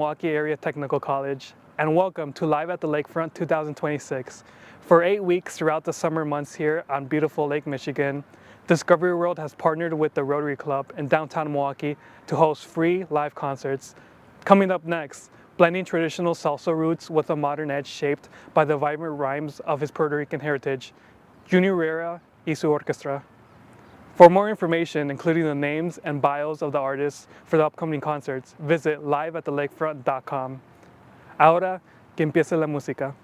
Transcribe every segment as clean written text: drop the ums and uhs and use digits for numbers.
Milwaukee Area Technical College, and welcome to Live at the Lakefront 2026. For 8 weeks throughout the summer months here on beautiful Lake Michigan, Discovery World has partnered with the Rotary Club in downtown Milwaukee to host free live concerts. Coming up next, blending traditional salsa roots with a modern edge shaped by the vibrant rhymes of his Puerto Rican heritage, Rivera y Su Orquesta. For more information, including the names and bios of the artists for the upcoming concerts, visit liveathelakefront.com. Ahora, que empiece la música.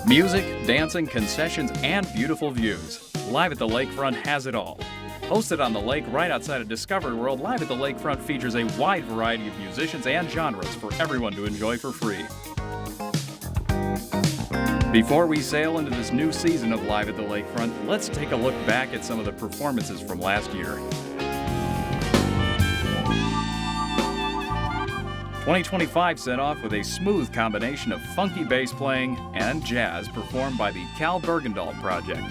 Music, dancing, concessions, and beautiful views. Live at the Lakefront has it all. Hosted on the lake right outside of Discovery World, Live at the Lakefront features a wide variety of musicians and genres for everyone to enjoy for free. Before we sail into this new season of Live at the Lakefront, let's take a look back at some of the performances from last year. 2025 set off with a smooth combination of funky bass playing and jazz performed by the Cal Bergendahl Project.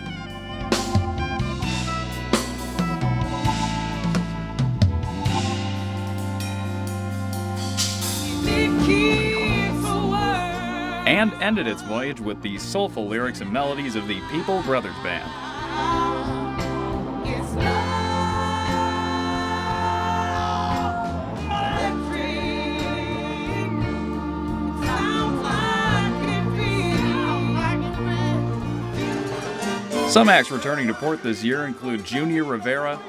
And ended its voyage with the soulful lyrics and melodies of the People Brothers Band. Some acts returning to port this year include Junior Rivera,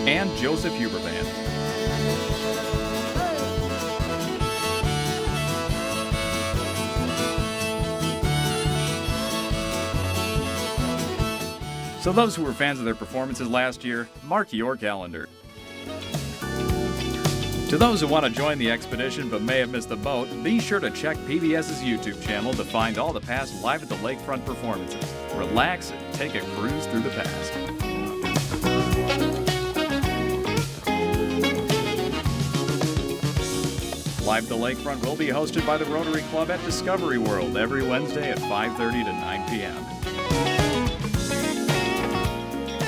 and Joseph Huber Band. So those who were fans of their performances last year, mark your calendar. To those who want to join the expedition but may have missed the boat, be sure to check PBS's YouTube channel to find all the past Live at the Lakefront performances. Relax and take a cruise through the past. Live at the Lakefront will be hosted by the Rotary Club at Discovery World every Wednesday at 5:30 to 9 p.m.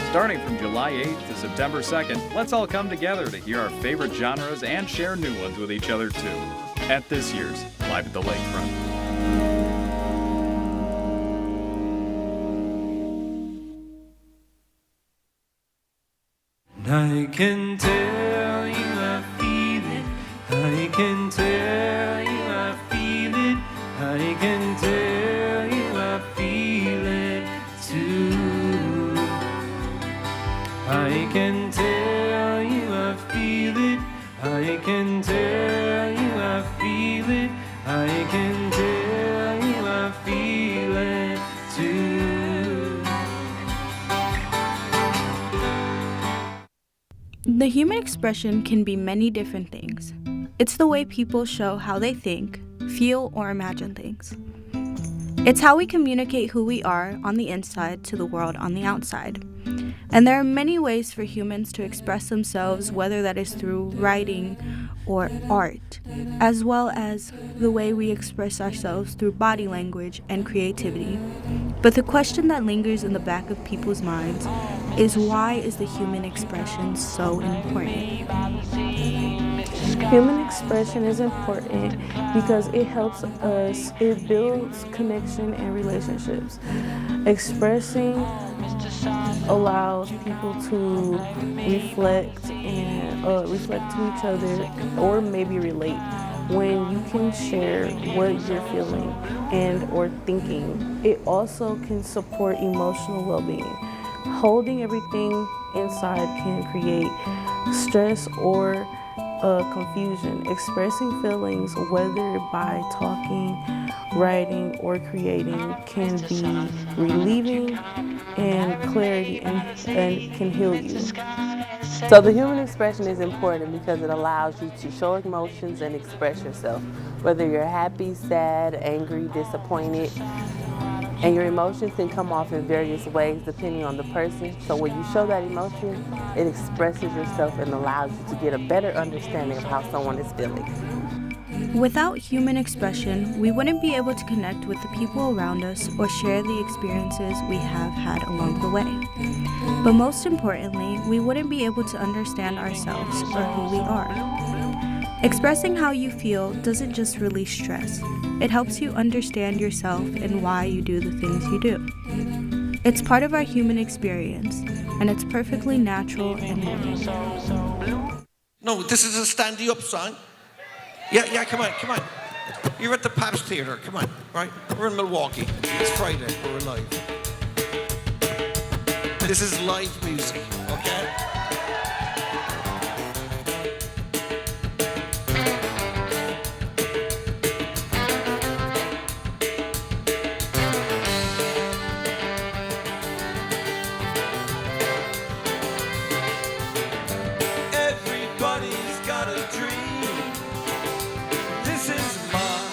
Starting from July 8th to September 2nd, let's all come together to hear our favorite genres and share new ones with each other too, at this year's Live at the Lakefront. I can tell you I feel it, I can tell you I feel it, I can tell you I feel it too. I can tell you I feel it, I can tell you I feel it, I can tell you I feel it too. The human expression can be many different things. It's the way people show how they think, feel, or imagine things. It's how we communicate who we are on the inside to the world on the outside. And there are many ways for humans to express themselves, whether that is through writing or art, as well as the way we express ourselves through body language and creativity. But the question that lingers in the back of people's minds is, why is the human expression so important? Human expression is important because it helps us, it builds connection and relationships. Expressing allows people to reflect and reflect to each other, or maybe relate. When you can share what you're feeling and or thinking, it also can support emotional well-being. Holding everything inside can create stress or confusion. Expressing feelings, whether by talking, writing, or creating, can be relieving and clarity and can heal you. So the human expression is important because it allows you to show emotions and express yourself, whether you're happy, sad, angry, disappointed. And your emotions can come off in various ways depending on the person. So when you show that emotion, it expresses yourself and allows you to get a better understanding of how someone is feeling. Without human expression, we wouldn't be able to connect with the people around us or share the experiences we have had along the way. But most importantly, we wouldn't be able to understand ourselves or who we are. Expressing how you feel doesn't just release stress. It helps you understand yourself and why you do the things you do. It's part of our human experience, and it's perfectly natural and normal. No, this is a stand-you-up song. Yeah, come on. You're at the PBS Theater, come on, right? We're in Milwaukee. It's Friday, we're live. This is live music, okay? Everybody's got a dream. This is mine.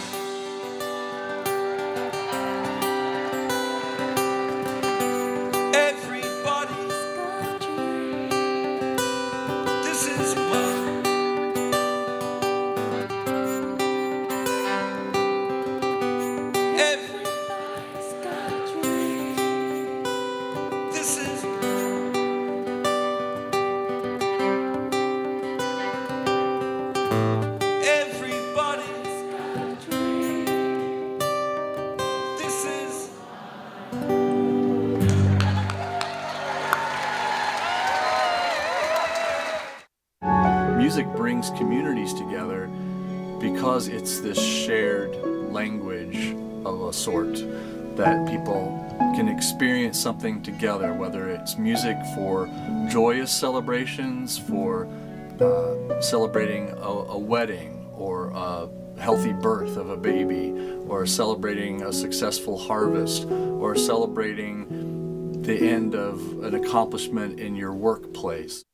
Everybody's got a dream. This is mine. Everybody's got a dream. This is everybody's got a dream. This is Music brings communities together because it's this shared language of a sort that people can experience something together, whether it's music for joyous celebrations, for celebrating a wedding or a healthy birth of a baby, or celebrating a successful harvest, or celebrating the end of an accomplishment in your workplace.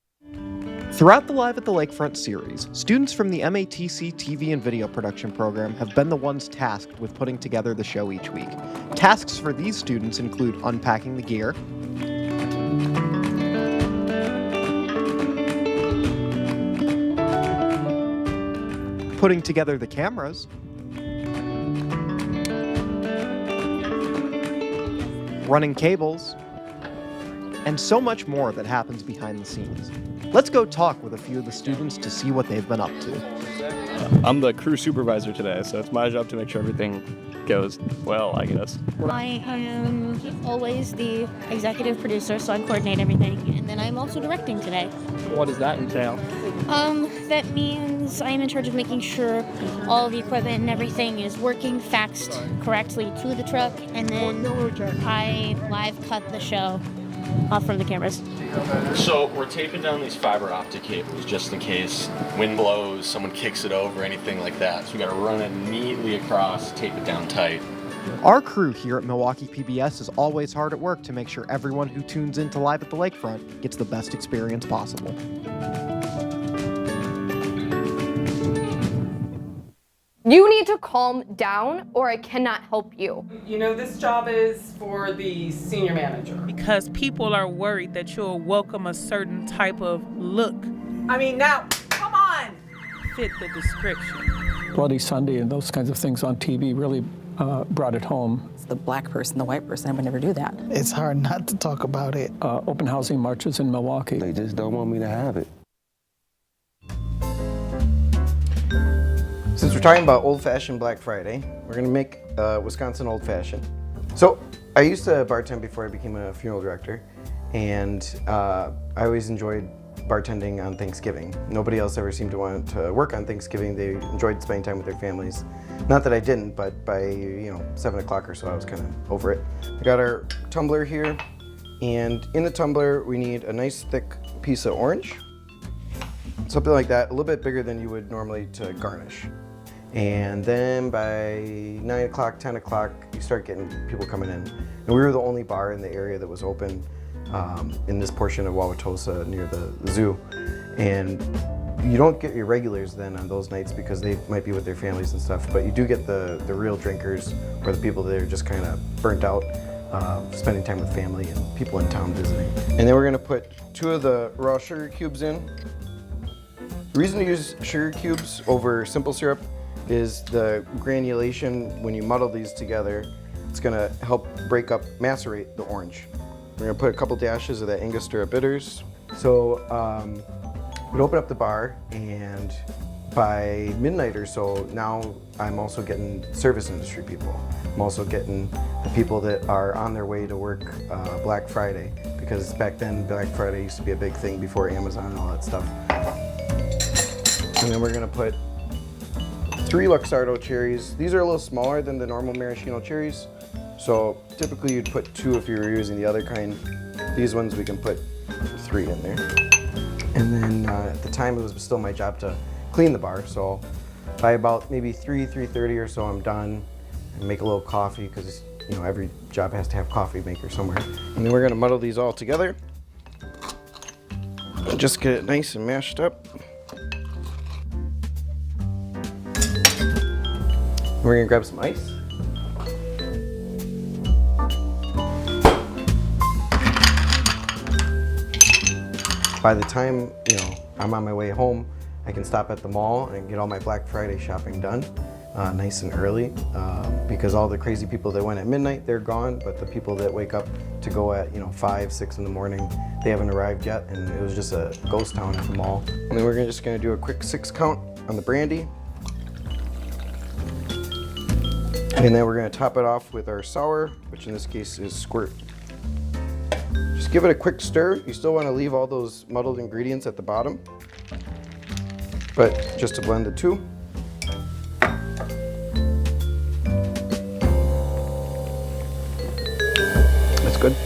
Throughout the Live at the Lakefront series, students from the MATC TV and video production program have been the ones tasked with putting together the show each week. Tasks for these students include unpacking the gear, putting together the cameras, running cables, and so much more that happens behind the scenes. Let's go talk with a few of the students to see what they've been up to. I'm the crew supervisor today, so it's my job to make sure everything goes well, I guess. I am always the executive producer, so I coordinate everything, and then I'm also directing today. What does that entail? That means I am in charge of making sure all the equipment and everything is working, faxed correctly to the truck, and then I live cut the show from the cameras. So we're taping down these fiber optic cables just in case wind blows, someone kicks it over, anything like that. So we got to run it neatly across, tape it down tight. Our crew here at Milwaukee PBS is always hard at work to make sure everyone who tunes into Live at the Lakefront gets the best experience possible. You need to calm down or I cannot help you. You know, this job is for the senior manager. Because people are worried that you'll welcome a certain type of look. I mean, now, come on! Fit the description. Bloody Sunday and those kinds of things on TV really brought it home. It's the black person, the white person, I would never do that. It's hard not to talk about it. Open housing marches in Milwaukee. They just don't want me to have it. talking about old-fashioned Black Friday. We're gonna make Wisconsin old-fashioned. So I used to bartend before I became a funeral director, and I always enjoyed bartending on Thanksgiving. Nobody else ever seemed to want to work on Thanksgiving. They enjoyed spending time with their families. Not that I didn't, but by 7 o'clock or so, I was kind of over it. We got our tumbler here, and in the tumbler, we need a nice thick piece of orange. Something like that, a little bit bigger than you would normally to garnish. And then by 9 o'clock, 10 o'clock, you start getting people coming in. And we were the only bar in the area that was open in this portion of Wauwatosa near the zoo. And you don't get your regulars then on those nights because they might be with their families and stuff, but you do get the real drinkers or the people that are just kind of burnt out, spending time with family and people in town visiting. And then we're gonna put 2 of the raw sugar cubes in. The reason to use sugar cubes over simple syrup is the granulation. When you muddle these together, it's gonna help macerate the orange. We're gonna put a couple dashes of that Angostura bitters. So we'd open up the bar, and by midnight or so, now I'm also getting service industry people. I'm also getting the people that are on their way to work Black Friday, because back then Black Friday used to be a big thing before Amazon and all that stuff. And then we're gonna put 3 Luxardo cherries. These are a little smaller than the normal maraschino cherries. So typically you'd put 2 if you were using the other kind. These ones we can put 3 in there. And then at the time it was still my job to clean the bar. So by about maybe 3:30 or so, I'm done. And make a little coffee, because every job has to have coffee maker somewhere. And then we're gonna muddle these all together. And just get it nice and mashed up. We're gonna grab some ice. By the time, I'm on my way home, I can stop at the mall and get all my Black Friday shopping done nice and early, because all the crazy people that went at midnight, they're gone, but the people that wake up to go at 5, 6 in the morning, they haven't arrived yet, and it was just a ghost town at the mall. And then we're just gonna do a quick 6 count on the brandy. And then we're gonna top it off with our sour, which in this case is Squirt. Just give it a quick stir. You still wanna leave all those muddled ingredients at the bottom, but just to blend the two. That's good.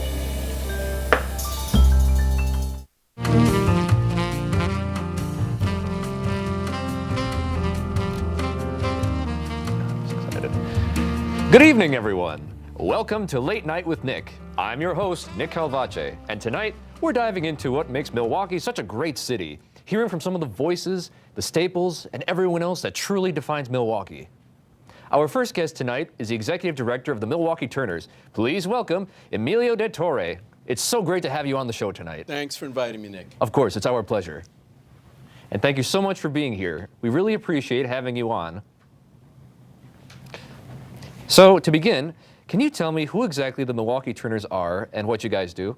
Good evening, everyone. Welcome to Late Night with Nick. I'm your host, Nick Calvache, and tonight we're diving into what makes Milwaukee such a great city, hearing from some of the voices, the staples, and everyone else that truly defines Milwaukee. Our first guest tonight is the Executive Director of the Milwaukee Turners. Please welcome Emilio De Torre. It's so great to have you on the show tonight. Thanks for inviting me, Nick. Of course, it's our pleasure. And thank you so much for being here. We really appreciate having you on. So, to begin, can you tell me who exactly the Milwaukee Turners are and what you guys do?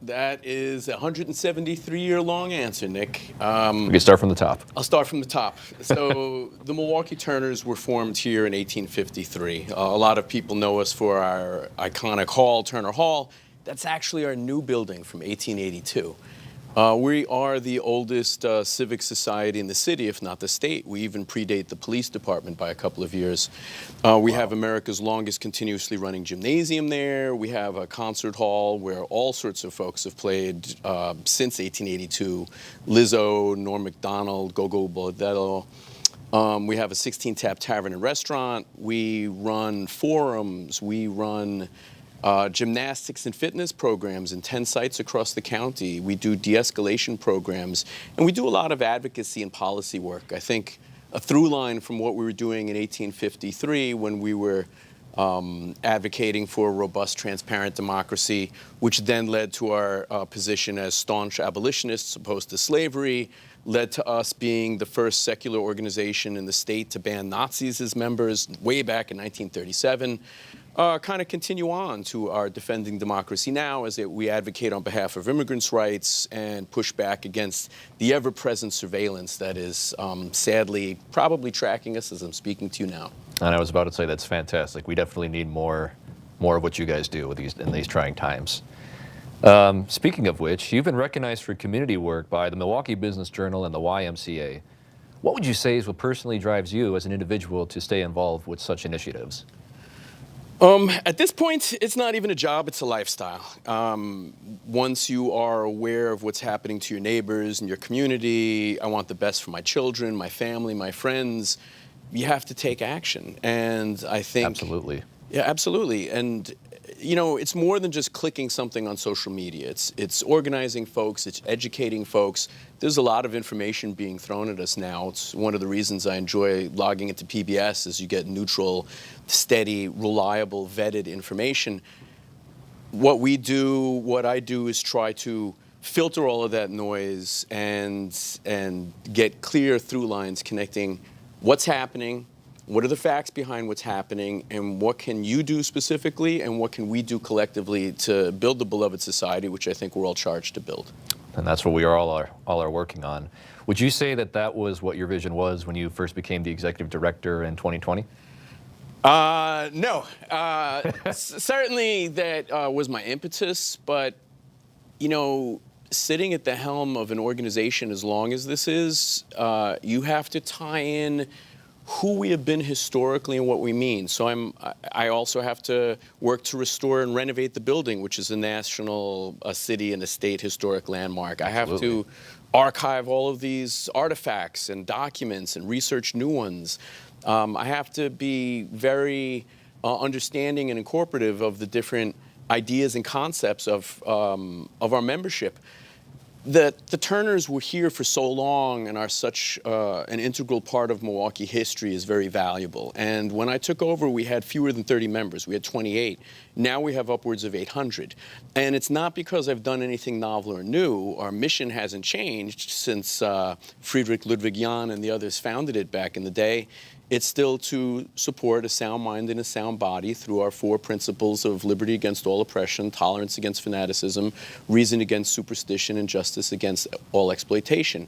That is a 173-year-long answer, Nick. We can start from the top. I'll start from the top. So, the Milwaukee Turners were formed here in 1853. A lot of people know us for our iconic hall, Turner Hall. That's actually our new building from 1882. We are the oldest civic society in the city, if not the state. We even predate the police department by a couple of years. We have America's longest continuously running gymnasium there. We have a concert hall where all sorts of folks have played since 1882. Lizzo, Norm Macdonald, Go-Go Bordello. We have a 16-tap tavern and restaurant. We run forums. We run gymnastics and fitness programs in 10 sites across the county. We do de-escalation programs, and we do a lot of advocacy and policy work. I think a through line from what we were doing in 1853 when we were advocating for a robust, transparent democracy, which then led to our position as staunch abolitionists opposed to slavery, led to us being the first secular organization in the state to ban Nazis as members way back in 1937. Kind of continue on to our Defending Democracy Now as we advocate on behalf of immigrants' rights and push back against the ever-present surveillance that is sadly probably tracking us as I'm speaking to you now. And I was about to say that's fantastic. We definitely need more of what you guys do with in these trying times. Speaking of which, you've been recognized for community work by the Milwaukee Business Journal and the YMCA. What would you say is what personally drives you as an individual to stay involved with such initiatives? At this point, it's not even a job, it's a lifestyle. Once you are aware of what's happening to your neighbors and your community, I want the best for my children, my family, my friends, you have to take action. And I think... Absolutely. Yeah, absolutely. And, you know, it's more than just clicking something on social media. It's organizing folks, it's educating folks. There's a lot of information being thrown at us now. It's one of the reasons I enjoy logging into PBS is you get neutral, steady, reliable, vetted information. What I do is try to filter all of that noise and get clear through lines connecting what's happening, what are the facts behind what's happening, and what can you do specifically, and what can we do collectively to build the beloved society, which I think we're all charged to build. And that's what we all are working on. Would you say that was what your vision was when you first became the executive director in 2020? No. Certainly that was my impetus, but, you know, sitting at the helm of an organization as long as this is, you have to tie in who we have been historically and what we mean. So I also have to work to restore and renovate the building, which is a national, a city, and a state historic landmark. I have to archive all of these artifacts and documents and research new ones. I have to be very understanding and incorporative of the different ideas and concepts of our membership. The Turners were here for so long and are such an integral part of Milwaukee history is very valuable. And when I took over, we had fewer than 30 members. We had 28. Now we have upwards of 800. And it's not because I've done anything novel or new. Our mission hasn't changed since Friedrich Ludwig Jahn and the others founded it back in the day. It's still to support a sound mind and a sound body through our 4 principles of liberty against all oppression, tolerance against fanaticism, reason against superstition, and justice against all exploitation.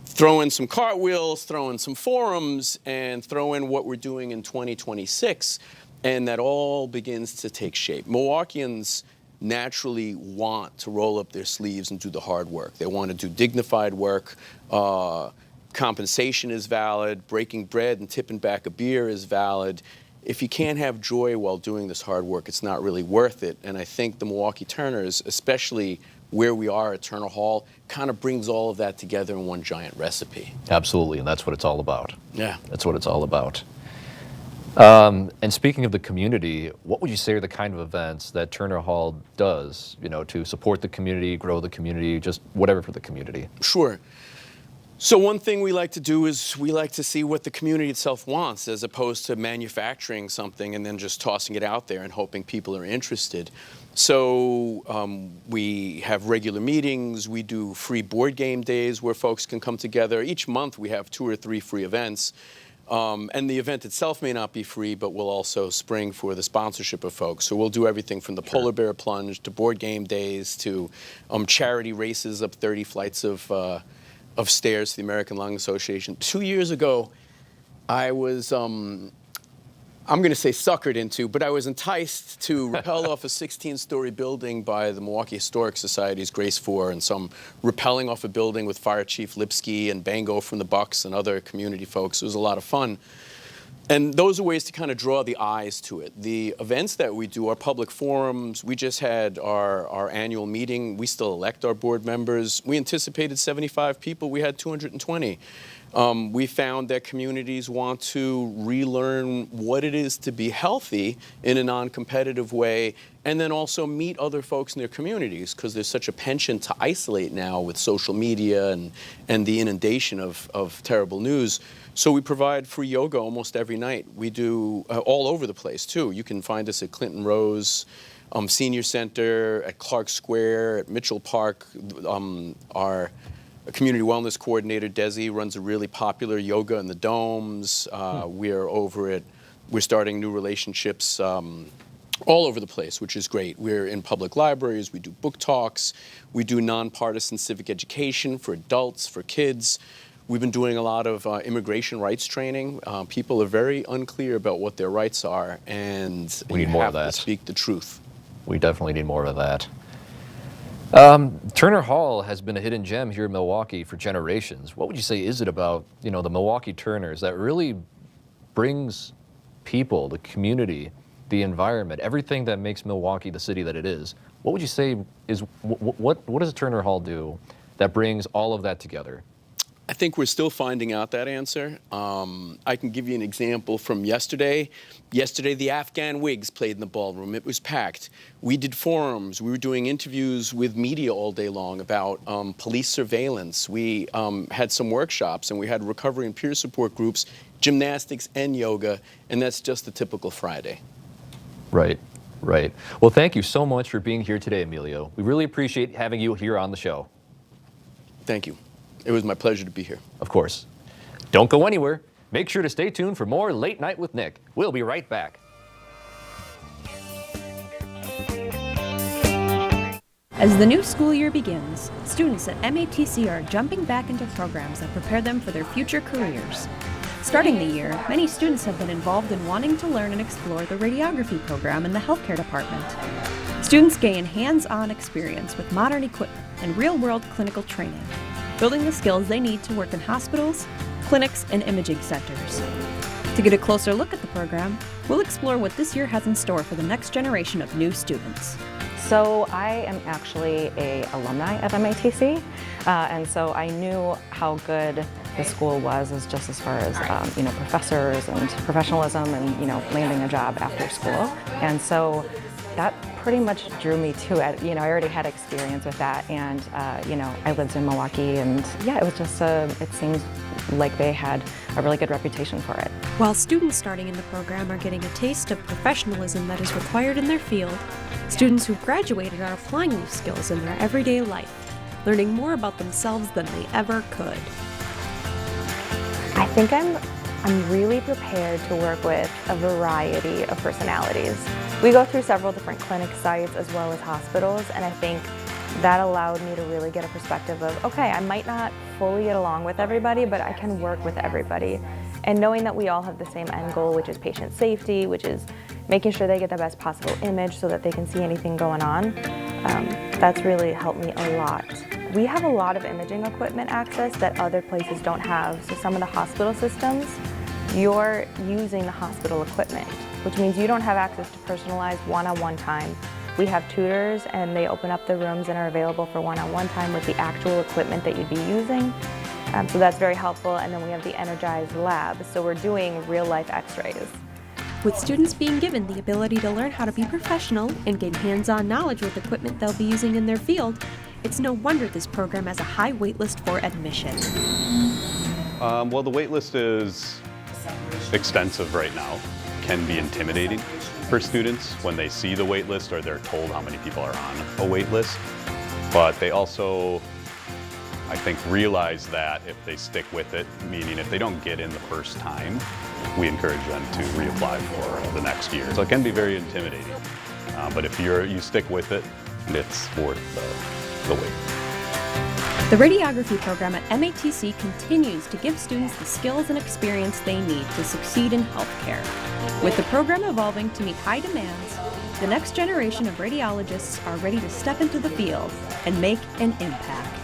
Throw in some cartwheels, throw in some forums, and throw in what we're doing in 2026, and that all begins to take shape. Milwaukeeans naturally want to roll up their sleeves and do the hard work. They want to do dignified work. Compensation is valid, breaking bread and tipping back a beer is valid. If you can't have joy while doing this hard work, it's not really worth it. And I think the Milwaukee Turners, especially where we are at Turner Hall, kind of brings all of that together in one giant recipe. Absolutely, and that's what it's all about. Yeah. That's what it's all about. And speaking of the community, what would you say are the kind of events that Turner Hall does, you know, to support the community, grow the community, just whatever for the community? Sure. So one thing we like to do is we like to see what the community itself wants as opposed to manufacturing something and then just tossing it out there and hoping people are interested. So we have regular meetings, we do free board game days where folks can come together. Each month we have 2 or 3 free events. And the event itself may not be free, but we'll also spring for the sponsorship of folks. So we'll do everything from the polar bear plunge to board game days to charity races up 30 flights of stairs to the American Lung Association. 2 years ago, I was, I'm going to say suckered into, but I was enticed to rappel off a 16-story building by the Milwaukee Historic Society's Grace 4, and so I'm rappelling off a building with Fire Chief Lipsky and Bango from the Bucks and other community folks. It was a lot of fun. And those are ways to kind of draw the eyes to it. The events that we do are public forums. We just had our annual meeting. We still elect our board members. We anticipated 75 people. We had 220. We found that communities want to relearn what it is to be healthy in a non-competitive way, and then also meet other folks in their communities, because there's such a penchant to isolate now with social media and the inundation of terrible news. So we provide free yoga almost every night. We do all over the place, too. You can find us at Clinton Rose Senior Center, at Clark Square, at Mitchell Park. Our community wellness coordinator, Desi, runs a really popular yoga in the domes. We're starting new relationships all over the place, which is great. We're in public libraries, we do book talks, we do nonpartisan civic education for adults, for kids. We've been doing a lot of immigration rights training. People are very unclear about what their rights are, and We need you more have of that. to speak the truth. We definitely need more of that. Turner Hall has been a hidden gem here in Milwaukee for generations. What would you say is it about, the Milwaukee Turners that really brings people, the community, the environment, everything that makes Milwaukee the city that it is? What would you say is, what does Turner Hall do that brings all of that together? I think we're still finding out that answer. I can give you an example from yesterday. Yesterday, the Afghan Whigs played in the ballroom. It was packed. We did forums. We were doing interviews with media all day long about police surveillance. We had some workshops, and we had recovery and peer support groups, gymnastics and yoga, and that's just the typical Friday. Right. Well, thank you so much for being here today, Emilio. We really appreciate having you here on the show. Thank you. It was my pleasure to be here. Of course. Don't go anywhere. Make sure to stay tuned for more Late Night with Nick. We'll be right back. As the new school year begins, students at MATC are jumping back into programs that prepare them for their future careers. Starting the year, many students have been involved in wanting to learn and explore the radiography program in the healthcare department. Students gain hands-on experience with modern equipment and real-world clinical training, building the skills they need to work in hospitals, clinics, and imaging centers. To get a closer look at the program, we'll explore what this year has in store for the next generation of new students. So I am actually an alumni of MATC, and so I knew how good the school was just as far as professors and professionalism and landing a job after school. And so that pretty much drew me to it. I already had experience with that, and I lived in Milwaukee, and it was just it seems like they had a really good reputation for it. While students starting in the program are getting a taste of professionalism that is required in their field, students who've graduated are applying these skills in their everyday life, learning more about themselves than they ever could. I think I'm really prepared to work with a variety of personalities. We go through several different clinic sites as well as hospitals, and I think that allowed me to really get a perspective of, okay, I might not fully get along with everybody, but I can work with everybody. And knowing that we all have the same end goal, which is patient safety, which is making sure they get the best possible image so that they can see anything going on, that's really helped me a lot. We have a lot of imaging equipment access that other places don't have. So some of the hospital systems, you're using the hospital equipment, which means you don't have access to personalized one-on-one time. We have tutors, and they open up the rooms and are available for one-on-one time with the actual equipment that you'd be using. So that's very helpful. And then we have the energized lab, so we're doing real-life x-rays. With students being given the ability to learn how to be professional and gain hands-on knowledge with equipment they'll be using in their field, it's no wonder this program has a high waitlist for admission. Well, the waitlist is extensive right now. Can be intimidating for students when they see the waitlist or they're told how many people are on a waitlist. But they also, I think, realize that if they stick with it, meaning if they don't get in the first time, we encourage them to reapply for the next year. So it can be very intimidating, but if you stick with it, it's worth the wait. The radiography program at MATC continues to give students the skills and experience they need to succeed in healthcare. With the program evolving to meet high demands, the next generation of radiologists are ready to step into the field and make an impact.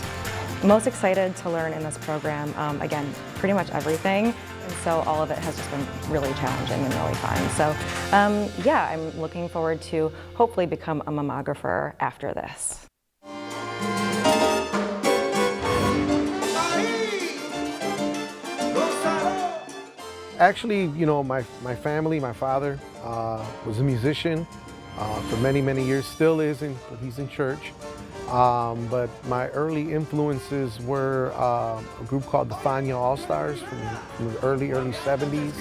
Most excited to learn in this program, again, pretty much everything. And so all of it has just been really challenging and really fun. So I'm looking forward to hopefully become a mammographer after this. Actually, my family, my father was a musician for many, many years, still is, but he's in church. But my early influences were a group called the Fania All-Stars from the early 70s.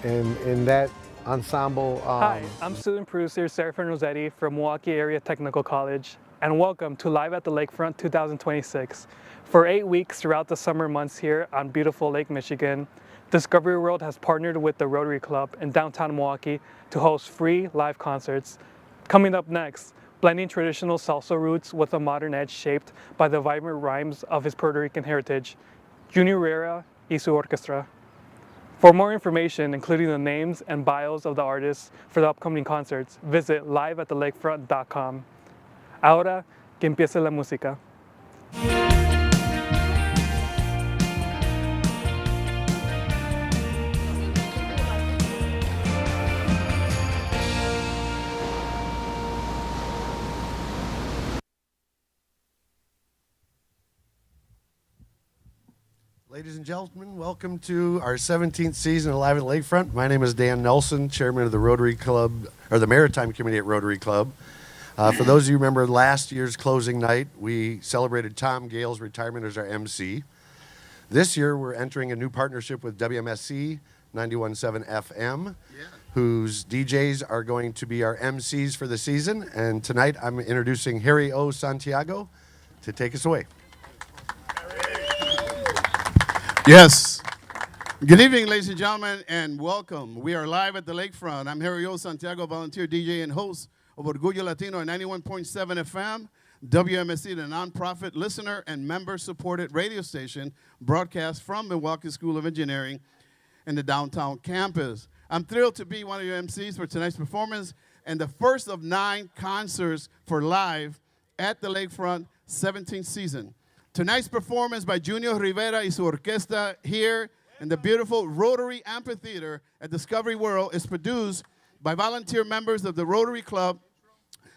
And in that ensemble... Hi, I'm student producer Serafin Rossetti from Milwaukee Area Technical College. and welcome to Live at the Lakefront 2026. For 8 weeks throughout the summer months here on beautiful Lake Michigan, Discovery World has partnered with the Rotary Club in downtown Milwaukee to host free live concerts. Coming up next, blending traditional salsa roots with a modern edge shaped by the vibrant rhymes of his Puerto Rican heritage, Rivera y Su Orquesta. For more information, including the names and bios of the artists for the upcoming concerts, visit liveathelakefront.com. Ahora que empiece la música. Ladies and gentlemen, welcome to our 17th season of Live at the Lakefront. My name is Dan Nelson, chairman of the Rotary Club, or the Maritime Committee at Rotary Club. For those of you who remember last year's closing night, we celebrated Tom Gale's retirement as our MC. This year, we're entering a new partnership with WMSC 91.7 FM, whose DJs are going to be our MCs for the season. And tonight, I'm introducing Harry O. Santiago to take us away. Yes. Good evening, ladies and gentlemen, and welcome. We are live at the Lakefront. I'm Harry O. Santiago, volunteer DJ and host of Orgullo Latino at 91.7 FM, WMSC, the nonprofit listener and member-supported radio station broadcast from Milwaukee School of Engineering in the downtown campus. I'm thrilled to be one of your MCs for tonight's performance and the first of 9 concerts for Live at the Lakefront 17th season. Tonight's performance by Junior Rivera y Su Orquesta here in the beautiful Rotary Amphitheater at Discovery World is produced by volunteer members of the Rotary Club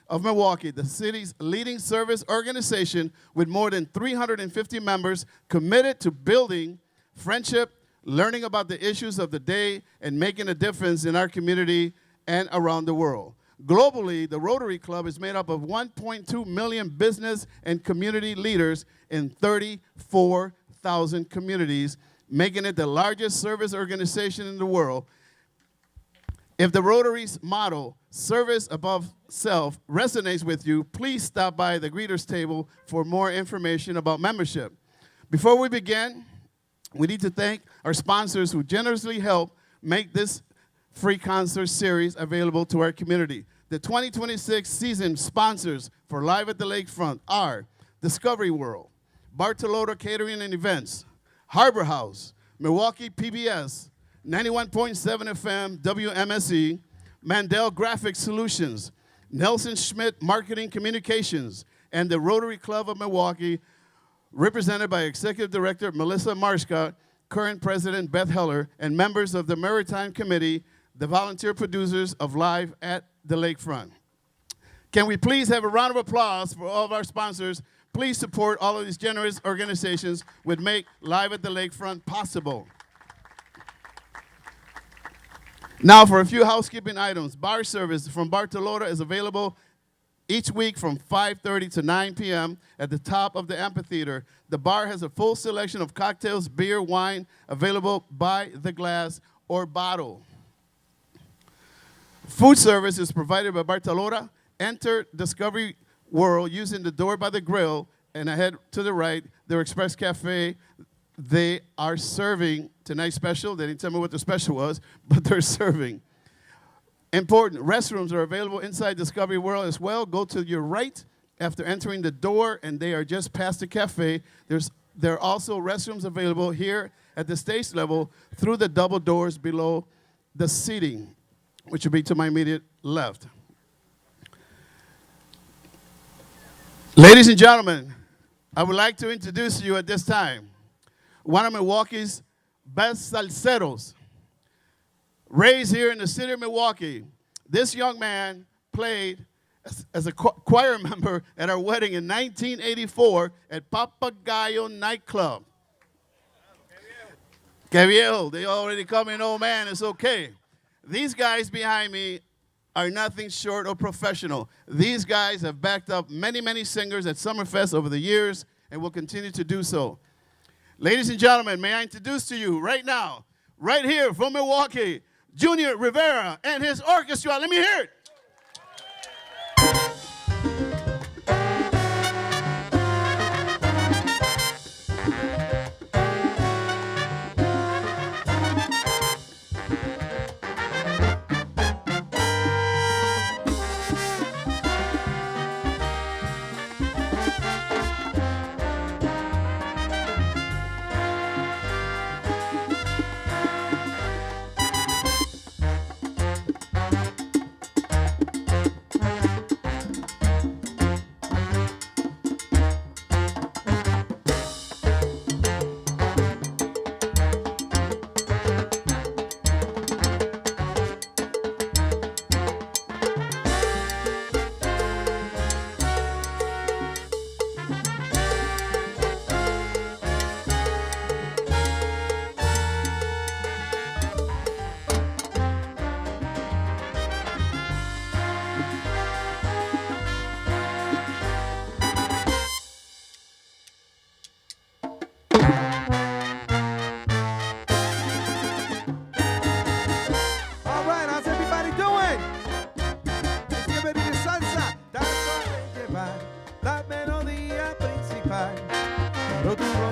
of Milwaukee, the city's leading service organization with more than 350 members committed to building friendship, learning about the issues of the day, and making a difference in our community and around the world. Globally, the Rotary Club is made up of 1.2 million business and community leaders in 34,000 communities, making it the largest service organization in the world. If the Rotary's motto, service above self, resonates with you, please stop by the greeters table for more information about membership. Before we begin, we need to thank our sponsors who generously help make this free concert series available to our community. The 2026 season sponsors for Live at the Lakefront are Discovery World, Bartolotta Catering and Events, Harbor House, Milwaukee PBS, 91.7 FM WMSE, Mandel Graphic Solutions, Nelson Schmidt Marketing Communications, and the Rotary Club of Milwaukee, represented by Executive Director Melissa Marshcott, current President Beth Heller, and members of the Maritime Committee, the volunteer producers of Live at the Lakefront. Can we please have a round of applause for all of our sponsors? Please support all of these generous organizations which make Live at the Lakefront possible. Now for a few housekeeping items. Bar service from Bartolotta is available each week from 5:30 to 9 p.m. at the top of the amphitheater. The bar has a full selection of cocktails, beer, wine, available by the glass or bottle. Food service is provided by Bartolotta. Enter Discovery World using the door by the grill and ahead to the right, their Express Cafe. They are serving tonight's special. They didn't tell me what the special was, but they're serving. Important, restrooms are available inside Discovery World as well. Go to your right after entering the door, and they are just past the cafe. There are also restrooms available here at the stage level through the double doors below the seating, which will be to my immediate left. Ladies and gentlemen, I would like to introduce you at this time one of Milwaukee's best salseros. Raised here in the city of Milwaukee, this young man played as a choir member at our wedding in 1984 at Papagayo nightclub. Que viejo, they already call me an old man, it's okay. These guys behind me are nothing short of professional. These guys have backed up many, many singers at Summerfest over the years and will continue to do so. Ladies and gentlemen, may I introduce to you right now, right here from Milwaukee, Junior Rivera and his orchestra. Let me hear it.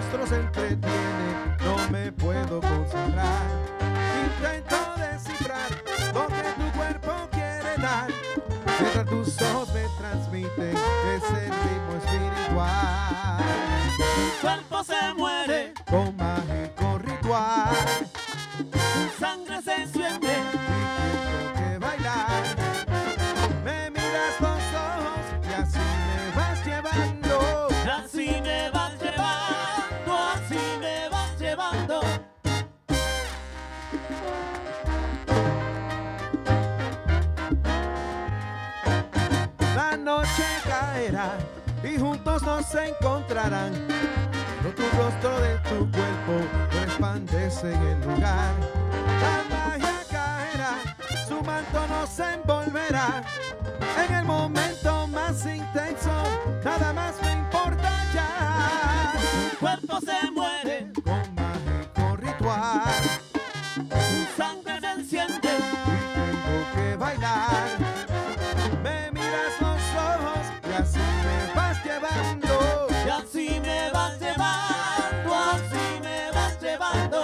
rostro se entretiene, no me puedo concentrar. Intento descifrar lo que tu cuerpo quiere dar, mientras tus ojos me transmiten ese ritmo espiritual. Tu cuerpo se muere con mágico ritual, tu sangre se enciende y tengo que bailar. Me miras los ojos y así me vas llevando, y así me vas llevando, así me vas llevando. La noche caerá y juntos nos encontrarán, pero tu rostro de tu cuerpo resplandece en el lugar. La magia caerá, su manto nos envolverá, en el momento más intenso, nada más me importa ya. Tu cuerpo se muere con mágico ritual, tu sangre se enciende y tengo que bailar. Me miras los ojos y así me vas llevando, y así me vas llevando, así me vas llevando.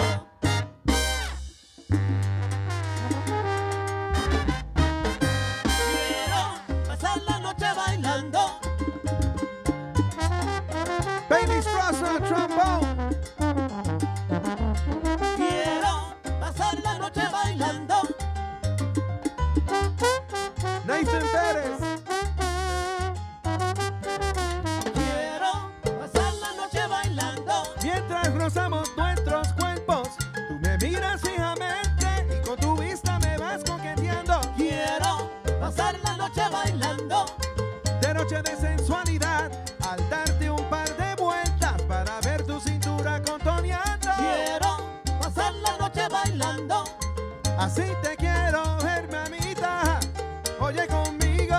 Quiero pasar la noche bailando. Baby Strasser, trombone. Quiero pasar la noche bailando. Nathan Pérez. Quiero pasar la noche bailando. Mientras rozamos nuestros cuerpos, tú me miras fijamente y con tu vista me vas coqueteando. Quiero pasar la noche bailando. De noche de sensualidad, al darte un par de vueltas para ver tu cintura contoneando. Quiero pasar la noche bailando. Así te quiero ver, mamita. Oye conmigo,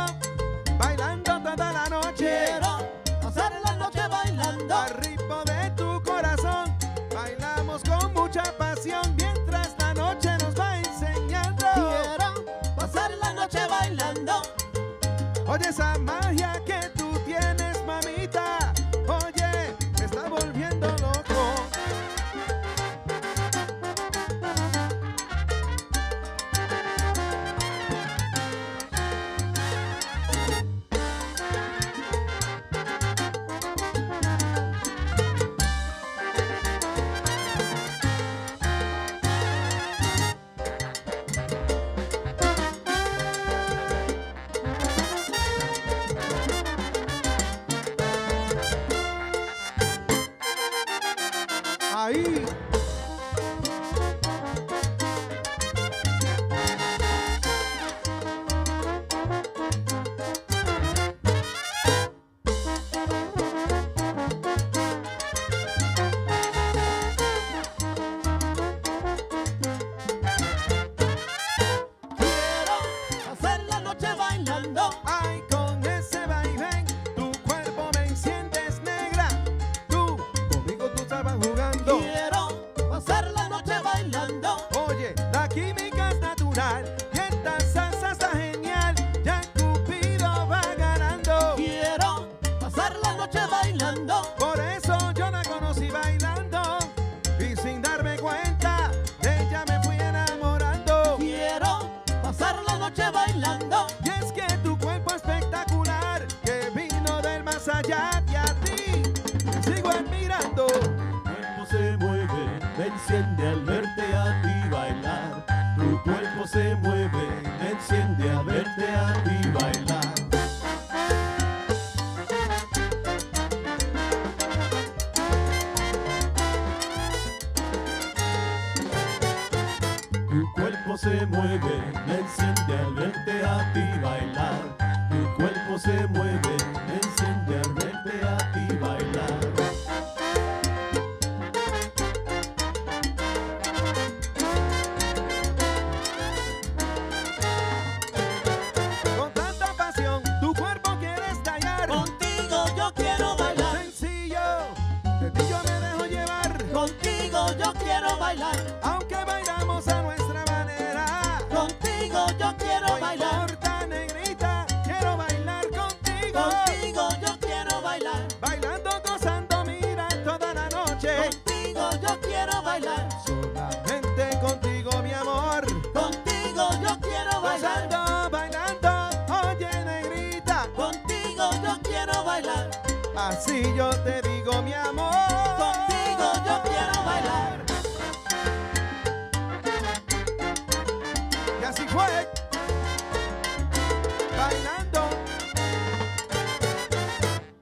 bailando toda la noche. Quiero pasar la noche bailando. Al ritmo de tu corazón, bailamos con mucha pasión mientras la noche nos va enseñando. Quiero pasar la noche bailando. Oye esa magia que tú tienes, mamita. Oye, me está volviendo loco. Ahí. Hacer la noche bailando. Ay, con ese vaivén, tu cuerpo me enciendes negra. Tú, conmigo tú estabas jugando. Quiero pasar la noche bailando. Oye, la química es natural y esta salsa está genial. Ya Cupido va ganando. Quiero pasar la noche bailando. Por eso yo la conocí bailando y sin darme cuenta de ella me fui enamorando. Quiero pasar la noche bailando. Y es que tu cuerpo espectacular que vino del más allá y a ti te sigo admirando. Tu cuerpo se mueve, me enciende al verte a ti bailar. Tu cuerpo se mueve, me enciende al verte a ti bailar. Tu cuerpo se mueve, me enciende al verte a ti bailar. Tu cuerpo se mueve, me enciende al verte a ti bailar. Con tanta pasión, tu cuerpo quiere estallar. Contigo yo quiero bailar. Sencillo, de ti yo me dejo llevar. Contigo yo quiero bailar. Aunque bailamos a nuestra manera. Contigo yo quiero bailar. No importa, negrita, quiero bailar contigo. Contigo yo quiero bailar. Bailando, gozando, mira toda la noche. Así yo te digo, mi amor, contigo yo quiero bailar. Y así fue, bailando.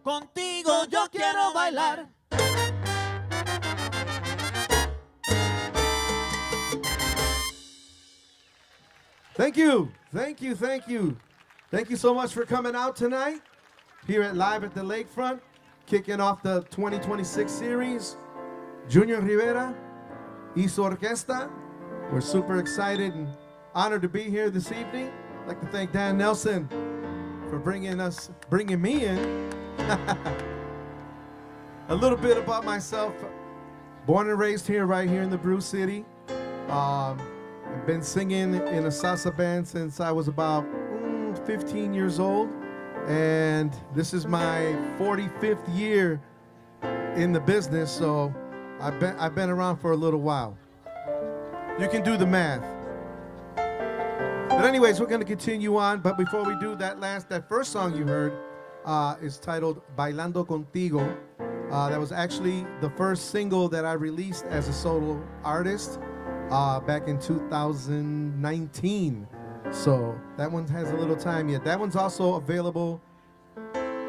Contigo yo quiero bailar. Thank you, thank you, thank you. Thank you so much for coming out tonight here at Live at the Lakefront, kicking off the 2026 series. Junior Rivera y Su Orquesta. We're super excited and honored to be here this evening. I'd like to thank Dan Nelson for bringing me in. A little bit about myself. Born and raised here, right here in the Brew City. I've been singing in a salsa band since I was about 15 years old, and this is my 45th year in the business, so I've been around for a little while. You can do the math. But anyways, we're going to continue on, but before we do that first song you heard is titled Bailando Contigo. That was actually the first single that I released as a solo artist back in 2019. So that one has a little time yet. That one's also available.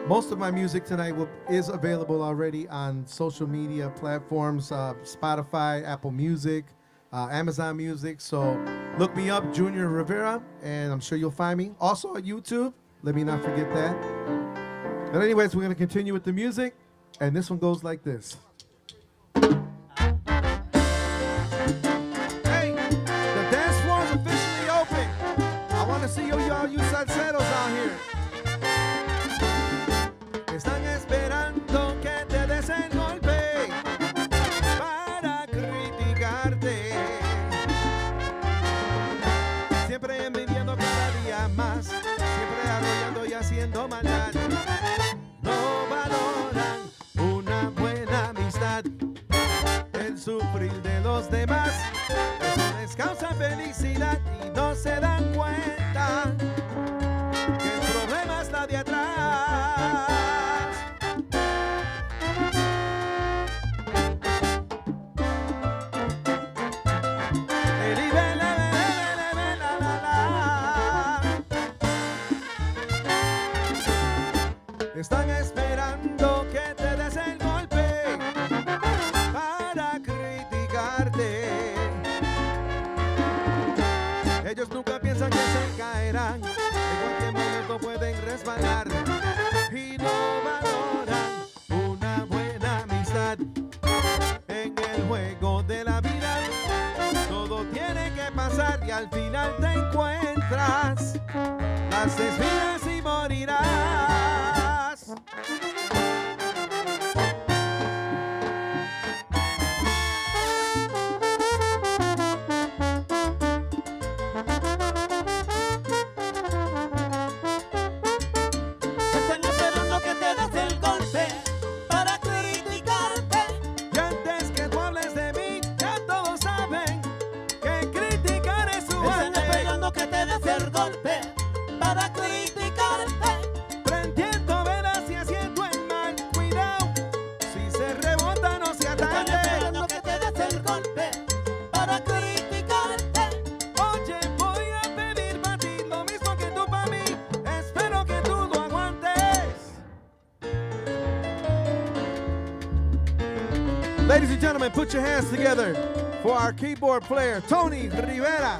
Most of my music tonight is available already on social media platforms, Spotify, Apple Music, Amazon Music. So look me up, Junior Rivera, and I'm sure you'll find me. Also on YouTube, let me not forget that. But anyways, we're gonna continue with the music, and this one goes like this. See you salseros out here. Están esperando que te des el golpe para criticarte. Siempre envidiando cada día más, siempre arrollando y haciendo maldad. No valoran una buena amistad, el sufrir de los demás. Eso les causa felicidad y no se dan cuenta que el problema está de atrás. Están esperando que te des el golpe para criticarte. Ellos nunca piensan que se caerán, en cualquier momento pueden resbalar y no valoran una buena amistad. En el juego de la vida todo tiene que pasar y al final te encuentras las espinas y morirás. Ladies and gentlemen, put your hands together for our keyboard player, Tony Rivera.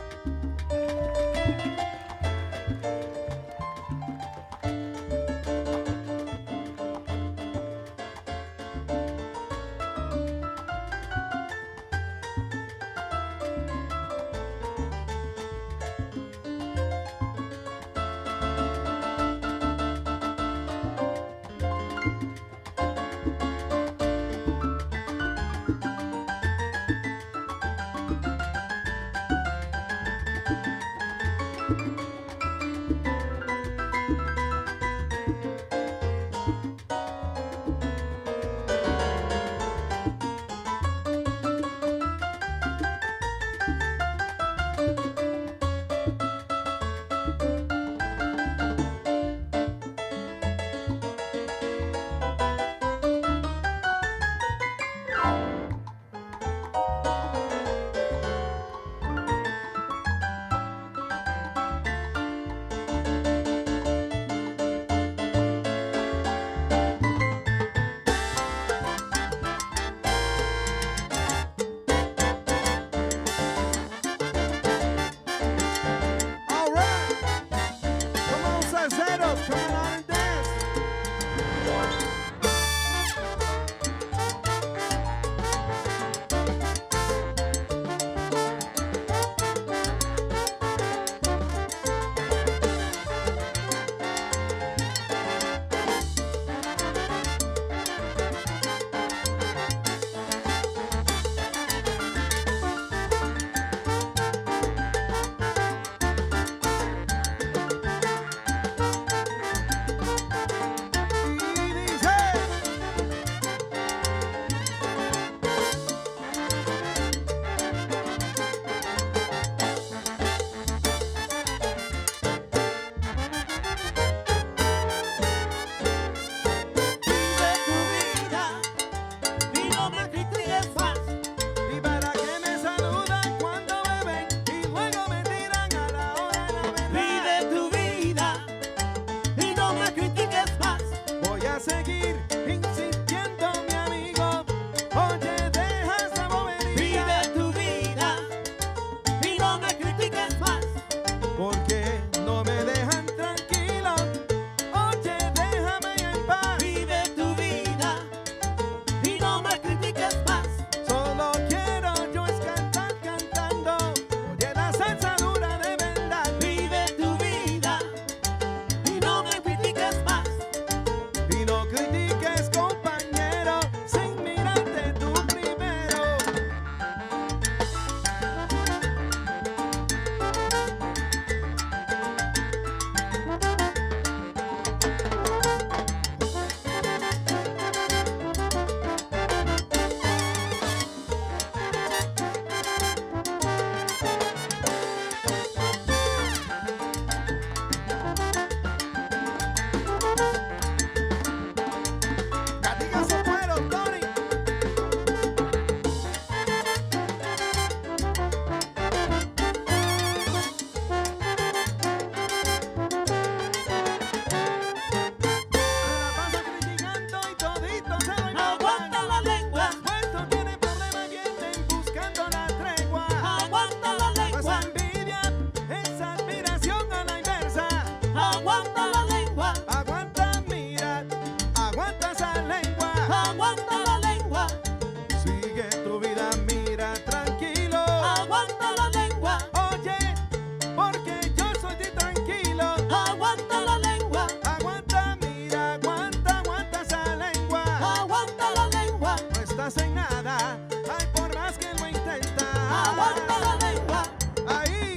hacen nada. Ay, por más que lo intenta. Aguanta la lengua. Ahí.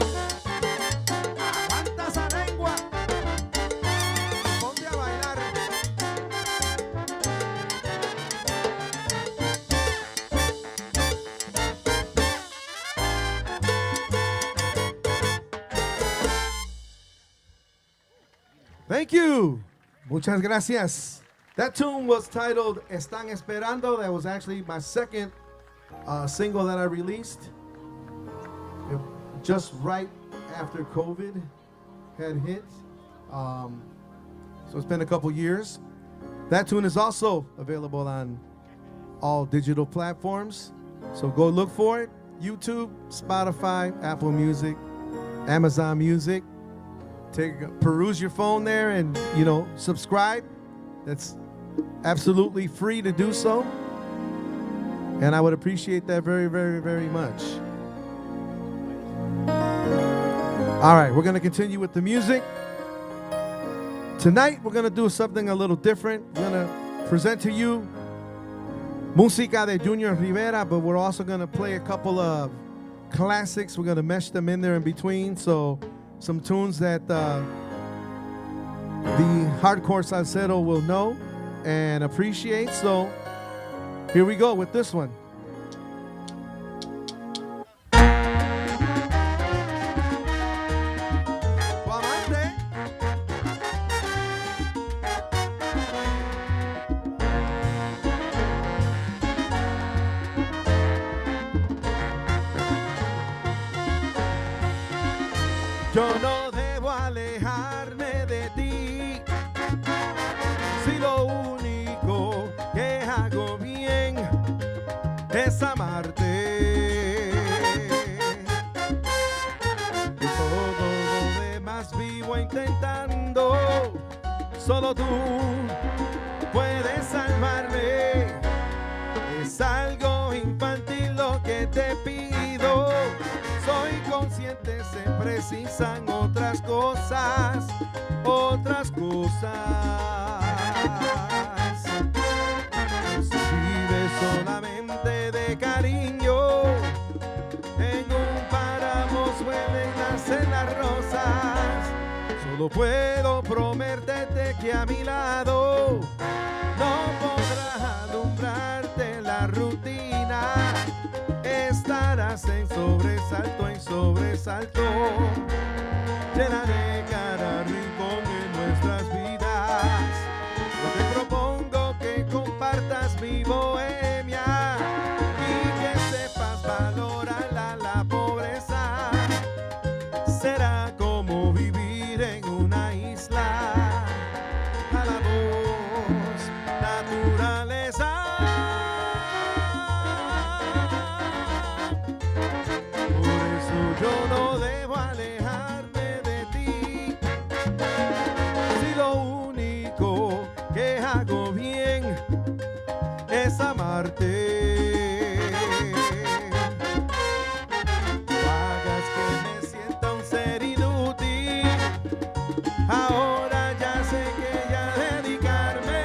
Aguanta esa lengua. Ponte a bailar. Thank you. Muchas gracias. That tune was titled Están Esperando. That was actually my second single that I released. Just right after COVID had hit. So it's been a couple years. That tune is also available on all digital platforms. So go look for it. YouTube, Spotify, Apple Music, Amazon Music. Peruse your phone there and, subscribe. That's absolutely free to do so. And I would appreciate that very, very, very much. All right, we're going to continue with the music. Tonight, we're going to do something a little different. We're going to present to you música de Junior Rivera, but we're also going to play a couple of classics. We're going to mesh them in there in between. So some tunes that the hardcore salsero will know and appreciate. So here we go with this one. Yo no debo alejarme de ti, si lo único que hago bien es amarte. Y todo lo demás vivo intentando, solo tú puedes salvarme. Es algo infantil lo que te pido. Soy consciente, se precisan otras cosas, otras cosas. Si vives solamente de cariño, en un páramo suelen nacer las rosas. Solo puedo prometerte que a mi lado no podrás alumbrarte la rutina. Estarás en sobresalto, llena de cada rincón en nuestras vidas. Yo te propongo que compartas mi bohemia y que sepas valorar la pobreza. Será como vivir en una isla a la voz naturaleza. Yo no debo alejarme de ti, si lo único que hago bien es amarte. No hagas que me sienta un ser inútil, ahora ya sé que ya dedicarme.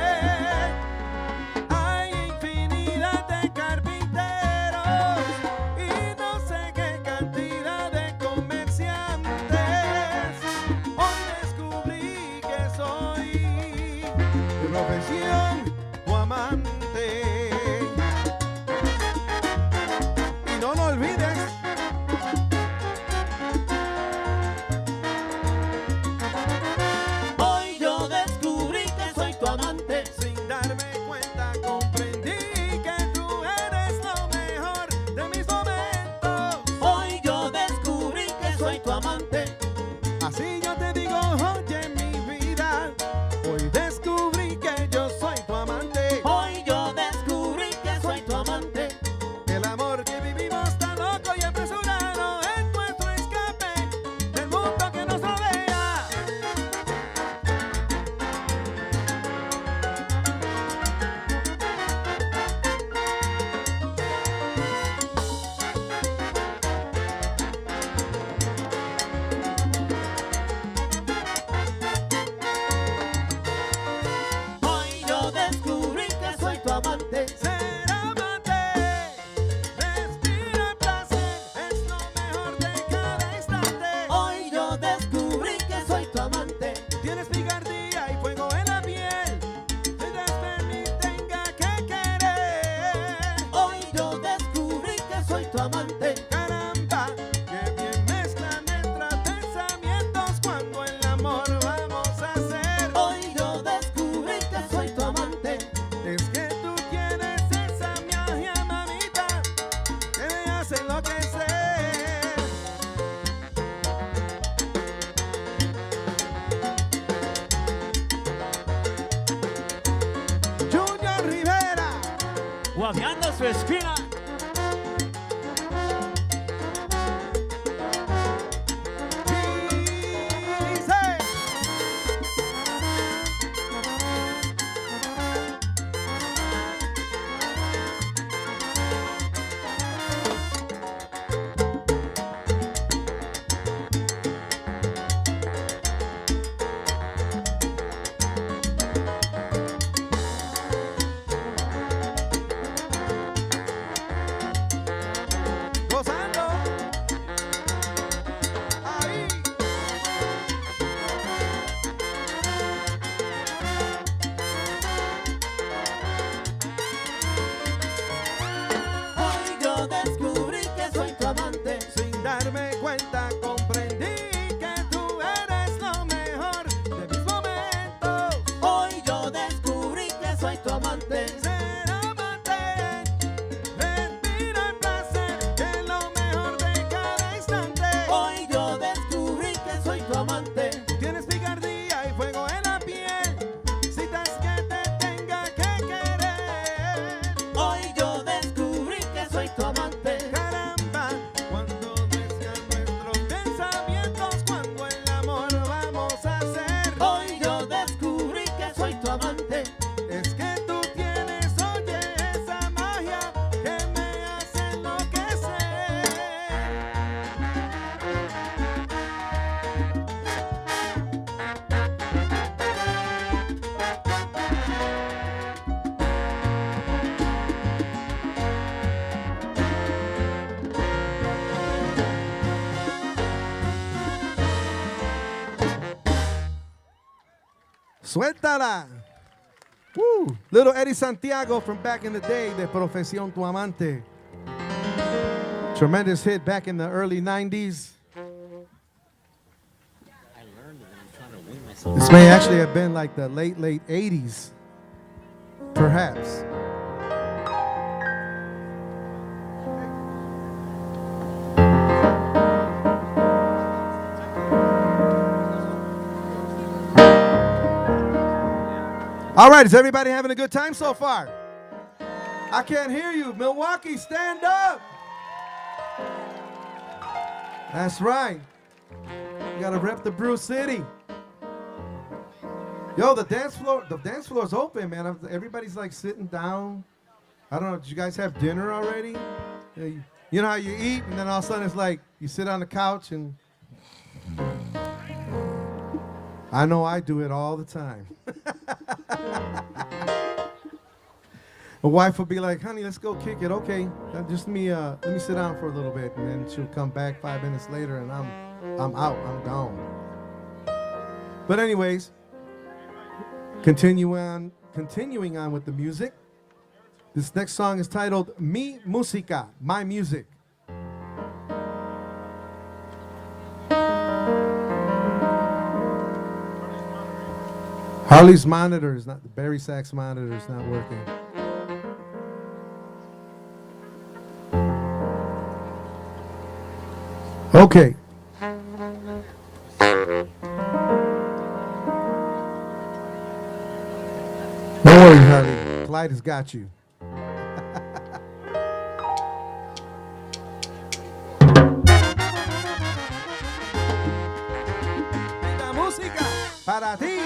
Hay infinidad de carpinteros y no sé qué cantidad de comerciantes. Hoy descubrí que soy de profesión tu amante. Y no lo olvides. Hoy yo descubrí que soy tu amante. Sin darme cuenta comprendí que tú eres lo mejor de mis momentos. Hoy yo descubrí que soy tu amante. Así yo te digo, oye mi vida. Hoy descubrí que yo soy tu amante. Hoy yo guapeando su esquina. Suéltala. Woo. Little Eddie Santiago from back in the day, de Profesión Tu Amante. Tremendous hit back in the early 90s. This may actually have been like the late 80s, perhaps. All right, is everybody having a good time so far? I can't hear you. Milwaukee, stand up. That's right. You gotta rep the Brew City. Yo, the dance floor's open, man. Everybody's like sitting down. I don't know, did you guys have dinner already? You know how you eat and then all of a sudden it's like you sit on the couch and I know I do it all the time. My wife will be like, honey, let's go kick it. Okay, just let me sit down for a little bit, and then she'll come back 5 minutes later, and I'm out, I'm gone. But anyways, continuing on with the music. This next song is titled Mi Música, My Music. Harley's monitor is not, the Barry Sachs monitor is not working. Okay. Don't worry, Harley. Clyde has got you. La música para ti.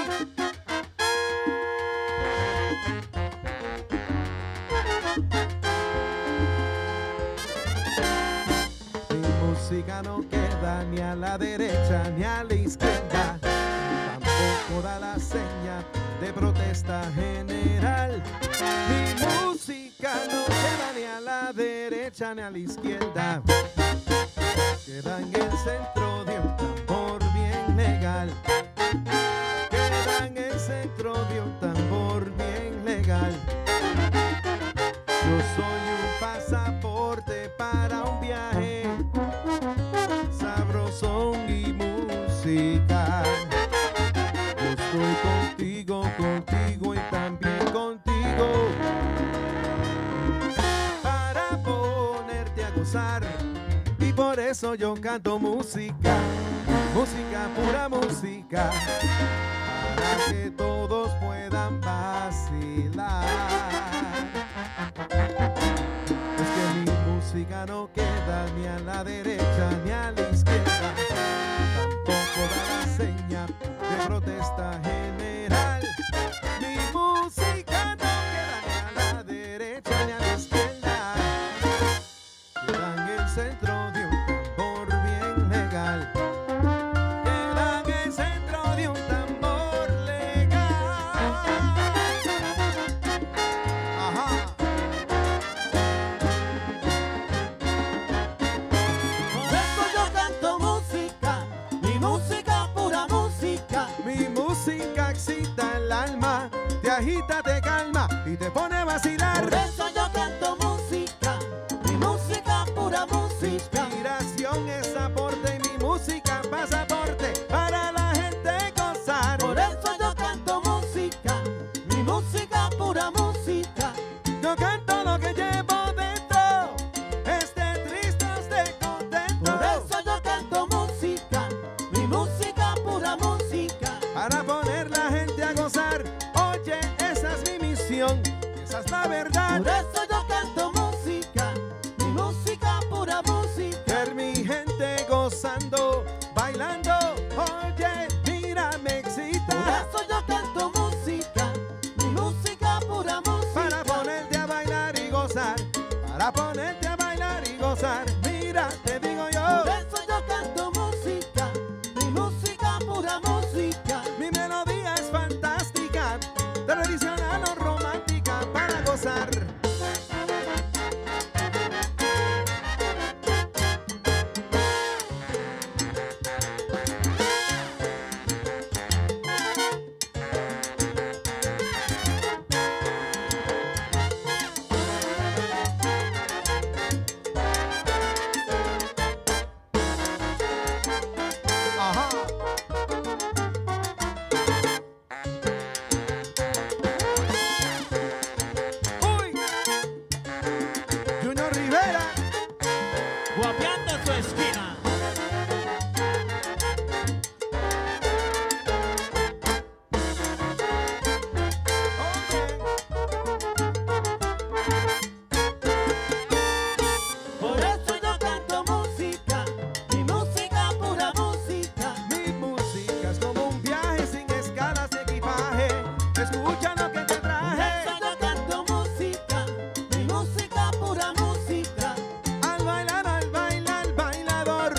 No queda ni a la derecha ni a la izquierda, tampoco da la seña de protesta general. Mi música no queda ni a la derecha ni a la izquierda, queda en el centro de un tambor bien legal, queda en el centro de un tambor bien legal. Yo soy un pasaporte para un viaje, sabrosón y música. Yo estoy contigo y también contigo, para ponerte a gozar. Y por eso yo canto música, música, pura música, para que todos puedan vacilar. música no queda ni a la derecha ni a la izquierda. Tampoco da la seña de protesta general. Mi música no queda ni a la derecha ni a la izquierda. Queda en el centro de un tambor bien legal. Queda en el centro de un tambor legal. Ajá. Por eso yo canto música, mi música pura música. Mi música excita el alma, te agita, te calma y te pone a vacilar. Por eso yo canto música, mi música pura música. Mi inspiración es aporte y mi música pasaporte para la gente gozar. Por eso yo canto música, mi música pura música. Yo canto lo que llevo dentro, esté triste, esté contento. Por eso yo canto música, mi música pura música. Para poner la gente a gozar. Oye, esa es mi misión, esa es la verdad. Por eso yo canto música, mi música pura música. Ver mi gente gozando, bailando. Oye, mira, me excita. Por eso yo canto música, mi música pura música. Para ponerte a bailar y gozar, para ponerte a bailar y gozar. Mira, te digo yo. Por eso yo canto música, mi música pura música. Mi melodía es fantástica, tradicional o romántica para gozar. Ajá. Uy. Junior Rivera. Guapeando su esquina. Por eso yo canto música, mi música pura música. Mi música es como un viaje sin escalas de equipaje. Escucha lo que te Por traje. eso yo canto música, mi música pura música. Al bailador.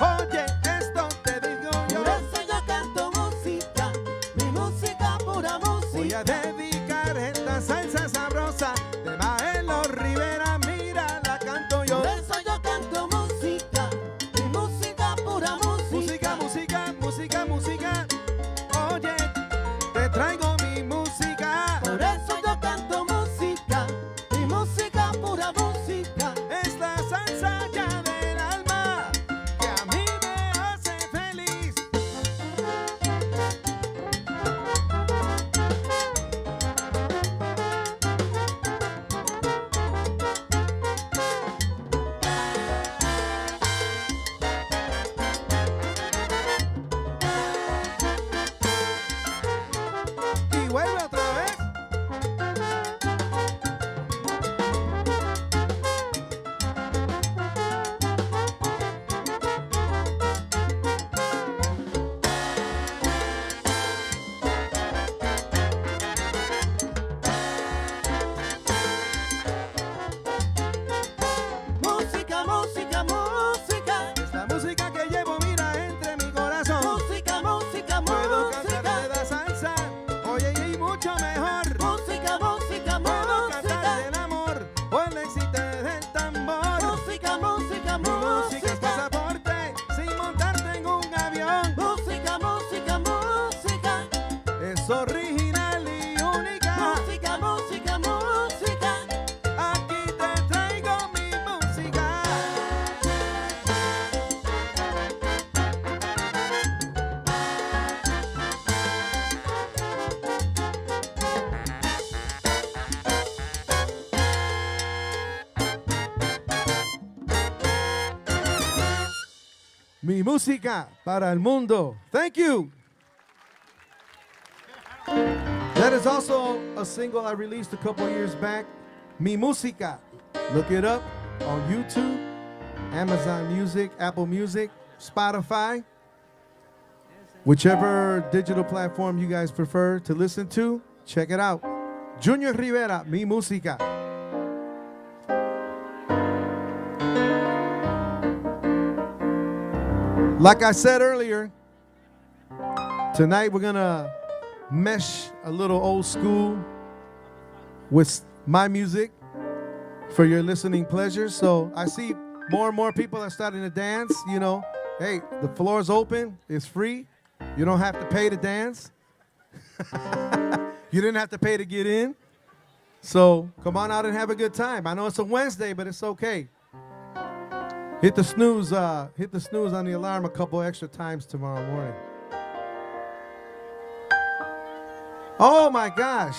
Oye, esto te digo yo. Por eso yo canto música, mi música pura música. Voy a dedicar esta salsa sabrosa de Maelo Rivera. Mira, la canto yo. Por eso yo canto música, mi música pura música. Música, música, música, música. Oye, te traigo mi música. Por eso yo canto música, mi música pura música. Es la salsa ya del alma que a mí me hace feliz. Y vuelve otra vez. Música, música, música. Es la música que llevo, mira, entre mi corazón. Música, música, Puedo música. cantar de la salsa, oye, y mucho mejor. Música, música, Puedo cantar música. del amor o el éxito del tambor. Música, música, Mi música es música. pasaporte sin montarte en un avión. Música, música, música. Es original y única. Música, música, música. Aquí te traigo mi música. Mi música para el mundo. Thank you. That is also a single I released a couple years back. Mi música. Look it up. on YouTube, Amazon Music, Apple Music, Spotify, whichever digital platform you guys prefer to listen to, check it out. Junior Rivera, Mi Música. Like I said earlier, tonight we're gonna mesh a little old school with my music for your listening pleasure. So I see more and more people are starting to dance. You know, hey, the floor's open, it's free. You don't have to pay to dance. You didn't have to pay to get in. So come on out and have a good time. I know it's a Wednesday, but it's okay. Hit the snooze on the alarm a couple extra times tomorrow morning. Oh my gosh.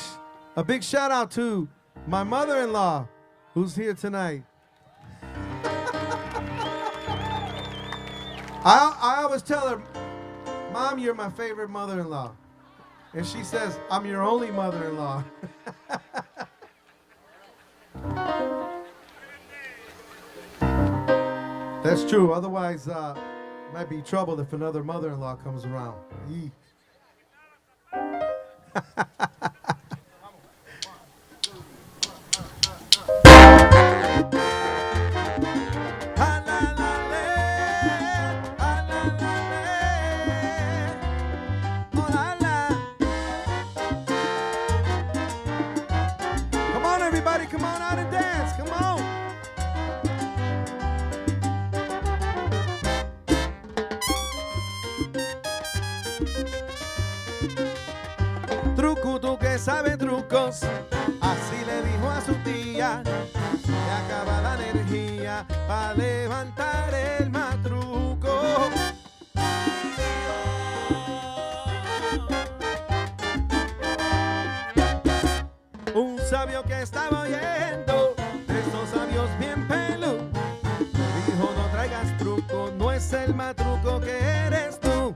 A big shout out to my mother-in-law who's here tonight. I always tell her, Mom, you're my favorite mother-in-law. And she says, I'm your only mother-in-law. That's true. Otherwise, might be trouble if another mother-in-law comes around. Yee. Come on, everybody. Come on out and dance. Come on. Truco, tú que sabes trucos, así le dijo a su tía, se acaba la energía para levantar el matruco. Un sabio que estaba oyendo, de esos sabios bien peludos, dijo no traigas truco, no es el matruco que eres tú.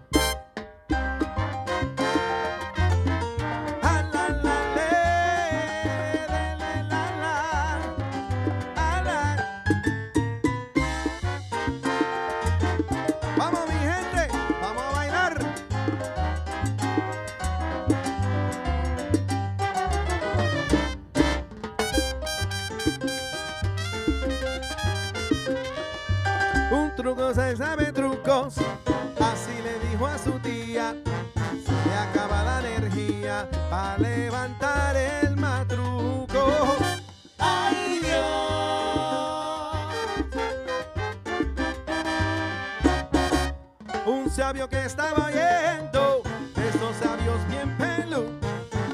Se sabe trucos, así le dijo a su tía, se acaba la energía para levantar el matruco. ¡Ay, Dios! Un sabio que estaba oyendo, de esos sabios bien peludos,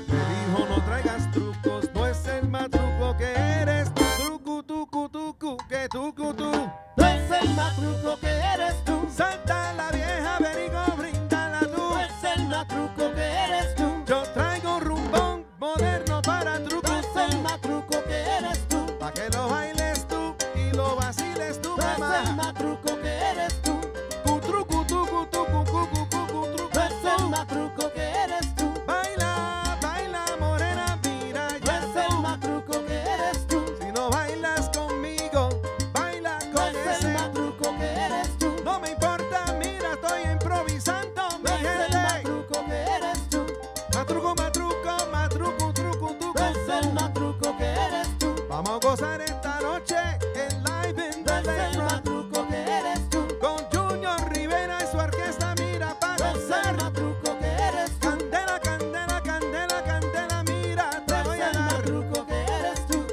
le dijo no traigas trucos, no es el matruco que eres tú. Trucu, tucu, tucu, que tucu, tú. No es el matruco que eres tú. Salta la vieja, verigo, bríndala tú. No es el matruco que eres tú. Yo traigo un rumbón moderno para trucos. No es el matruco que eres tú. Pa' que lo bailes tú y lo vaciles tú, mamá. No es el matruco que eres tú. Cutrucu, tucu, tucu, cucu, cucu, truco. No es el matruco que eres tú. Baila, baila, morena, mira. No es el matruco que eres tú. Si no bailas conmigo, baila con ese matruco que eres tú. No me importa, mira, estoy improvisando, mi gente. No es el matruco que eres tú. Matruco, matruco, matruco, truco, truco. No es el matruco que eres tú. Vamos a gozar esta noche en live en the Lakefront. No es el matruco que eres tú. Con Junior Rivera y su orquesta, mira, para gozar. No es el matruco que eres tú. Candela, candela, candela, candela, mira, te voy a dar. No es el matruco que eres tú.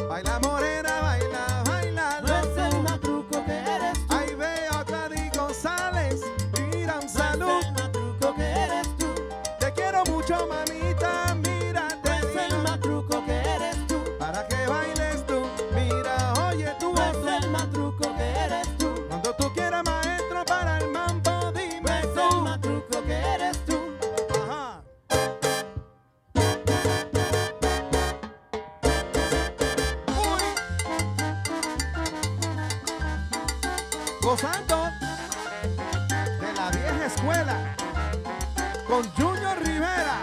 Baila morena, baila, baila. No es el matruco que eres tú. Ahí veo a Gladys González, mira un saludo. No es el matruco que eres tú. Te quiero mucho, mamita, mira, te digo. No es el matruco que eres tú. Para que bailes tú, mira, oye tú. No es el matruco que eres tú. Cuando tú quieras, maestro, para el mambo, dime. No es el matruco que eres tú. Ajá. Gozando de la vieja escuela con Junior Rivera.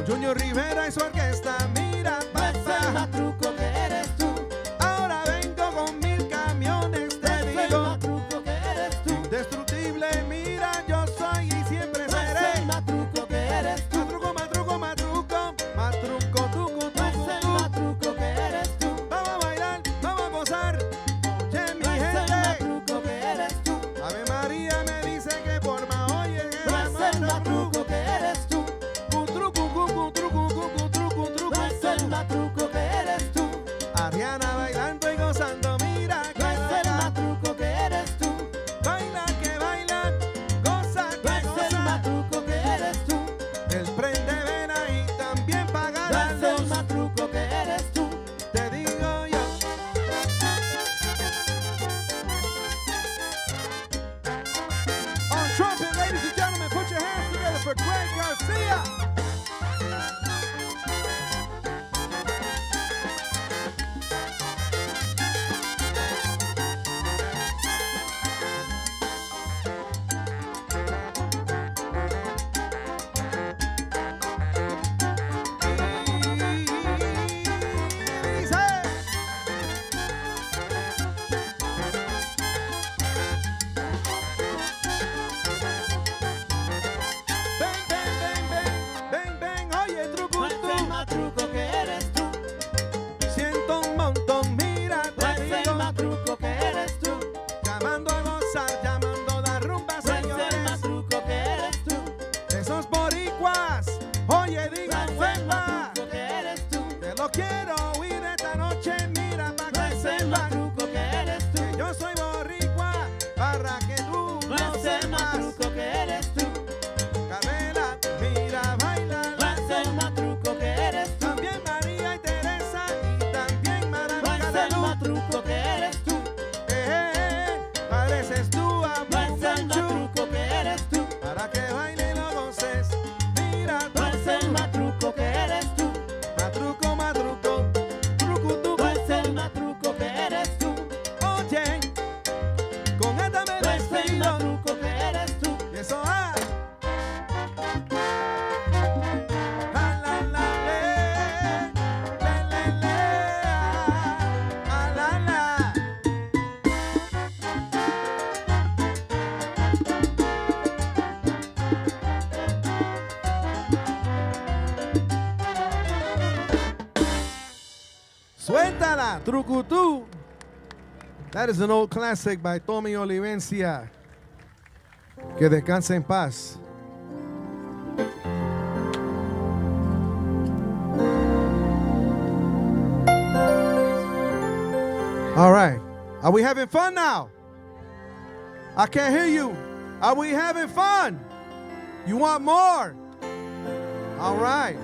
con Junior Rivera y su orquesta. Mira, pasa, matruco que eres tú. Ahora vengo con 1000 camiones, te digo, matruco que eres tú. Indestructible, mira, yo soy y siempre seré. El matruco que eres tú. Matruco, matruco, matruco, matruco, tucu, tucu, el matruco que eres tú. Vamos a bailar, vamos a gozar. Oye, mi gente, el matruco que eres tú. Ave María me dice que por más oye, el matruco que eres tú. El matruco que eres tú. Ariana bailando y gozando, mira que baila. El matruco que eres tú. Baila que baila, goza que goza. El matruco que eres tú. El prende vena y también paga la luz. El matruco que eres tú. Te digo yo. On trumpet, ladies and gentlemen, put your hands together for Greg Garcia. Suéltala, trucutú. That is an old classic by Tommy Olivencia. Que descanse en paz. All right. Are we having fun now? I can't hear you. Are we having fun? You want more? All right.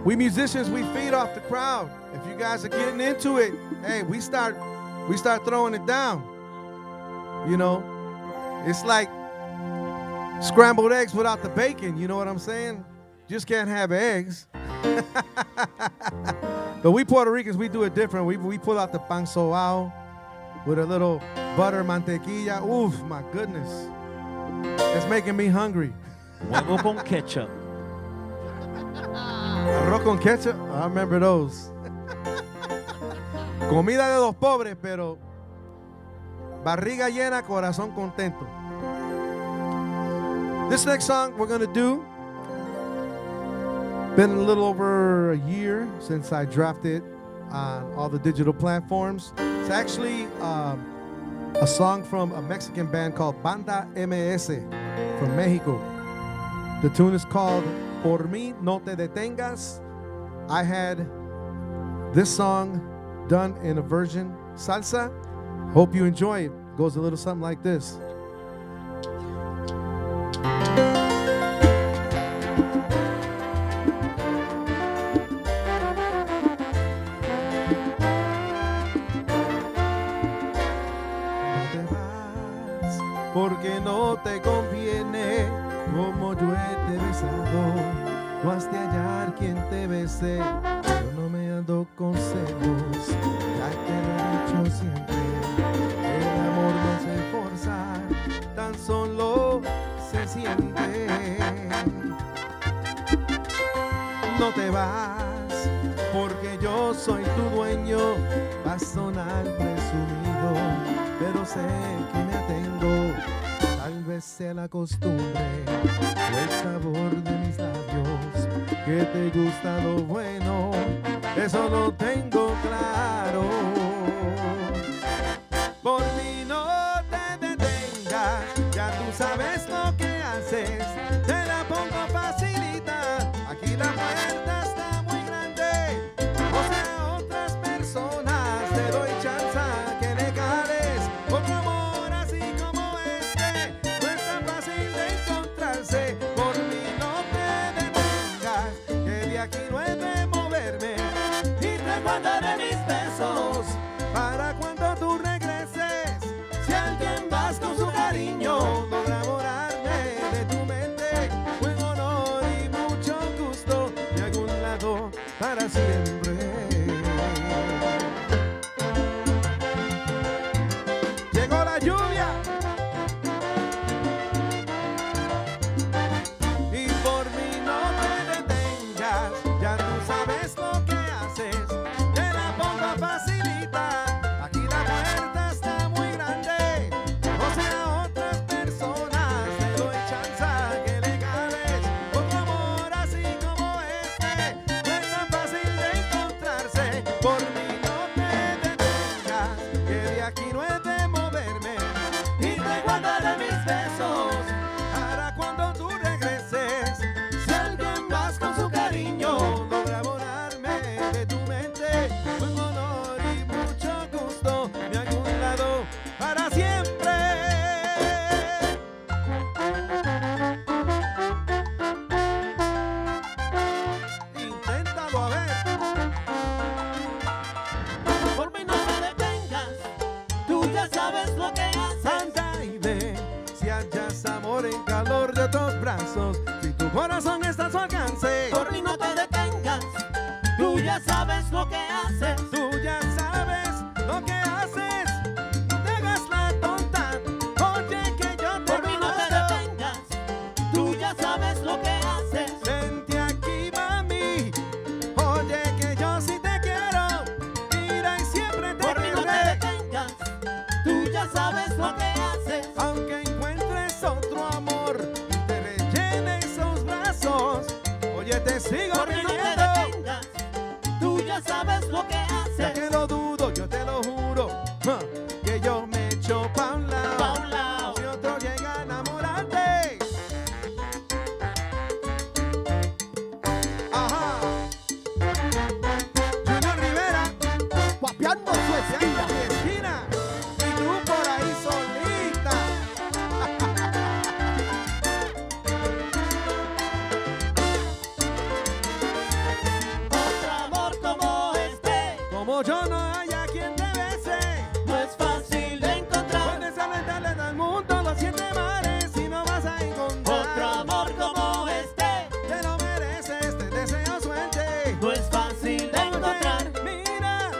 We musicians, we feed off the crowd. If you guys are getting into it, hey, we start throwing it down. You know, it's like scrambled eggs without the bacon. You know what I'm saying? Just can't have eggs. But we Puerto Ricans, we do it different. We pull out the pan sobao with a little butter, mantequilla. Oof, my goodness. It's making me hungry. Huevo con ketchup. Arroz con ketchup. I remember those. Comida de los pobres, pero barriga llena, corazón contento. This next song we're going to do, been a little over a year since I drafted on all the digital platforms. It's actually a song from a Mexican band called Banda MS from Mexico. The tune is called Por mí no te detengas. I had this song done in a version salsa. Hope you enjoy it. Goes a little something like this. Porque no te conviene como yo te he besado. No has de hallar quien te bese. Yo no me ando con celos. Ya te lo he dicho siempre. El amor no se forza, tan solo se siente. no te vas, porque yo soy tu dueño. Va a sonar presumido, pero sé que me atengo. Tal vez sea la costumbre o el sabor de mis labios, que te gusta lo bueno, eso lo tengo claro. Por mí no te detengas, ya tú sabes lo que haces, te la pongo facilita, aquí la puerta está muy grande, o sea, otras personas te doy chance que le cales, otro amor así como este, no es tan fácil de encontrarse. Por mí no te detengas, que de aquí no he de moverme, y te guardaré mis besos para cuando tú regreses. Si alguien vas con su cariño, logra borrarme de tu mente. Buen honor y mucho gusto, de algún lado para siempre. Llegó la lluvia y por mí no te detengas, ya tú sabes lo que haces, te la pongo facilita, aquí la puerta está muy grande, o sea, otras personas te doy chance que le cales, otro amor así como este, no es tan fácil de encontrarse. Por mí no te detengas, que de aquí no he de moverme, y te guardaré mis besos para cuando tú regreses. Si alguien vas con su cariño, logra borrarme de tu mente. Buen honor y mucho gusto, de algún lado para siempre. Inténtalo a ver. Por mí no te detengas, tú ya sabes lo que haces. Anda y ve, si hallas amor en calor de otros brazos, si tu corazón está a su alcance. Por mí no te detengas, tú ya sabes lo que haces. Tú ya sabes lo que haces, no te hagas la tonta, oye que yo te Por mí no te detengas, tú ya sabes lo que haces. Vente aquí, mami, oye que yo sí te quiero, mira y siempre te Por mí no te detengas, tú ya sabes lo que haces. Aunque encuentres otro amor y te rellene esos brazos, oye te sigo Por mí no te detengas, tú ya sabes lo que haces. Ya que lo dudo, yo te lo juro, que yo me echo pa' un lado, si otro llega a enamorarte. Ajá. Junior Rivera, guapeando su esquina, y tú por ahí solita. Otro amor como este, como yo no hay a quien te bese, no es fácil de encontrar. Puedes alentarle al mundo los 7 mares y no vas a encontrar otro amor como este. Te lo mereces, te deseo suerte. No es fácil de encontrar. Mira,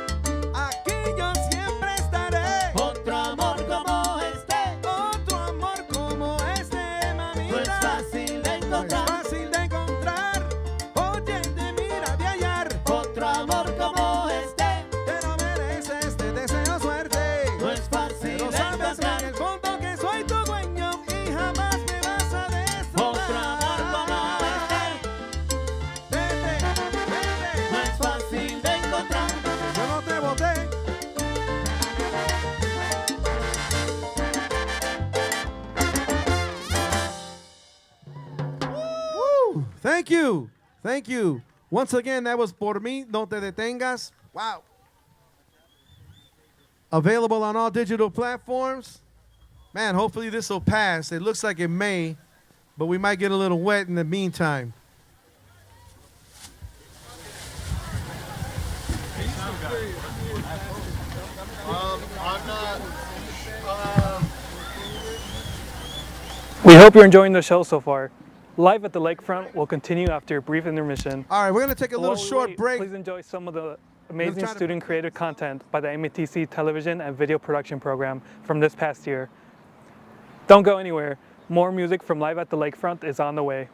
aquí yo siempre estaré. Otro amor como este. Otro amor como este, mamita. No es fácil de encontrar. No es fácil de encontrar. Oye, te mira de hallar. Otro amor como este. Te lo mereces, te deseo suerte. No es fácil pero de sabes encontrar. En el fondo que soy tu dueño y jamás me vas a defraudar. Otro amor como este. Vete. No es fácil de encontrar. Yo no te boté. Woo! Thank you. Thank you. Once again, that was Por Mí No Te Detengas. Wow. Available on all digital platforms. Man, hopefully this will pass. It looks like it may, but we might get a little wet in the meantime. We hope you're enjoying the show so far. Live at the Lakefront will continue after a brief intermission. All right, we're going to take a little While we short wait, break. Please enjoy some of the amazing student-created content by the MATC television and video production program from this past year. Don't go anywhere. More music from Live at the Lakefront is on the way.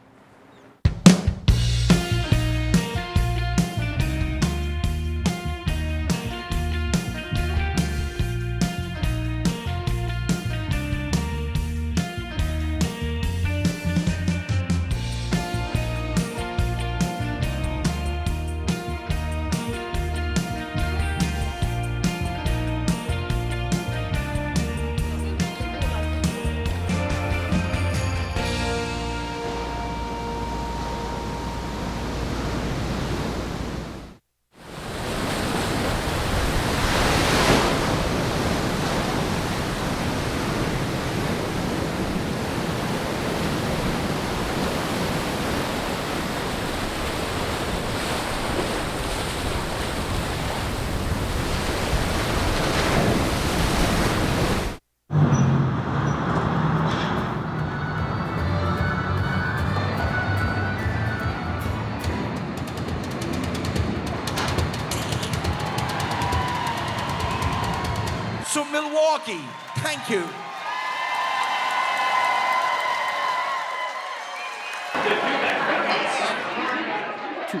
to Milwaukee. Thank you.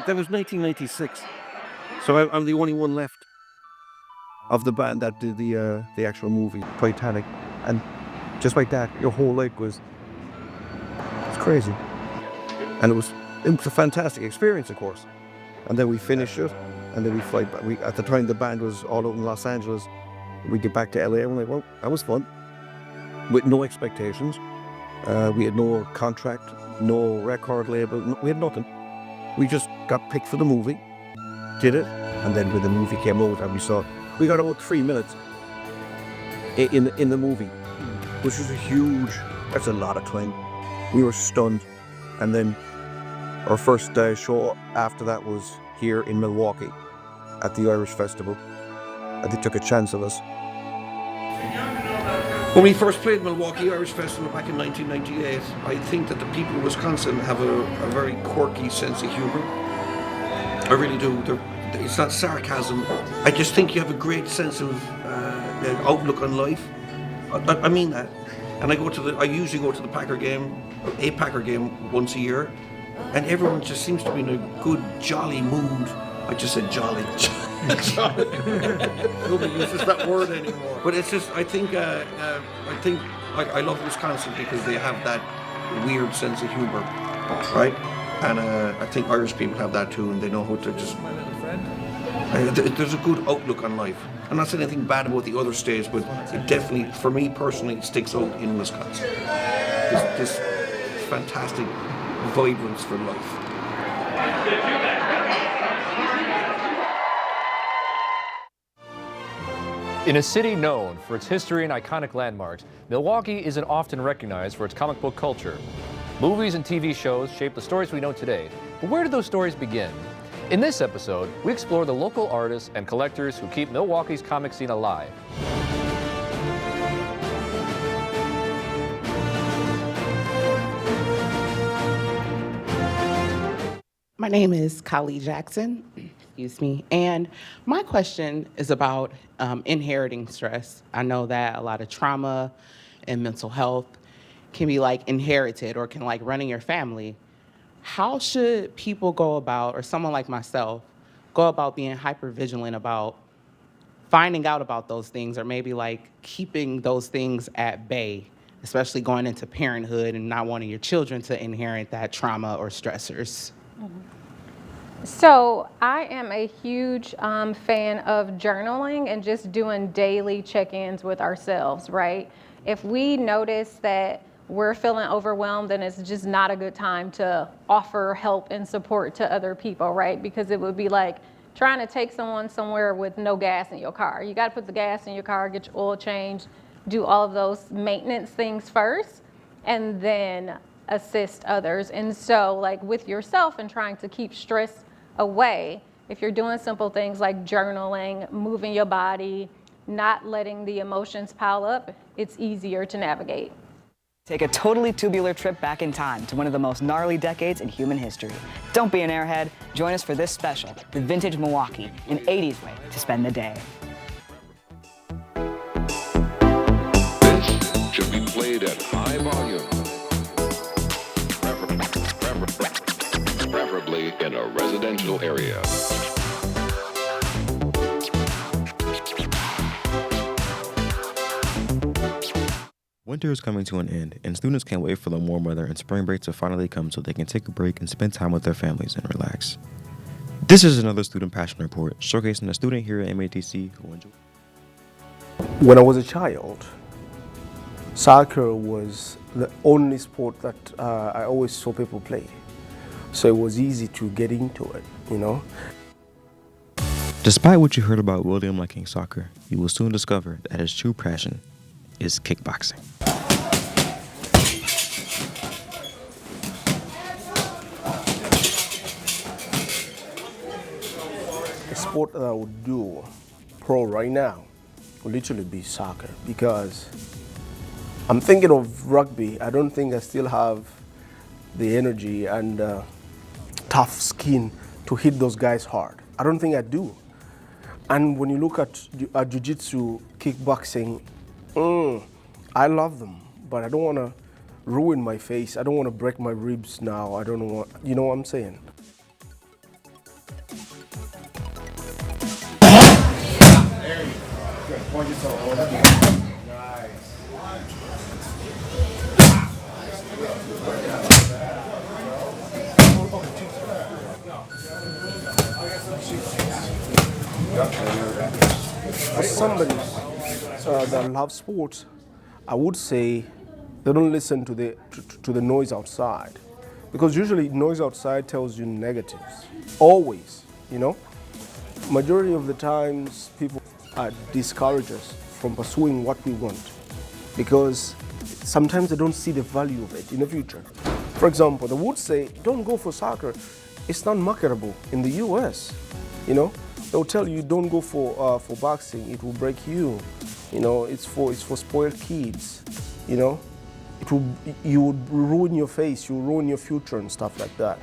That was 1996, so I'm the only one left of the band that did the actual movie Titanic, and just like that, your whole life it's crazy, and it was a fantastic experience, of course. And then we finished it, and then we fly back. At the time, the band was all out in Los Angeles. We get back to LA, and we're like, well, that was fun, with no expectations. We had no contract, no record label, we had nothing. We just got picked for the movie, did it, and then when the movie came out, and we got about 3 minutes in the movie, which was that's a lot of time. We were stunned, and then our first show after that was here in Milwaukee at the Irish Festival, and they took a chance of us. When we first played Milwaukee Irish Festival back in 1998, I think that the people of Wisconsin have a very quirky sense of humor. I really do. It's not sarcasm. I just think you have a great sense of outlook on life. I mean that. And I usually go to the Packer game, a Packer game once a year, and everyone just seems to be in a good, jolly mood. I just said jolly. Nobody uses that word anymore. But it's just, I think I love Wisconsin because they have that weird sense of humor, right? And I think Irish people have that too, and they know how to just. There's a good outlook on life. I'm not saying anything bad about the other states, but it definitely, for me personally, sticks out in Wisconsin. This fantastic vibrance for life. In a city known for its history and iconic landmarks, Milwaukee isn't often recognized for its comic book culture. Movies and TV shows shape the stories we know today, but where did those stories begin? In this episode, we explore the local artists and collectors who keep Milwaukee's comic scene alive. My name is Kylie Jackson. Excuse me. And my question is about inheriting stress. I know that a lot of trauma and mental health can be inherited or can run in your family. How should people go about, or someone like myself, go about being hypervigilant about finding out about those things, or maybe keeping those things at bay, especially going into parenthood and not wanting your children to inherit that trauma or stressors? Mm-hmm. So I am a huge fan of journaling and just doing daily check-ins with ourselves, right? If we notice that we're feeling overwhelmed, then it's just not a good time to offer help and support to other people, right? Because it would be like trying to take someone somewhere with no gas in your car. You got to put the gas in your car, get your oil changed, do all of those maintenance things first, and then assist others. And so with yourself and trying to keep stress away, if you're doing simple things like journaling, moving your body, not letting the emotions pile up, it's easier to navigate. Take a totally tubular trip back in time to one of the most gnarly decades in human history. Don't be an airhead. Join us for this special, the Vintage Milwaukee, an 80s way to spend the day. This should be played at high volume. Preferably in a residential area. Winter is coming to an end, and students can't wait for the warm weather and spring break to finally come so they can take a break and spend time with their families and relax. This is another Student Passion Report, showcasing a student here at MATC who enjoyed. When I was a child, soccer was the only sport that I always saw people play. So it was easy to get into it, you know. Despite what you heard about William liking soccer, you will soon discover that his true passion is kickboxing. The sport that I would do pro right now would literally be soccer, because I'm thinking of rugby. I don't think I still have the energy and tough skin to hit those guys hard. I don't think I do. And when you look at jiu-jitsu, kickboxing, I love them, but I don't want to ruin my face. I don't want to break my ribs now. I don't want, you know what I'm saying? There you go. Good. Point yourself over. Nice. For somebody that loves sports, I would say they don't listen to the noise outside, because usually noise outside tells you negatives. Always, you know. Majority of the times, people discourage us from pursuing what we want, because sometimes they don't see the value of it in the future. For example, they would say, "Don't go for soccer; it's not marketable in the U.S." You know. They'll tell you, don't go for boxing, it will break you. You know, it's for spoiled kids. You know, you would ruin your face, you ruin your future and stuff like that.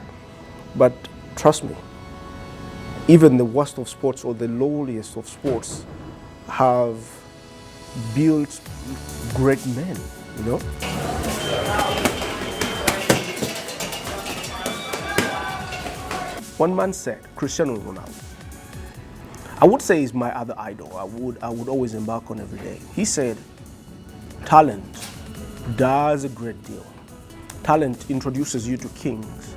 But trust me, even the worst of sports or the lowliest of sports have built great men, you know. One man said, Cristiano Ronaldo, I would say he's my other idol. I would always embark on every day. He said, talent does a great deal. Talent introduces you to kings,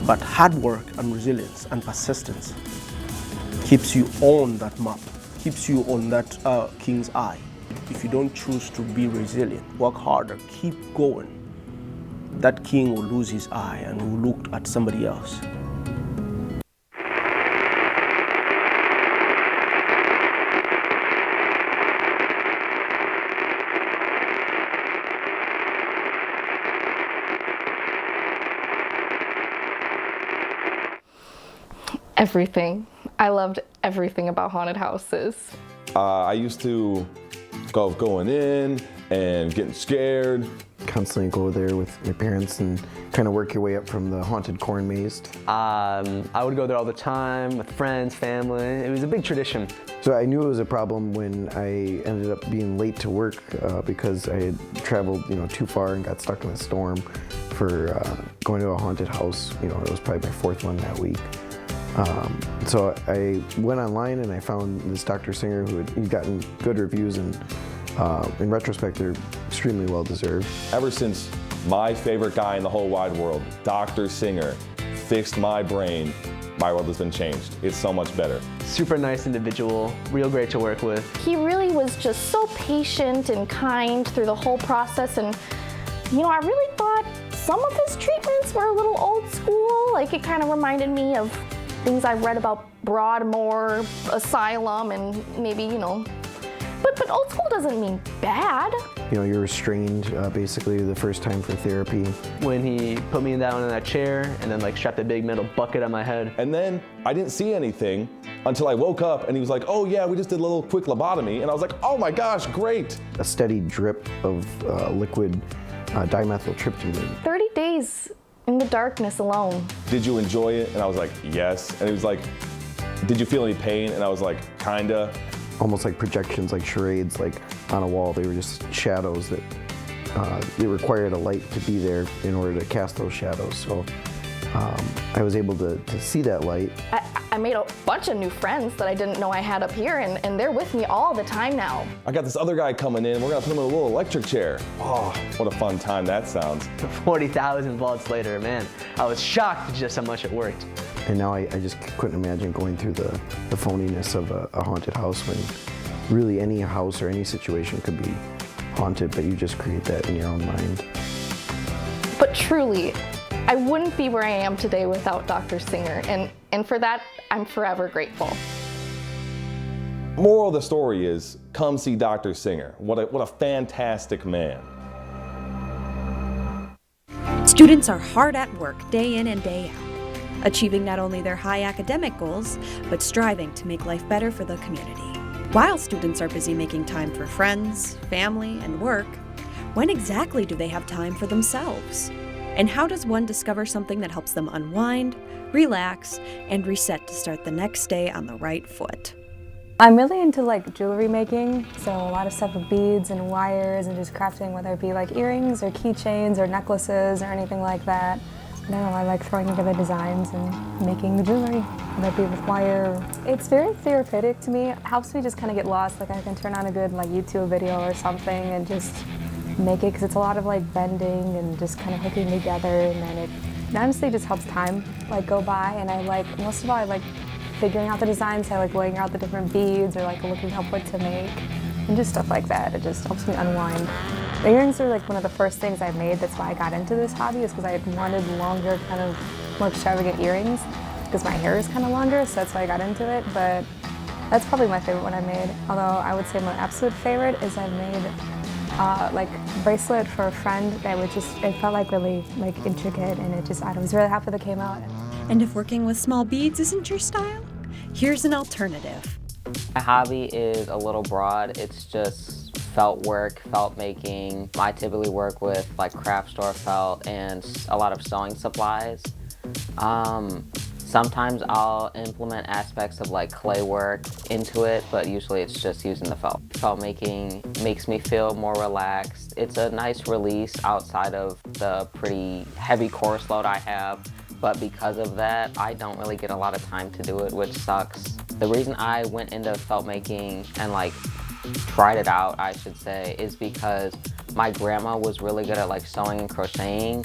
but hard work and resilience and persistence keeps you on that map, keeps you on that king's eye. If you don't choose to be resilient, work harder, keep going, that king will lose his eye and will look at somebody else. Everything. I loved everything about haunted houses. I used to going in and getting scared. Constantly go there with my parents and kind of work your way up from the haunted corn maze. I would go there all the time with friends, family. It was a big tradition. So I knew it was a problem when I ended up being late to work because I had traveled, too far and got stuck in a storm for going to a haunted house. It was probably my fourth one that week. So I went online and I found this Dr. Singer he'd gotten good reviews, and in retrospect, they're extremely well deserved. Ever since my favorite guy in the whole wide world, Dr. Singer, fixed my brain, my world has been changed. It's so much better. Super nice individual, real great to work with. He really was just so patient and kind through the whole process, and I really thought some of his treatments were a little old school. Like, it kind of reminded me of things I've read about Broadmoor Asylum and maybe, but old school doesn't mean bad. You're restrained basically the first time for therapy. When he put me down in that chair and then strapped a big metal bucket on my head. And then I didn't see anything until I woke up and he was like, "Oh yeah, we just did a little quick lobotomy." And I was like, "Oh my gosh, great." A steady drip of liquid dimethyltryptamine. 30 days in the darkness alone. Did you enjoy it? And I was like, yes. And he was like, did you feel any pain? And I was like, kinda. Almost like projections, like charades, like on a wall. They were just shadows that it required a light to be there in order to cast those shadows. So I was able to see that light. I made a bunch of new friends that I didn't know I had up here, and they're with me all the time now. I got this other guy coming in. We're gonna put him in a little electric chair. Oh, what a fun time that sounds. 40,000 volts later, man, I was shocked just how much it worked. And now I just couldn't imagine going through the phoniness of a haunted house, when really any house or any situation could be haunted, but you just create that in your own mind. But truly, I wouldn't be where I am today without Dr. Singer, and for that, I'm forever grateful. Moral of the story is, come see Dr. Singer. What a fantastic man. Students are hard at work day in and day out, achieving not only their high academic goals, but striving to make life better for the community. While students are busy making time for friends, family, and work, when exactly do they have time for themselves? And how does one discover something that helps them unwind, relax, and reset to start the next day on the right foot? I'm really into like jewelry making, so a lot of stuff with beads and wires and just crafting, whether it be like earrings or keychains or necklaces or anything like that. I don't know, I like throwing together designs and making the jewelry, whether it be with wire. It's very therapeutic to me. It helps me just kind of get lost. Like I can turn on a good like YouTube video or something and just make it, because it's a lot of like bending and just kind of hooking together, and then it honestly just helps time like go by. And I like, most of all, I like figuring out the designs. I like laying out the different beads or like looking up what to make and just stuff like that. It just helps me unwind. The earrings are like one of the first things I made. That's why I got into this hobby, is because I had wanted longer, kind of more extravagant earrings, because my hair is kind of longer, so that's why I got into it. But that's probably my favorite one I made. Although I would say my absolute favorite is I made like a bracelet for a friend that would just, it felt like really like intricate, and it just, I was really happy that it came out. And if working with small beads isn't your style, here's an alternative. My hobby is a little broad. It's just felt work, felt making. I typically work with like craft store felt and a lot of sewing supplies. Sometimes I'll implement aspects of like clay work into it, but usually it's just using the felt. Felt making makes me feel more relaxed. It's a nice release outside of the pretty heavy course load I have, but because of that, I don't really get a lot of time to do it, which sucks. The reason I went into felt making and like tried it out, I should say, is because my grandma was really good at like sewing and crocheting,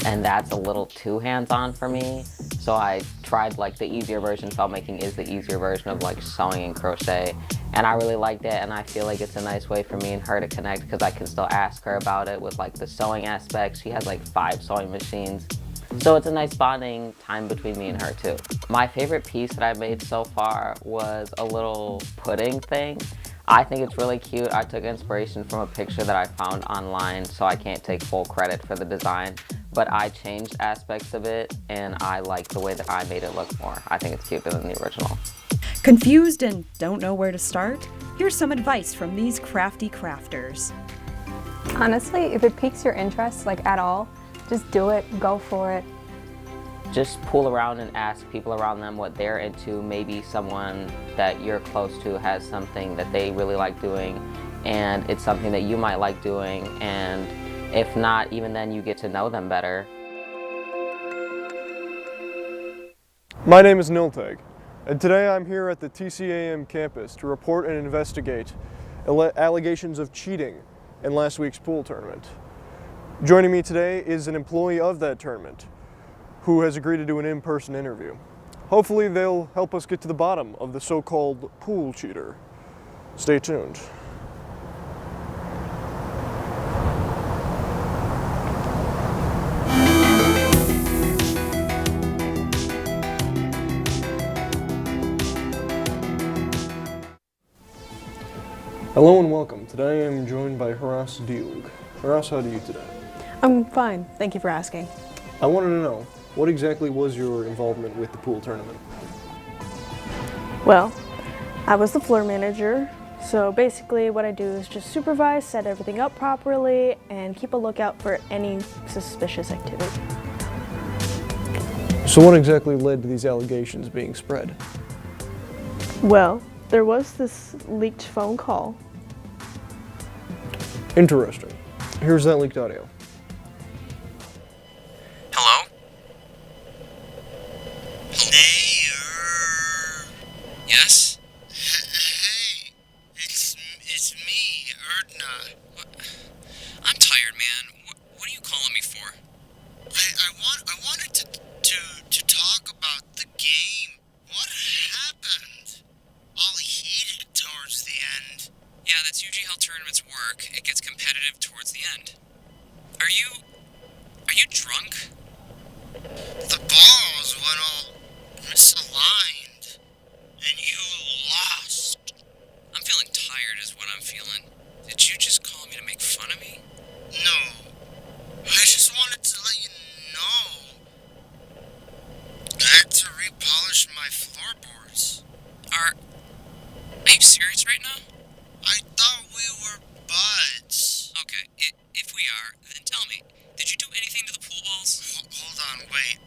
and that's a little too hands-on for me. So I tried like the easier version. Felt making is the easier version of like sewing and crochet, and I really liked it, and I feel like it's a nice way for me and her to connect, because I can still ask her about it with like the sewing aspects. She has like 5 sewing machines. So it's a nice bonding time between me and her too. My favorite piece that I made so far was a little pudding thing. I think it's really cute. I took inspiration from a picture that I found online, so I can't take full credit for the design, but I changed aspects of it, and I like the way that I made it look more. I think it's cuter than the original. Confused and don't know where to start? Here's some advice from these crafty crafters. Honestly, if it piques your interest like at all, just do it, go for it. Just pull around and ask people around them what they're into. Maybe someone that you're close to has something that they really like doing, and it's something that you might like doing, and if not, even then you get to know them better. My name is Niltag, and today I'm here at the TCAM campus to report and investigate allegations of cheating in last week's pool tournament. Joining me today is an employee of that tournament who has agreed to do an in-person interview. Hopefully they'll help us get to the bottom of the so-called pool cheater. Stay tuned. Hello and welcome. Today I am joined by Haras Diog. Haras, how do you today? I'm fine. Thank you for asking. I wanted to know, what exactly was your involvement with the pool tournament? Well, I was the floor manager, so basically what I do is just supervise, set everything up properly, and keep a lookout for any suspicious activity. So what exactly led to these allegations being spread? Well, there was this leaked phone call. Interesting. Here's that leaked audio. Hello? Yes? Hey, it's me, Erdna. I'm tired, man. What are you calling me for? I wanted to talk about the game. What happened? All heated towards the end. Yeah, that's usually how tournaments work. It gets competitive towards the end. Are you drunk? The balls went all misaligned, and you lost. I'm feeling tired is what I'm feeling. Did you just call me to make fun of me? No. I just wanted to let you know. I had to repolish my floorboards. Are you serious right now? I thought we were buds. Okay, if we are, then tell me, did you do anything to the pool balls? Hold on, wait.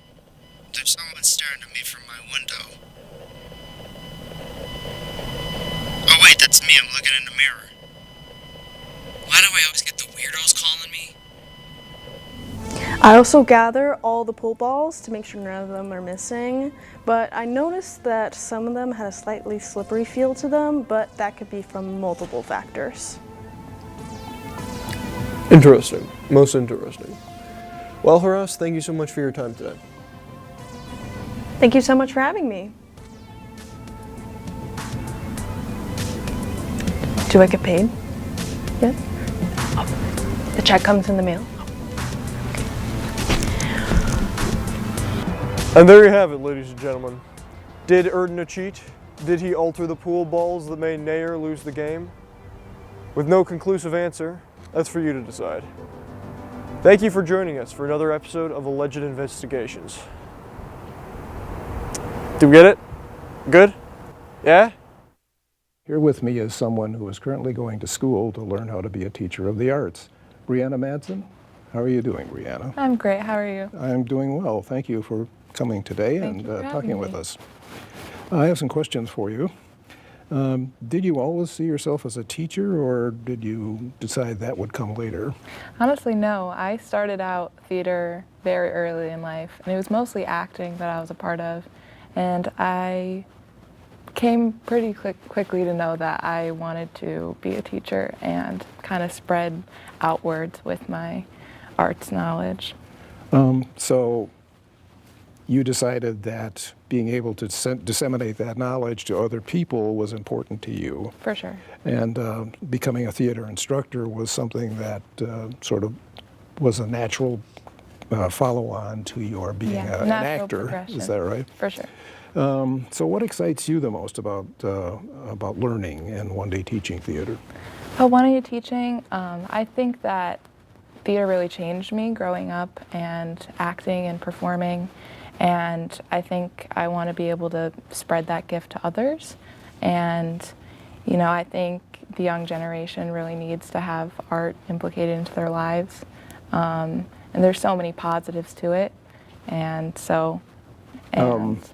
There's someone staring at me from my window. Wait, that's me. I'm looking in the mirror. Why do I always get the weirdos calling me? I also gather all the pool balls to make sure none of them are missing, but I noticed that some of them had a slightly slippery feel to them, but that could be from multiple factors. Interesting. Most interesting. Well, Horace, thank you so much for your time today. Thank you so much for having me. Do I get paid? Yes? Oh, the check comes in the mail. And there you have it, ladies and gentlemen. Did Erdna cheat? Did he alter the pool balls that made Nair lose the game? With no conclusive answer, that's for you to decide. Thank you for joining us for another episode of Alleged Investigations. Do we get it? Good? Yeah? Here with me is someone who is currently going to school to learn how to be a teacher of the arts. Brianna Madsen, how are you doing, Brianna? I'm great, how are you? I'm doing well. Thank you for coming today and talking with us. I have some questions for you. Did you always see yourself as a teacher, or did you decide that would come later? Honestly, no. I started out theater very early in life, and it was mostly acting that I was a part of. And I came pretty quickly to know that I wanted to be a teacher and kind of spread outwards with my arts knowledge. So you decided that being able to disseminate that knowledge to other people was important to you. For sure. And becoming a theater instructor was something that sort of was a natural follow-on to your being an actor. Is that right? For sure. So what excites you the most about learning and one-day teaching theater? One-day teaching, I think that theater really changed me growing up and acting and performing. And I think I want to be able to spread that gift to others. And, you know, I think the young generation really needs to have art implicated into their lives. And there's so many positives to it. And so,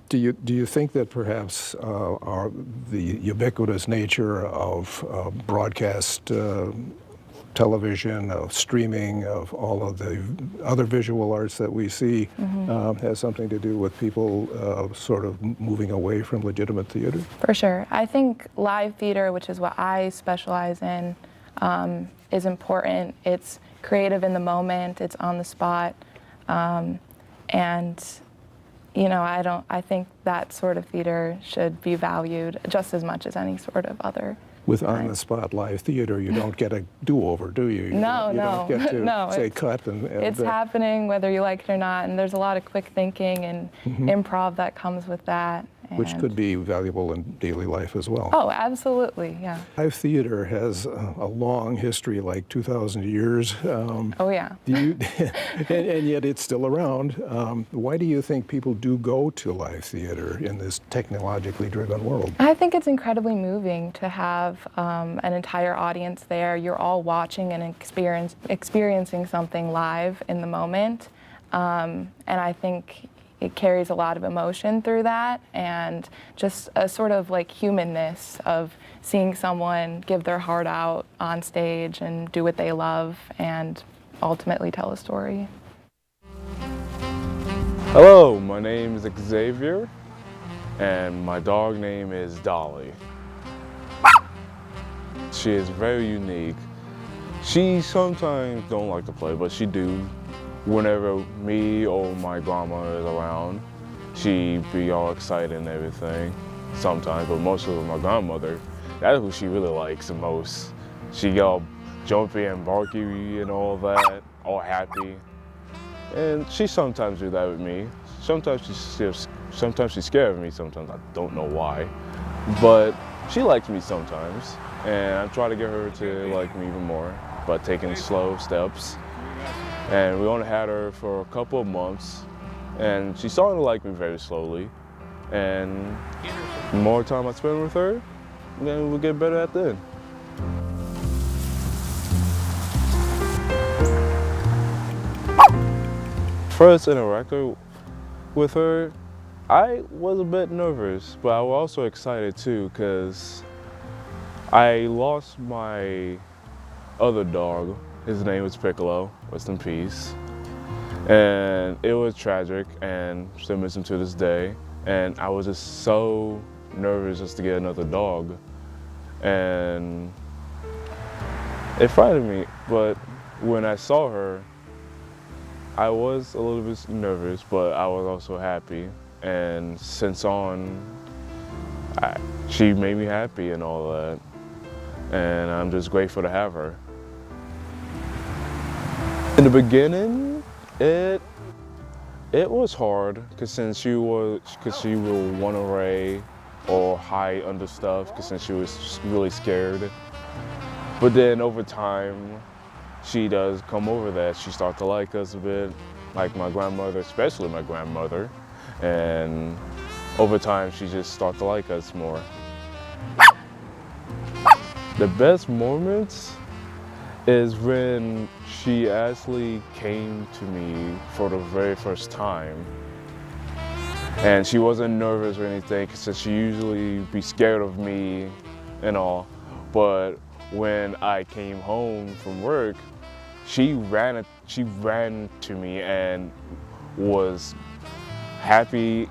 do you think that perhaps the ubiquitous nature of broadcast television, of streaming, of all of the other visual arts that we see has something to do with people sort of moving away from legitimate theater? For sure. I think live theater, which is what I specialize in, is important. It's creative in the moment, it's on the spot, and you know, I think that sort of theater should be valued just as much as any sort of other. With on-the-spot live theater, you don't get a do-over, do you? You don't get to say cut. And it's happening whether you like it or not, and there's a lot of quick thinking and improv that comes with that. Which could be valuable in daily life as well. Oh, absolutely, yeah. Live theater has a long history, like 2,000 years. Oh, yeah. And yet it's still around. Why do you think people do go to live theater in this technologically driven world? I think it's incredibly moving to have an entire audience there. You're all watching and experiencing something live in the moment. And I think it carries a lot of emotion through that, and just a sort of like humanness of seeing someone give their heart out on stage and do what they love and ultimately tell a story. Hello, my name is Xavier, and my dog name is Dolly. She is very unique. She sometimes don't like to play, but she do. Whenever me or my grandma is around, she be all excited and everything sometimes, but most of my grandmother, that's who she really likes the most. She get all jumpy and barky and all that, all happy. And she sometimes do that with me. Sometimes she's scared of me, sometimes I don't know why. But she likes me sometimes, and I try to get her to like me even more by taking slow steps. And we only had her for a couple of months, and she's starting to like me very slowly. And the more time I spend with her, then we'll get better at that. First interacting with her, I was a bit nervous, but I was also excited too, because I lost my other dog. His name was Piccolo, rest in peace. And it was tragic and still miss him to this day. And I was just so nervous just to get another dog. And it frightened me, but when I saw her, I was a little bit nervous, but I was also happy. And since on, she made me happy and all that. And I'm just grateful to have her. In the beginning, it was hard, cause since she will run away or hide under stuff, cause since she was really scared. But then over time, she does come over that. She starts to like us a bit, like my grandmother, especially my grandmother. And over time, she just starts to like us more. The best moments is when she actually came to me for the very first time. And she wasn't nervous or anything, because she usually be scared of me and all. But when I came home from work, she ran to me and was happy.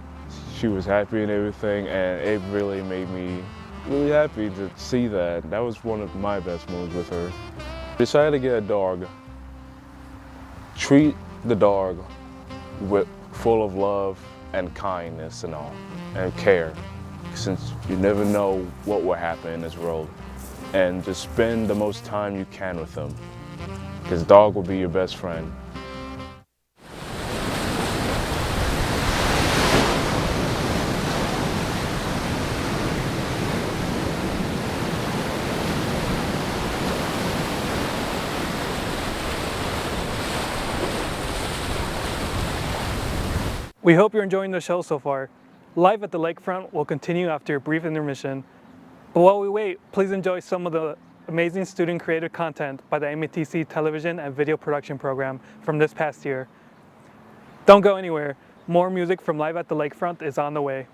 She was happy and everything, and it really made me really happy to see that. That was one of my best moments with her. Decided to get a dog. Treat the dog full of love and kindness and all, and care, since you never know what will happen in this world. And just spend the most time you can with them, because dog will be your best friend. We hope you're enjoying the show so far. Live at the Lakefront will continue after a brief intermission. But while we wait, please enjoy some of the amazing student-created content by the MATC television and video production program from this past year. Don't go anywhere. More music from Live at the Lakefront is on the way.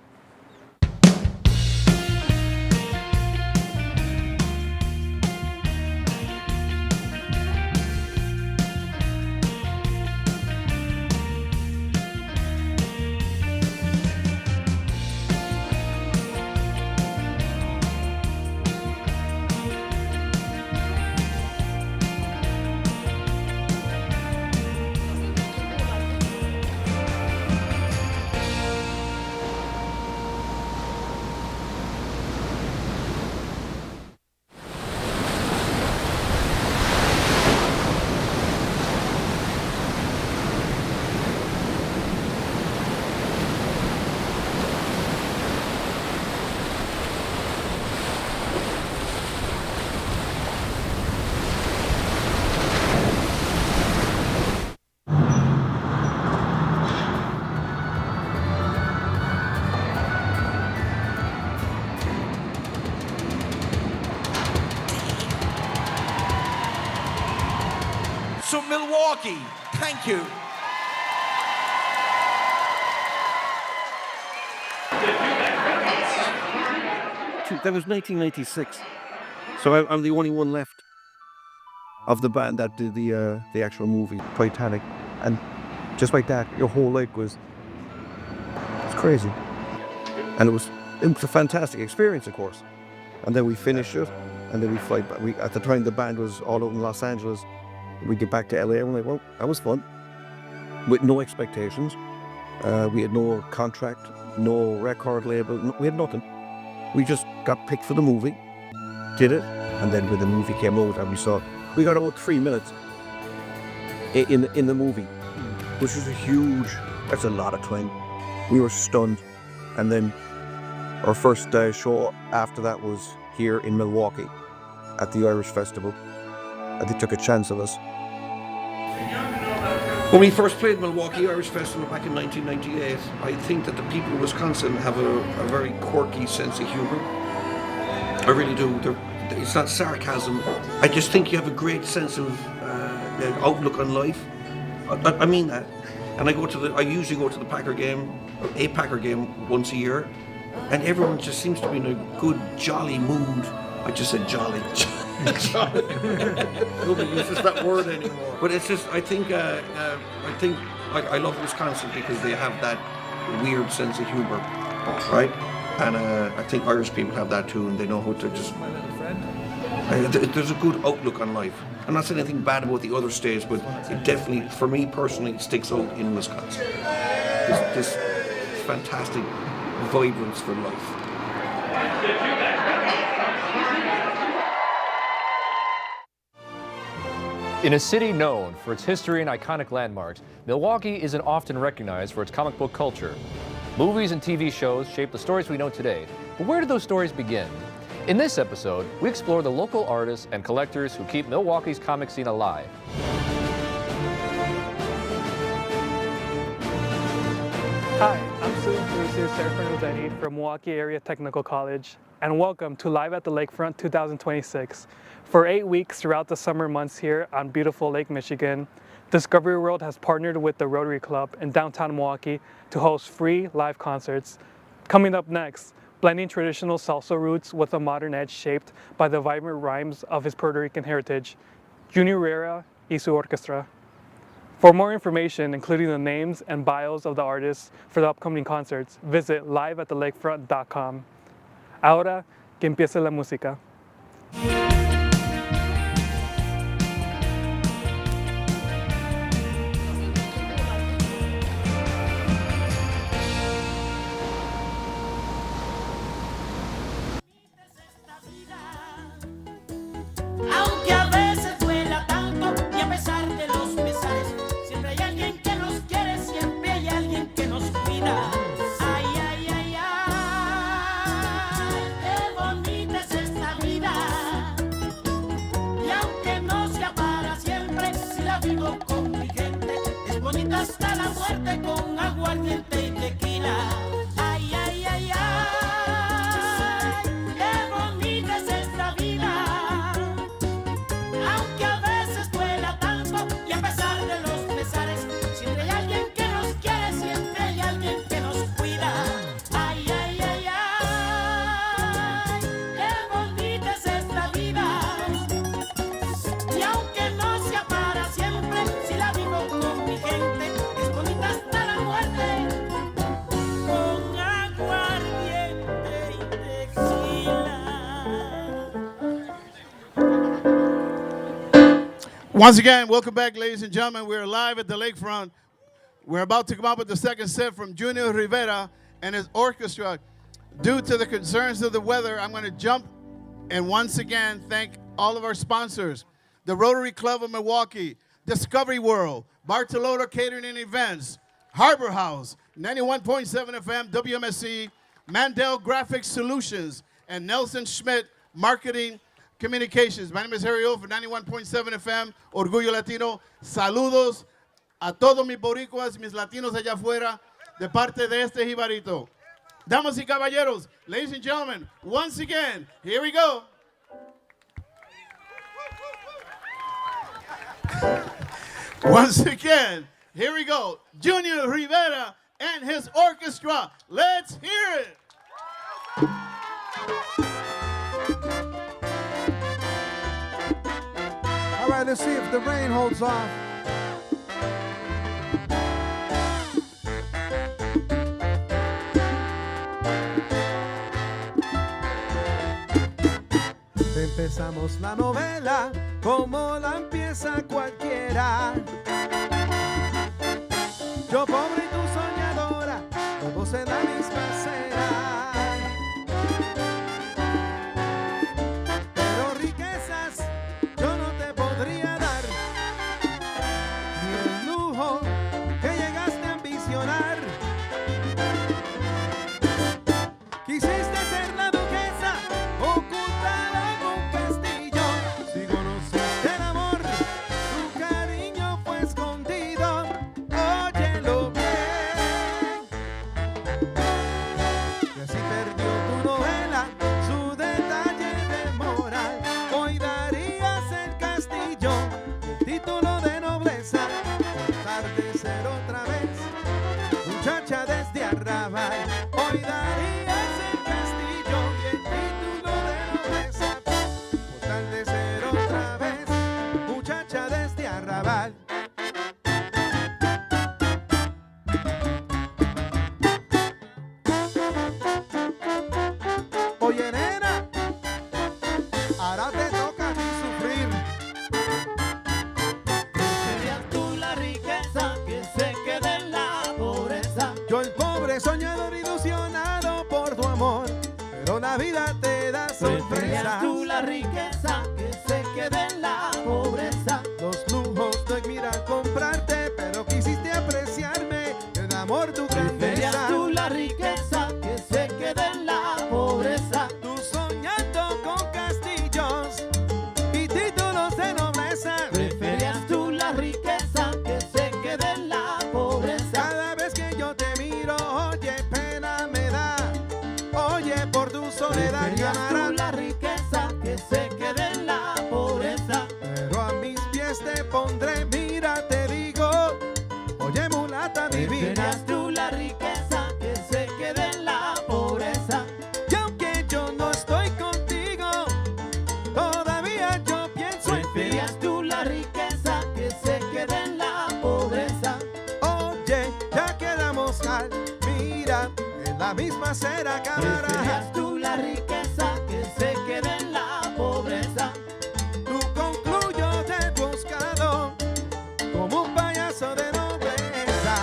So Milwaukee, thank you. That was 1996, so I'm the only one left of the band that did the actual movie Titanic, and just like that, your whole leg it's crazy, and it was a fantastic experience, of course. And then we finished it, and then we fly back. At the time, the band was all out in Los Angeles. We get back to LA, and we're like, well, that was fun, with no expectations. We had no contract, no record label, we had nothing. We just got picked for the movie, did it, and then when the movie came out and we got about 3 minutes in the movie, which was that's a lot of time. We were stunned. And then our first show after that was here in Milwaukee at the Irish Festival. And they took a chance of us. When we first played Milwaukee Irish Festival back in 1998, I think that the people of Wisconsin have a very quirky sense of humor. I really do. It's not sarcasm. I just think you have a great sense of outlook on life. I mean that. And I usually go to the Packer game, a Packer game once a year, and everyone just seems to be in a good, jolly mood. I just said jolly. Jolly. Nobody uses that word anymore. But it's just, I think I love Wisconsin because they have that weird sense of humor, right? And I think Irish people have that too, and they know how to just. There's a good outlook on life. I'm not saying anything bad about the other states, but it definitely, for me personally, sticks out in Wisconsin. This fantastic vibrance for life. In a city known for its history and iconic landmarks, Milwaukee isn't often recognized for its comic book culture. Movies and TV shows shape the stories we know today, but where did those stories begin? In this episode, we explore the local artists and collectors who keep Milwaukee's comic scene alive. Hi, I'm student producer Serafin Rossetti from Milwaukee Area Technical College, and welcome to Live at the Lakefront 2026. For 8 weeks throughout the summer months here on beautiful Lake Michigan, Discovery World has partnered with the Rotary Club in downtown Milwaukee to host free live concerts. Coming up next, blending traditional salsa roots with a modern edge shaped by the vibrant rhymes of his Puerto Rican heritage, Rivera y Su Orquesta. For more information, including the names and bios of the artists for the upcoming concerts, visit liveathelakefront.com. Ahora que empiece la música. Aunque a veces duela tanto y a pesar de los pesares, siempre hay alguien que nos quiere, siempre hay alguien que nos cuida. Ay, ay, ay, ay, qué bonita es esta vida. Y aunque no sea para siempre, si la vivo con mi gente, es bonita hasta la muerte con aguardiente y tequila. Ay, ay, ay, ay, qué bonita es esta vida. Aunque a veces duela tanto y a pesar de los pesares, siempre hay alguien que nos quiere, siempre hay alguien que nos cuida. Ay, ay, ay, ay, qué bonita es esta vida. Y aunque no sea para siempre, si la vivo con mi gente, es bonita hasta la muerte, con aguardiente y tequila. Once again, welcome back, ladies and gentlemen. We're live at the Lakefront. We're about to come up with the second set from Junior Rivera and his orchestra. Due to the concerns of the weather, I'm going to jump and once again thank all of our sponsors. The Rotary Club of Milwaukee, Discovery World, Bartolotta Catering and Events, Harbor House, 91.7 FM, WMSC, Mandel Graphics Solutions, and Nelson Schmidt Marketing Communications. My name is Harry O for 91.7 FM, Orgullo Latino. Saludos a todos mis boricuas, mis latinos allá afuera, de parte de este jibarito. Damas y caballeros, ladies and gentlemen, once again, here we go. Once again, here we go. Junior Rivera and his orchestra. Let's hear it. All right, let's see if the rain holds off. Empezamos la novela como la empieza cualquiera. Yo pobre y tú soñadora, todos en la misma acera. Pero riquezas yo no te podría dar, ni el lujo que llegaste a ambicionar. Quisiste ser la duquesa, ocultada en un castillo. Si conociste el amor, tu cariño fue escondido. Óyelo bien. cuando la vida te da sorpresas. Preferirías tú la riqueza que se quede en la pobreza. Los lujos no hay mira comprarte, pero quisiste apreciarme, el amor tu Preferirías grandeza. tú la riqueza que se quede en la pobreza. Tú soñando con castillos y títulos de nobleza. Preferirías tú la riqueza que se quede en la pobreza. Cada vez que yo te miro, oye, pena me da. Oye, por tu soledad Preferirías llamarán. tú la riqueza que se quede en la pobreza. Pero a mis pies te pondré, mira, te digo. Oye, mulata divina. Preferirías tú la riqueza que se quede en la pobreza. Y aunque yo no estoy contigo, todavía yo pienso en ti. Preferirías tú la riqueza que se quede en la pobreza. Oye, ya quedamos mal, mira, en la misma cera camarada. Preferirías tú la riqueza que se quede en la pobreza. Tú concluyo te he buscado como un payaso de nobleza.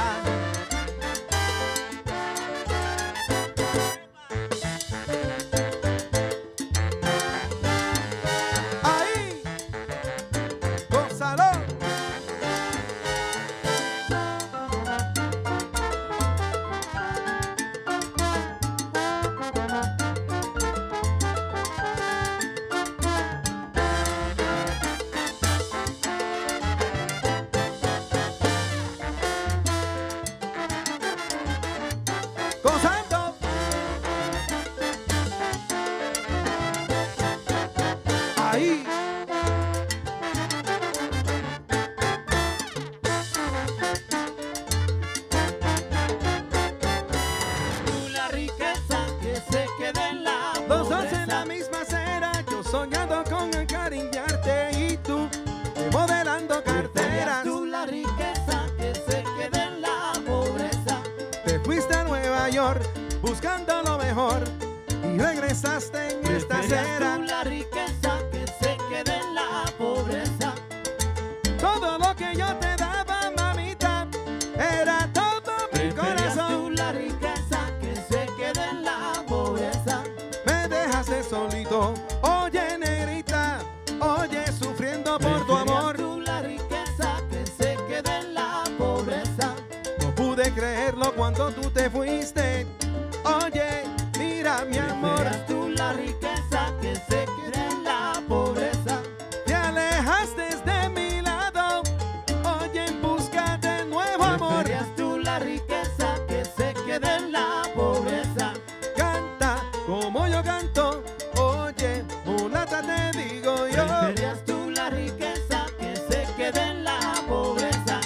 Ahí, gózalo. Gozando. Ahí. Tú la riqueza que se quede en la Los dos pobreza. en la misma acera, yo soñando con encariñarte y tú modelando Preferirías carteras. tú la riqueza que se quede en la pobreza. Te fuiste a Nueva York buscando lo mejor y regresaste en esta Preferirías acera. tú la riqueza que se quede en la pobreza. Todo lo que yo te daba, mamita, era todo mi Preferirías tú corazón. la riqueza que se quede en la pobreza. Me dejaste solito, oye negrita, oye sufriendo por tu Preferirías amor. tú la riqueza que se quede en la pobreza. No pude creerlo cuando tú te fuiste. Oye, mira mi amor, Preferirías tú la riqueza que se quede en la pobreza. te alejaste de mi lado. Oye, en busca de nuevo amor. Preferirías tú la riqueza que se quede en la pobreza. Canta como yo canto. Oye, mulata te digo yo. Preferirías tú la riqueza que se quede en la pobreza.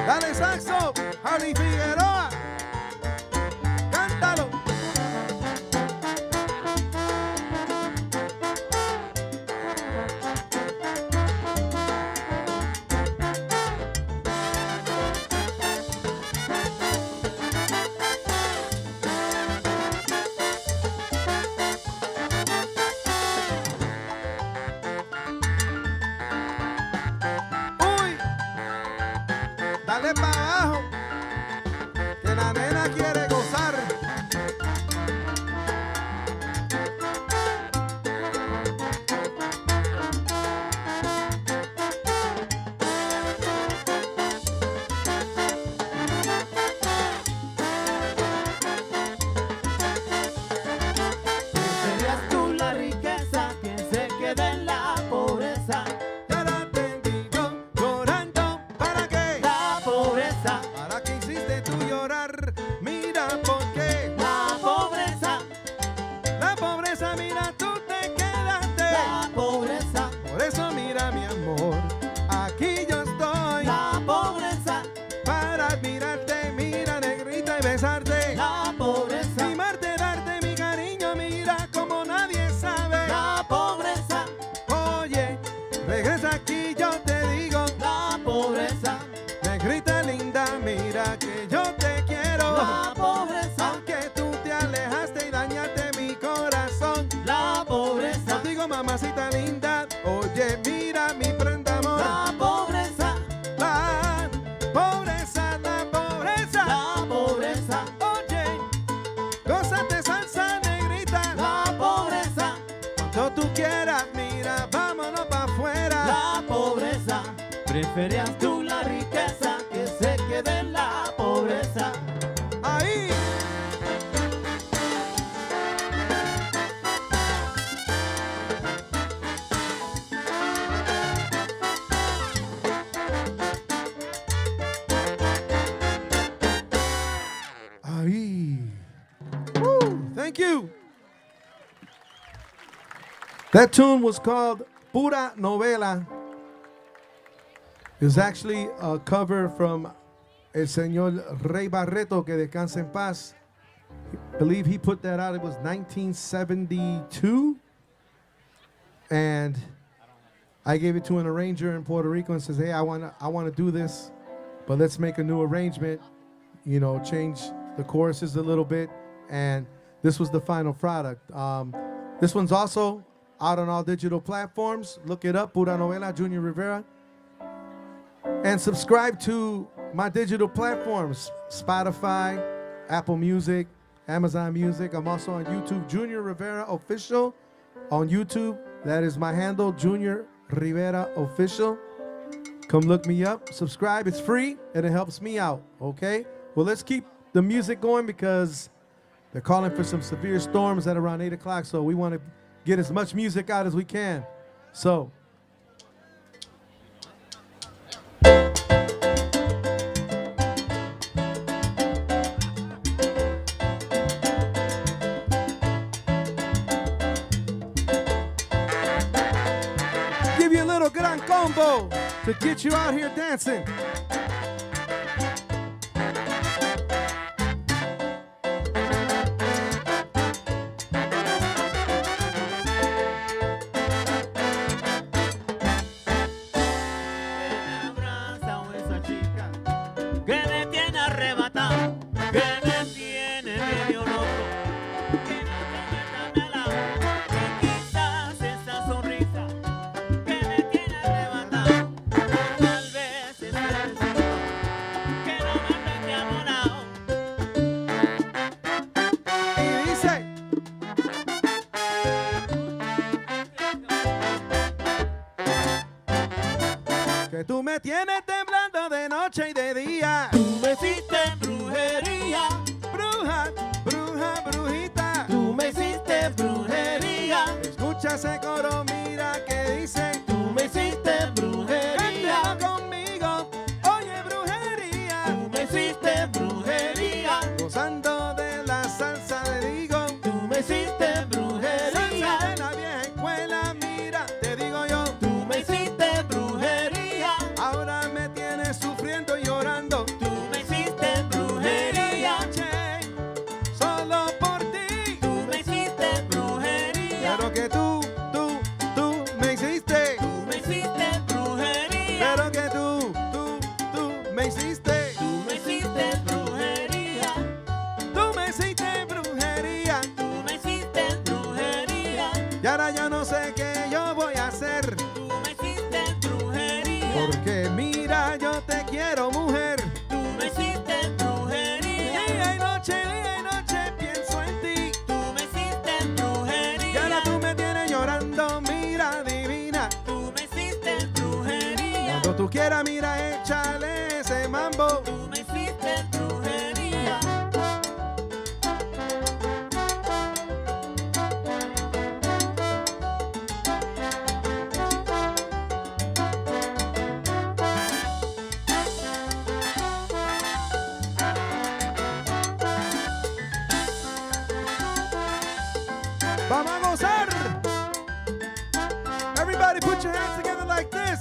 Dale saxo, Harry Figueroa. Cántalo. Uy, dale para abajo, que la nena quiere gozar. Preferirías tú la riqueza que se quede en la pobreza. Ya la te digo, llorando, ¿para qué? La pobreza. ¿Para qué hiciste tú llorar? Mira por qué. La pobreza. La pobreza, mira, tú te quedaste. La pobreza. Por eso mira mi amor, aquí yo estoy. La pobreza. Para admirarte, mira negrita y besarte. La pobreza. Mimarte, darte mi cariño, mira como nadie sabe. La pobreza. Oye, regresa aquí, yo te digo. La pobreza. Negrita linda, mira que yo te quiero. La pobreza. Aunque tú te alejaste y dañaste mi corazón. La pobreza. Contigo, mamacita linda, oye, mira mi prenda amor. La pobreza. La pobreza, la pobreza. preferías tú la riqueza que se quede en la pobreza. Ahí. Ahí. Thank you. That tune was called Pura Novela. It was actually a cover from El Señor Rey Barreto, que descanse en paz. I believe he put that out. It was 1972. And I gave it to an arranger in Puerto Rico and says, hey, I wanna do this, but let's make a new arrangement, you know, change the choruses a little bit. And this was the final product. This one's also out on all digital platforms. Look it up, Pura Novela, Junior Rivera. And subscribe to my digital platforms, Spotify, Apple Music, Amazon Music. I'm also on YouTube, Junior Rivera Official on YouTube. That is my handle, Junior Rivera Official. Come look me up, subscribe, it's free, and it helps me out, okay? Well, let's keep the music going because they're calling for some severe storms at around 8 o'clock, so we want to get as much music out as we can. So, give you a little gran combo to get you out here dancing. Que me tiene arrebatado, que me tiene medio loco, que no se me al lado, que quizás esa sonrisa que me tiene arrebatado, tal vez es el beso que no me prende abonado. Y dice que tú me tienes temblando de noche y de día. Tú me hiciste brujería, bruja, bruja, brujita. Tú me hiciste brujería. Escucha ese coro, mira que dice. Tú me hiciste brujería. Cántalo conmigo, oye brujería. Tú me hiciste brujería. Gozando de la salsa le digo. Tú me hiciste brujería. Salsa de la vieja escuela, mira, te digo yo. Tú me hiciste brujería. Ahora me tienes sufriendo y llorando. Tú me hiciste brujería. Solo por ti. Tú me hiciste brujería. Pero que tú me hiciste. Tú me hiciste brujería. Pero que tú me hiciste. Tú me hiciste brujería. Tú me hiciste brujería. Tú me hiciste brujería. Y ahora yo no sé qué yo voy a hacer. Tú me hiciste brujería. Porque mira, yo te quiero, mujer. Tú me hiciste brujería. Día y noche pienso en ti. Tú me hiciste brujería. Y ahora tú me tienes llorando, mira, divina. Tú me hiciste brujería. Cuando tú quieras, mira, échale ese mambo. Tú me hiciste brujería. Vamos a gozar. Everybody put your hands together like this.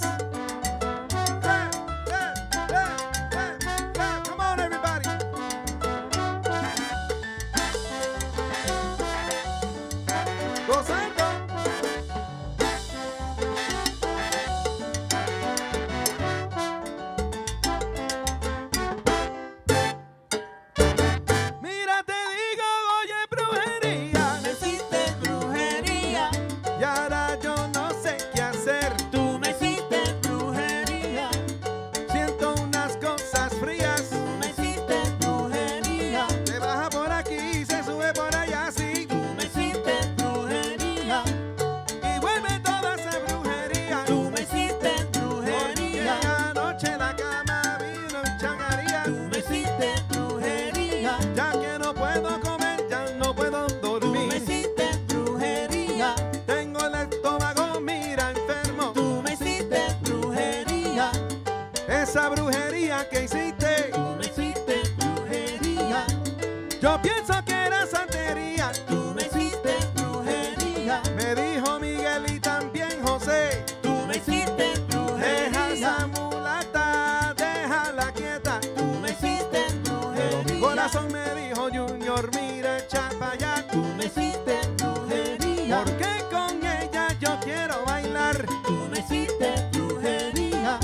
Yo pienso que era santería. Tú me hiciste brujería. Me dijo Miguel y también José. Tú me hiciste brujería. Deja esa mulata, déjala quieta. Tú me hiciste brujería. Mi corazón me dijo Junior, mira, echa pa' allá. Tú me hiciste brujería. Porque con ella yo quiero bailar. Tú me hiciste brujería.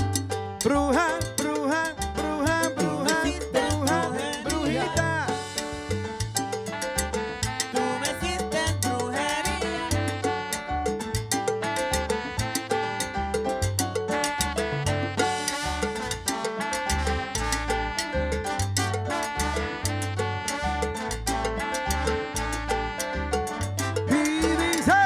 Bruja, bruja, bruja, bruja, bruja, brujita. Tú me hiciste brujería. Y dice.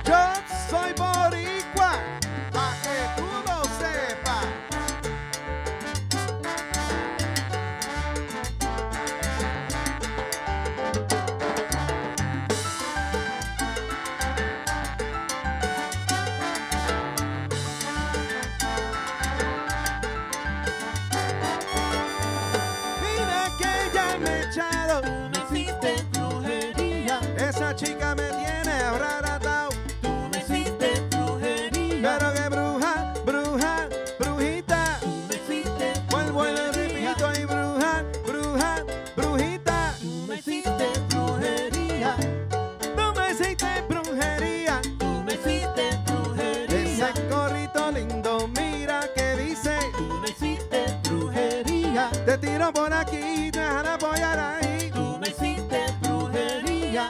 Yo soy boricua, pa' que tú lo sepas. Mira que ya me he echado. Tú me hiciste brujería. Esa chica me tiene abrazado. Tú me hiciste brujería. Pero que bruja, bruja, brujita. Tú me hiciste Vuelvo y le repito, y bruja, bruja, brujita. Tú me hiciste brujería. Tú me hiciste brujería. Tú me hiciste brujería. Ese corrito lindo, mira que dice. Tú me hiciste brujería. Te tiro por aquí, déjala apoyar ahí. Tú me hiciste brujería.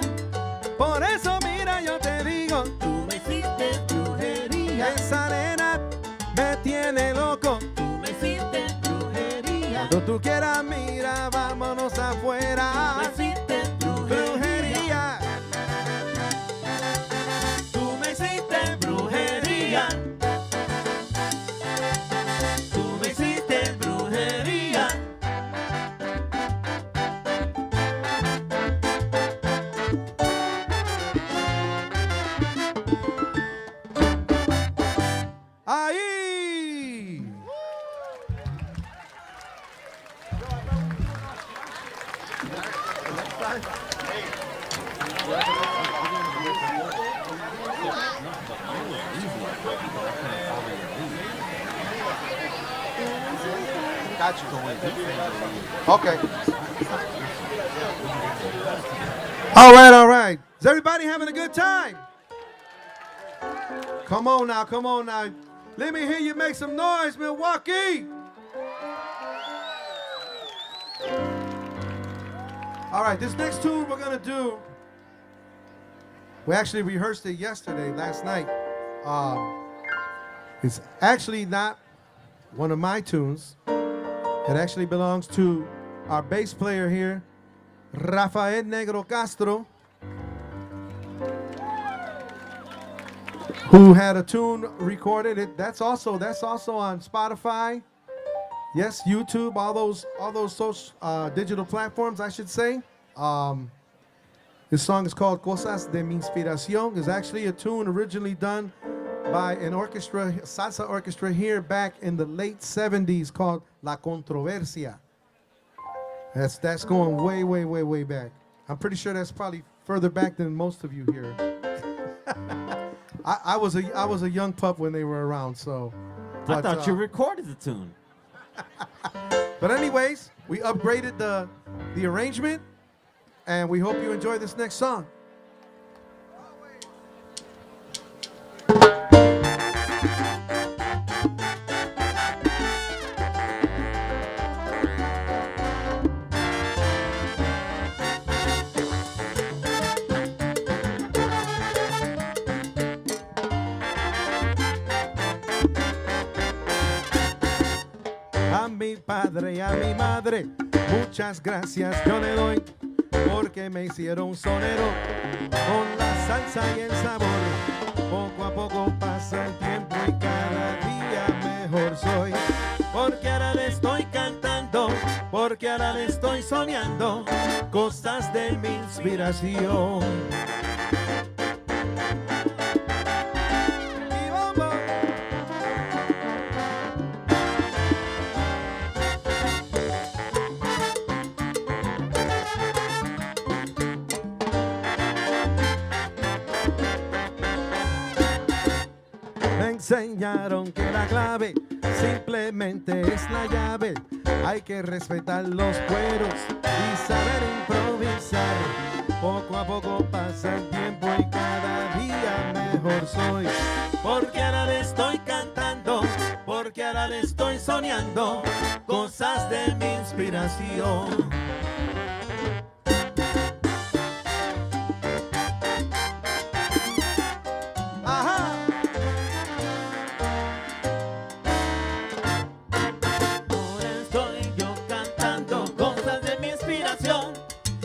Por eso mira yo te digo, Tú me hiciste brujería. esa nena me tiene loco. Tú me hiciste brujería. Cuando tú quieras, mira, vámonos afuera. Tú me hiciste brujería. Brujería. Tú me hiciste brujería. Tú me hiciste brujería. Ahí. Okay. All right. Is everybody having a good time? Come on now, come on now. Let me hear you make some noise, Milwaukee. All right, this next tune we're gonna do, we actually rehearsed it last night. It's actually not one of my tunes. It actually belongs to our bass player here, Rafael Negro Castro, who had a tune recorded. That's also on Spotify. Yes, YouTube, all those social, digital platforms, I should say. This song is called Cosas de mi Inspiración. It's actually a tune originally done by an orchestra, salsa orchestra here back in the late 70s called La Controversia. That's going way, way, way, way back. I'm pretty sure that's probably further back than most of you here. I was a young pup when they were around, so. I thought you recorded the tune. But anyways, we upgraded the arrangement, and we hope you enjoy this next song. A mi padre y a mi madre, muchas gracias yo le doy, porque me hicieron sonero con la salsa y el sabor. Poco a poco pasa el tiempo y cada día mejor soy, porque ahora le estoy cantando porque ahora le estoy soñando cosas de mi inspiración. Y vamos. Me enseñaron que la clave simplemente es la llave. Hay que respetar los cueros y saber improvisar. Poco a poco pasa el tiempo y cada día mejor soy. Porque ahora le estoy cantando, porque ahora le estoy soñando cosas de mi inspiración.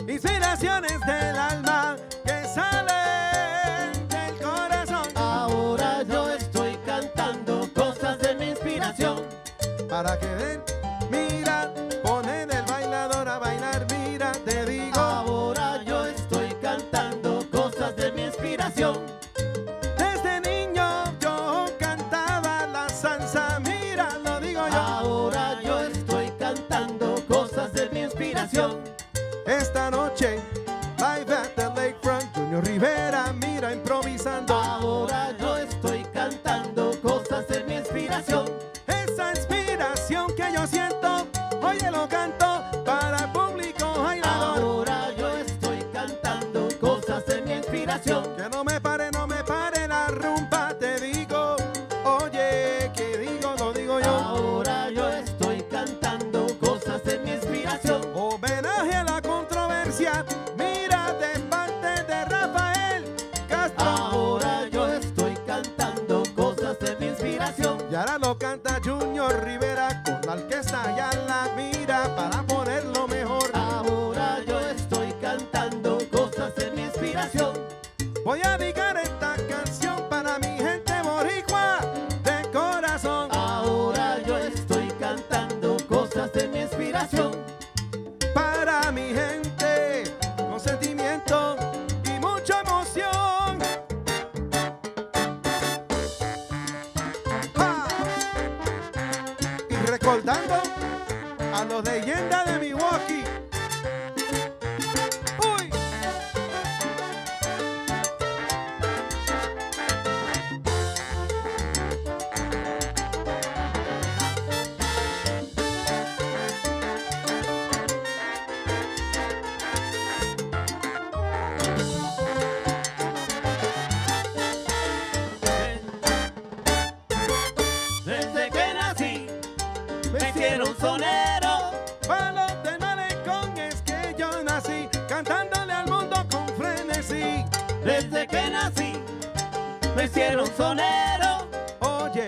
Inspiraciones del alma que salen del corazón. Ahora yo estoy cantando cosas de mi inspiración. Para que den, mira, ponen el bailador a bailar, mira, te digo. Ahora yo estoy cantando cosas de mi inspiración. Desde niño yo cantaba la salsa, mira, lo digo yo. Ahora yo estoy cantando cosas de mi inspiración. Esta noche, live at the Lakefront, Junior Rivera, mira, improvisando. Ahora yo estoy cantando cosas de mi inspiración. Esa inspiración que yo siento, oye, lo canto para el público bailador. Ahora yo estoy cantando cosas de mi inspiración. Que no me pare la rumba, te digo. Oye, que digo, lo digo yo. Ahora yo estoy cantando cosas de mi inspiración. Homenaje a la controversia, mira, de parte de Rafael Castro. Ahora yo estoy cantando cosas de mi inspiración. Y ahora lo canta Junior Rivera con la orquesta, ya la mira para ponerlo mejor. Ahora yo estoy cantando cosas de mi inspiración. Voy a dedicar esta canción para mi gente boricua de corazón. Ahora yo estoy cantando cosas de mi inspiración. Para mi gente con sentimiento y mucha emoción. ¡Ja! Y recordando a los leyendas de Milwaukee. ¡Uy! Desde que nací me hicieron sonero. Para los del malecón es que yo nací cantándole al mundo con frenesí. Desde que nací me hicieron sonero. Oye,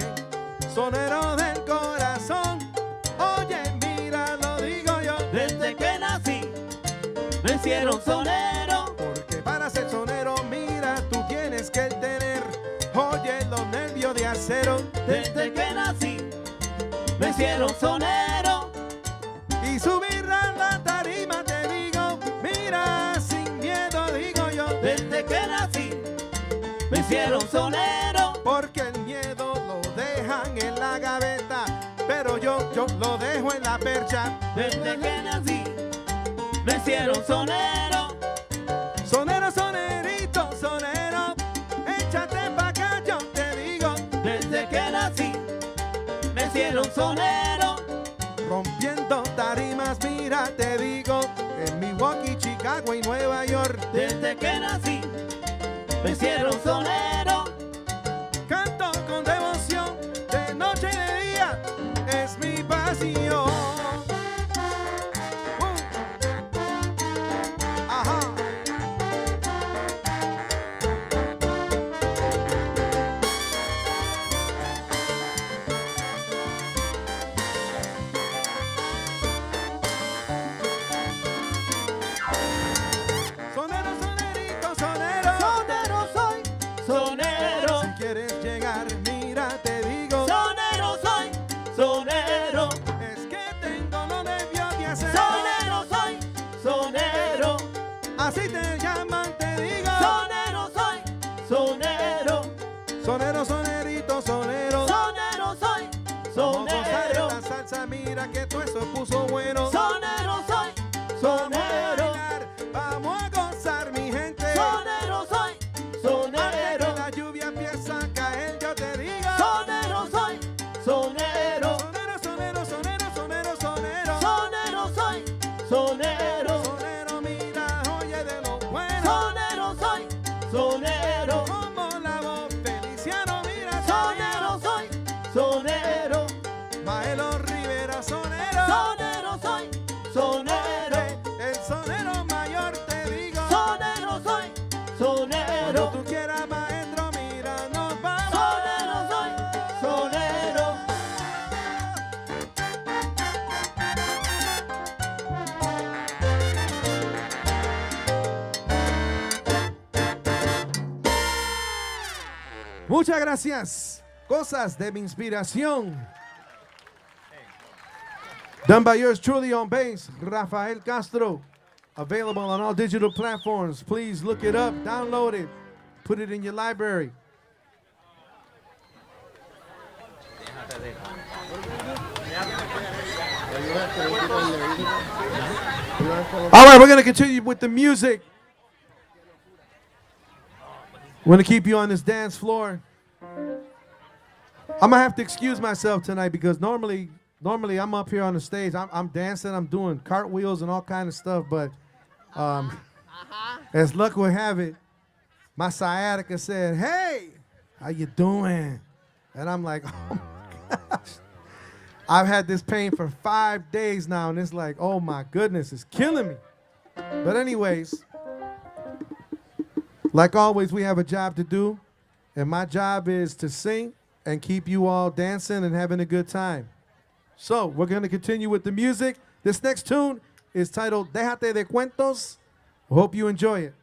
sonero del corazón. Oye, mira, lo digo yo. Desde que nací me hicieron sonero. Porque para ser sonero, mira, tú tienes que tener, oye, los nervios de acero. Desde que nací me hicieron sonero. Y subir a la tarima, te digo, mira, sin miedo, digo yo. Desde que nací me hicieron sonero. Porque el miedo lo dejan en la gaveta, pero yo lo dejo en la percha. Desde que nací me hicieron sonero. Sonero, sonerito, sonero, échate pa' acá, yo te digo. Desde que nací me hicieron sonero. Rompiendo tarimas, mira, te digo, en Milwaukee, Chicago y Nueva York. Desde que nací me hicieron sonero. Canto con devoción, de noche y de día, es mi pasión. Ajá. Sonero, sonerito, sonero. Sonero soy, sonero. Si quieres llegar, mira, te digo. Sonero soy, sonero. Es que mira que todo eso puso bueno. Sonero soy, sonero. Vamos a gozar, mi gente. Sonero soy, sonero. Que la lluvia empieza a caer, yo te digo. Sonero soy, sonero. Sonero, sonero, sonero, sonero, sonero. Sonero soy, sonero. Sonero, mira, oye de lo bueno. Sonero soy, sonero. Como la voz Feliciano, mira. Sonero soy, sonero. Maelo Rivera, sonero. Sonero soy, sonero. El sonero mayor te digo. Sonero soy, sonero. Cuando tú quieras, maestro, mira, nos vamos. Sonero soy, sonero. Muchas gracias. Cosas de mi inspiración. Done by yours truly on bass, Rafael Castro. Available on all digital platforms. Please look it up, download it, put it in your library. All right, we're going to continue with the music. We're going to keep you on this dance floor. I'm going to have to excuse myself tonight because normally I'm up here on the stage. I'm dancing, I'm doing cartwheels and all kind of stuff, but as luck will have it, my sciatica said, "Hey, how you doing?" And I'm like, oh my gosh. I've had this pain for 5 days now, and it's like, oh my goodness, it's killing me. But anyways, like always, we have a job to do, and my job is to sing and keep you all dancing and having a good time. So we're going to continue with the music. This next tune is titled Déjate de Cuentos. Hope you enjoy it.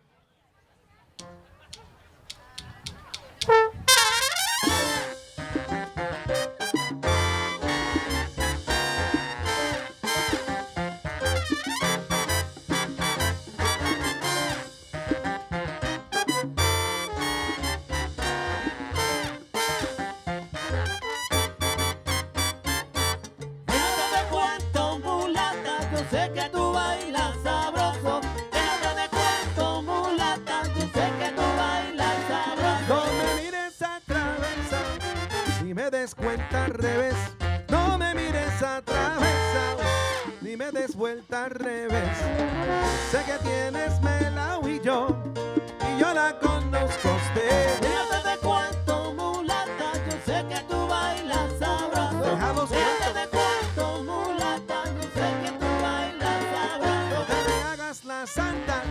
Déjate de cuento, mulata, yo sé que tú bailas sabroso. Déjate de cuento, mulata, yo sé que tú bailas sabroso. No me mires atravesado, ni me des cuenta al revés. No me mires atravesado, ni me des vuelta al revés. Sé que tienes melao y yo la conozco a usted. Déjate de cuento, mulata, yo sé que tú bailas sabroso. Déjate de cuento, mulata, yo sé que tú bailas sabroso. No te me hagas la santa,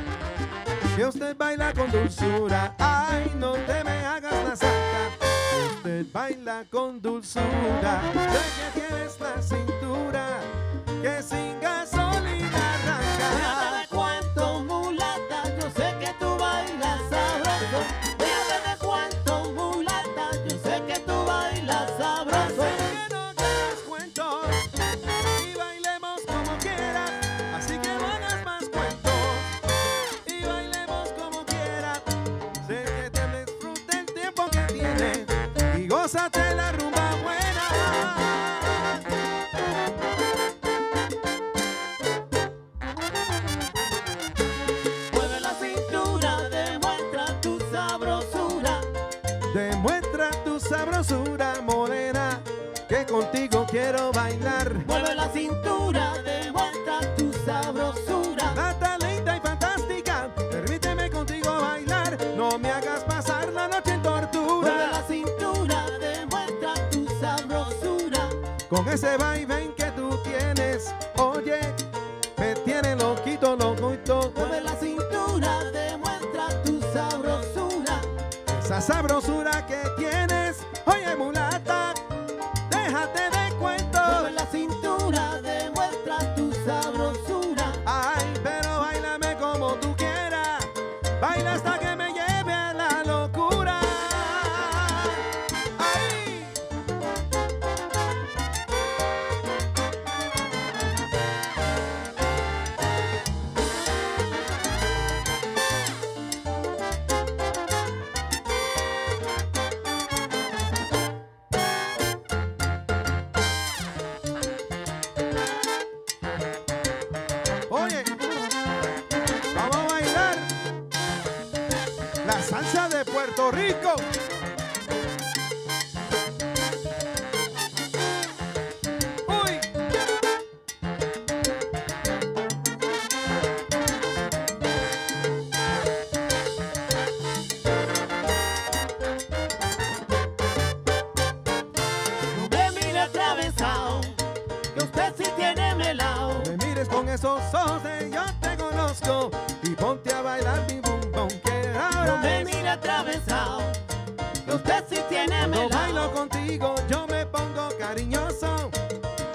que usted baila con dulzura. Ay, no te me hagas la santa, que usted baila con dulzura. Sé que tienes la cintura, que sin gasolina arranca. Déjate de cuento, mulata, yo sé que tú bailas sabroso. Déjate de cuento, mulata, yo sé que tú bailas sabroso. Que no hagas cuentos y bailemos como quieras. Así que no hagas más cuentos y bailemos como quieras. Sé que te disfruta el tiempo que tienes y gózate la rumba buena. Mueve la cintura, demuestra tu sabrosura. Demuestra tu sabrosura, morena, que contigo quiero bailar. Mueve la cintura, demuestra tu sabrosura. Gata linda y fantástica, permíteme contigo bailar. No me hagas pasar la noche en tortura. Mueve la cintura, demuestra tu sabrosura. Con ese vaivén que tú tienes, oye, me tiene loquito, loquito. Mueve la cintura, demuestra tu sabrosura. Esa sabrosura que tienes, oye, mulata, déjate de cuento. Mueve la cintura, demuestra tu sabrosura. Ay, pero bailame como tú quieras, baila hasta que me lleve a la locura. Ay. tiene melao. No me mires con esos ojos de yo te conozco y ponte a bailar mi bum bum que ahora no me mire atravesado, que usted sí tiene melao. No bailo contigo, yo me pongo cariñoso.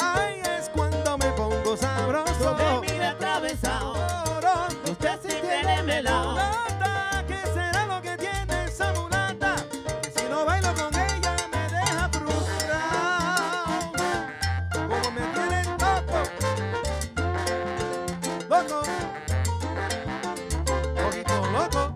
Ay, es cuando me pongo sabroso. No me mire atravesado, que usted sí tiene melao. Mulata, ¿qué será lo que tiene esa mulata? Que si no bailo con ella me deja frustrado. Como me tiene loco, loco, poquito loco.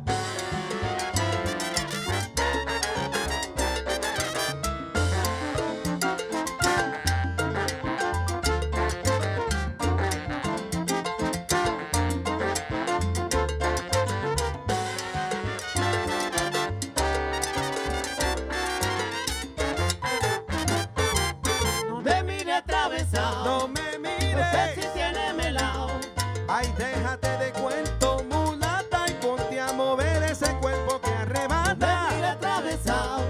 No me mire atravesado, no me mire, usted sí tiene melao. Ay, déjate de cuento, mulata, y ponte a mover ese cuerpo que arrebata. No me mire atravesado,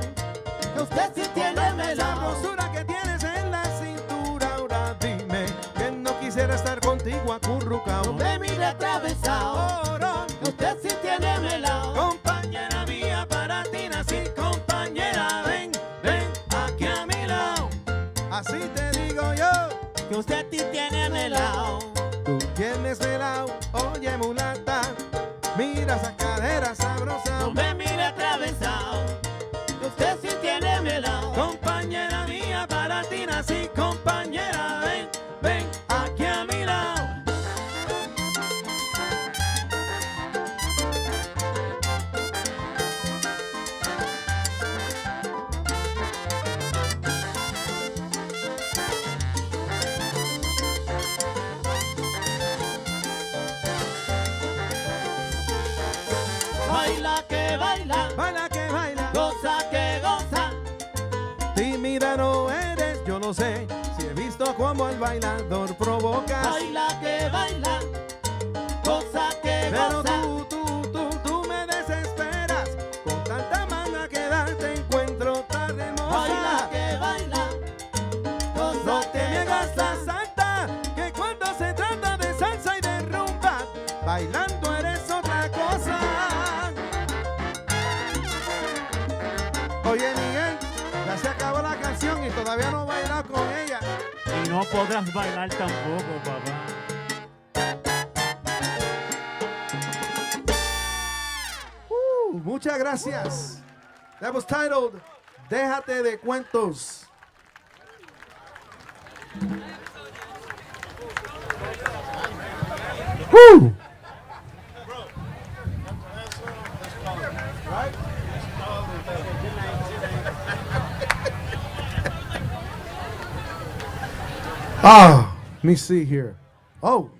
que usted sí tiene melao. La sabrosura que tienes en la cintura, ahora dime que no quisiera estar contigo acurrucado. No me mire atravesado, que usted sí tiene melao. Compañera mía, para ti nací, compañera, ven, ven aquí a mi lado. Así te digo yo, que usted sí tiene melao. Tú tienes melao, oye mulata, mira esa cadera sabrosa. No me mire atravesado, que usted sí tiene melao. Compañera mía, para ti nací, compañera, ven, ven aquí a mi lado. Baila que baila, baila que baila, goza que goza. Tímida no eres, yo lo sé, si he visto cómo el bailador provoca. Baila que baila, goza que goza. Pero tú me desesperas, con tanta manga que darte encuentro tan hermosa. Baila que baila, goza no te me hagas la santa, que cuando se trata de salsa y de rumba, bailando eres otra cosa. Oye Miguel, ya se acabó la canción y todavía no he bailado con ella. Y no podrás bailar tampoco, papá. Muchas gracias. That was titled Déjate de Cuentos. Woo! Let me see here. Oh,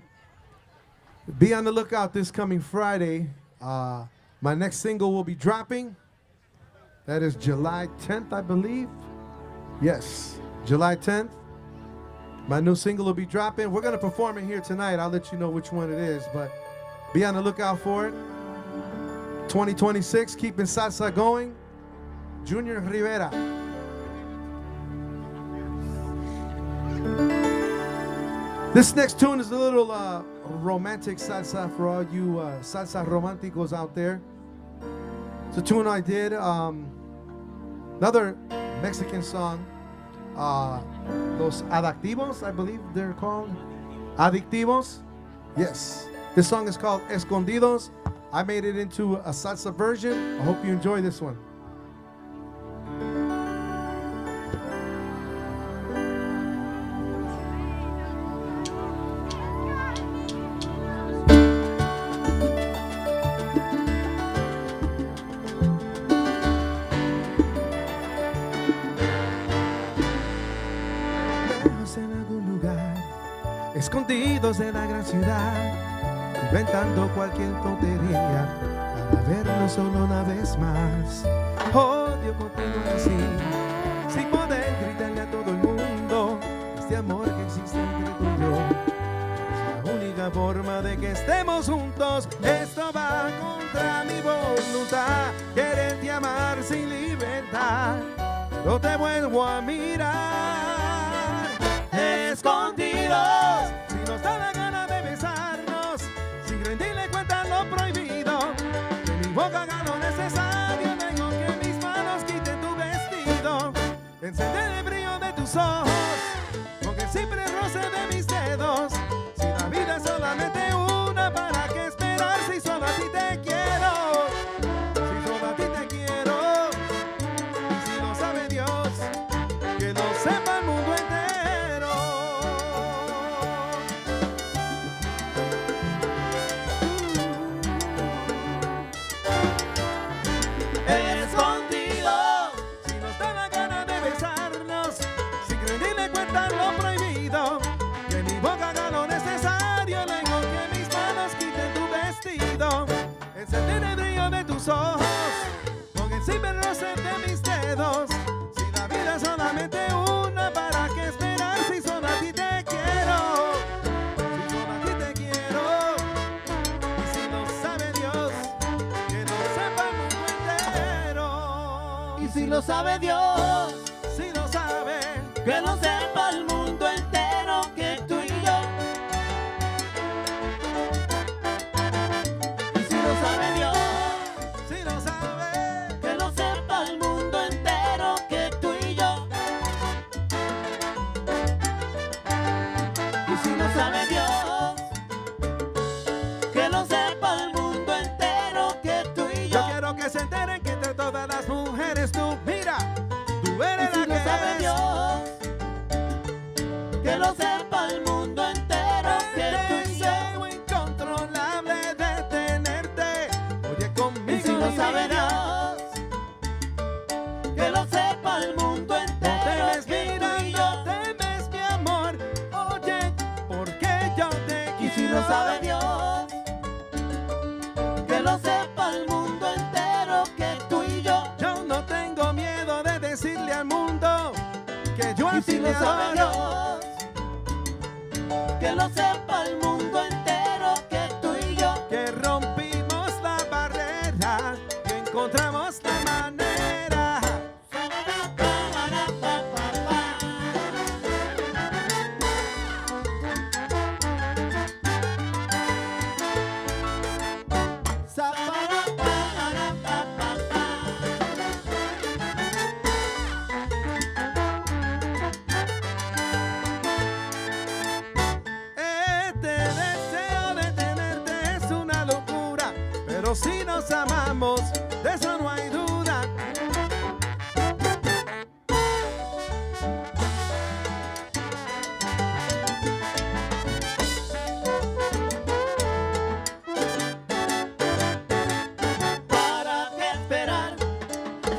be on the lookout this coming Friday. My next single will be dropping. That is July 10th, I believe. Yes, July 10th. My new single will be dropping. We're going to perform it here tonight. I'll let you know which one it is, but be on the lookout for it. 2026, keeping salsa going. Junior Rivera. This next tune is a little romantic salsa for all you salsa románticos out there. It's a tune I did. Another Mexican song. Los Adictivos, I believe they're called. Adictivos. Yes. This song is called Escondidos. I made it into a salsa version. I hope you enjoy this one. En algún lugar, escondidos en la gran ciudad, inventando cualquier tontería para vernos solo una vez más. Odio continuar así, sin poder gritarle a todo el mundo este amor que existe entre tú y yo. Es la única forma de que estemos juntos. Esto va contra mi voluntad, quererte amar sin libertad. No te vuelvo a mirar. Escondidos si lo sabe Dios, si lo sabe, que lo sepa el mundo entero que tú y yo. Y si lo sabe Dios, si lo sabe, que lo sepa el mundo entero que tú y yo. Y si lo sabe Dios, que lo sepa el mundo entero que tú y yo. Yo quiero que se enteren que entre todas las mujeres tú, mira, tú eres Y si la lo que sabe es. Dios, que lo sepa el mundo entero que tú y yo. Deseo incontrolable de tenerte, oye conmigo. Y si lo mi sabe vida. Dios, que lo sepa el mundo entero No que temes tú y mirando, yo. temes mi amor, oye, porque yo te Y quiero. si lo sabe Dios, que lo sepa el mundo entero que tú y yo. Yo no tengo miedo de decirle al mundo que yo Y así si lo te sabe adoro. Dios, que lo sepa el mundo entero que tú y yo. Que rompimos la barrera y encontramos la manera. Este deseo de tenerte es una locura, pero si nos amamos, de eso no hay duda. ¿Para qué esperar?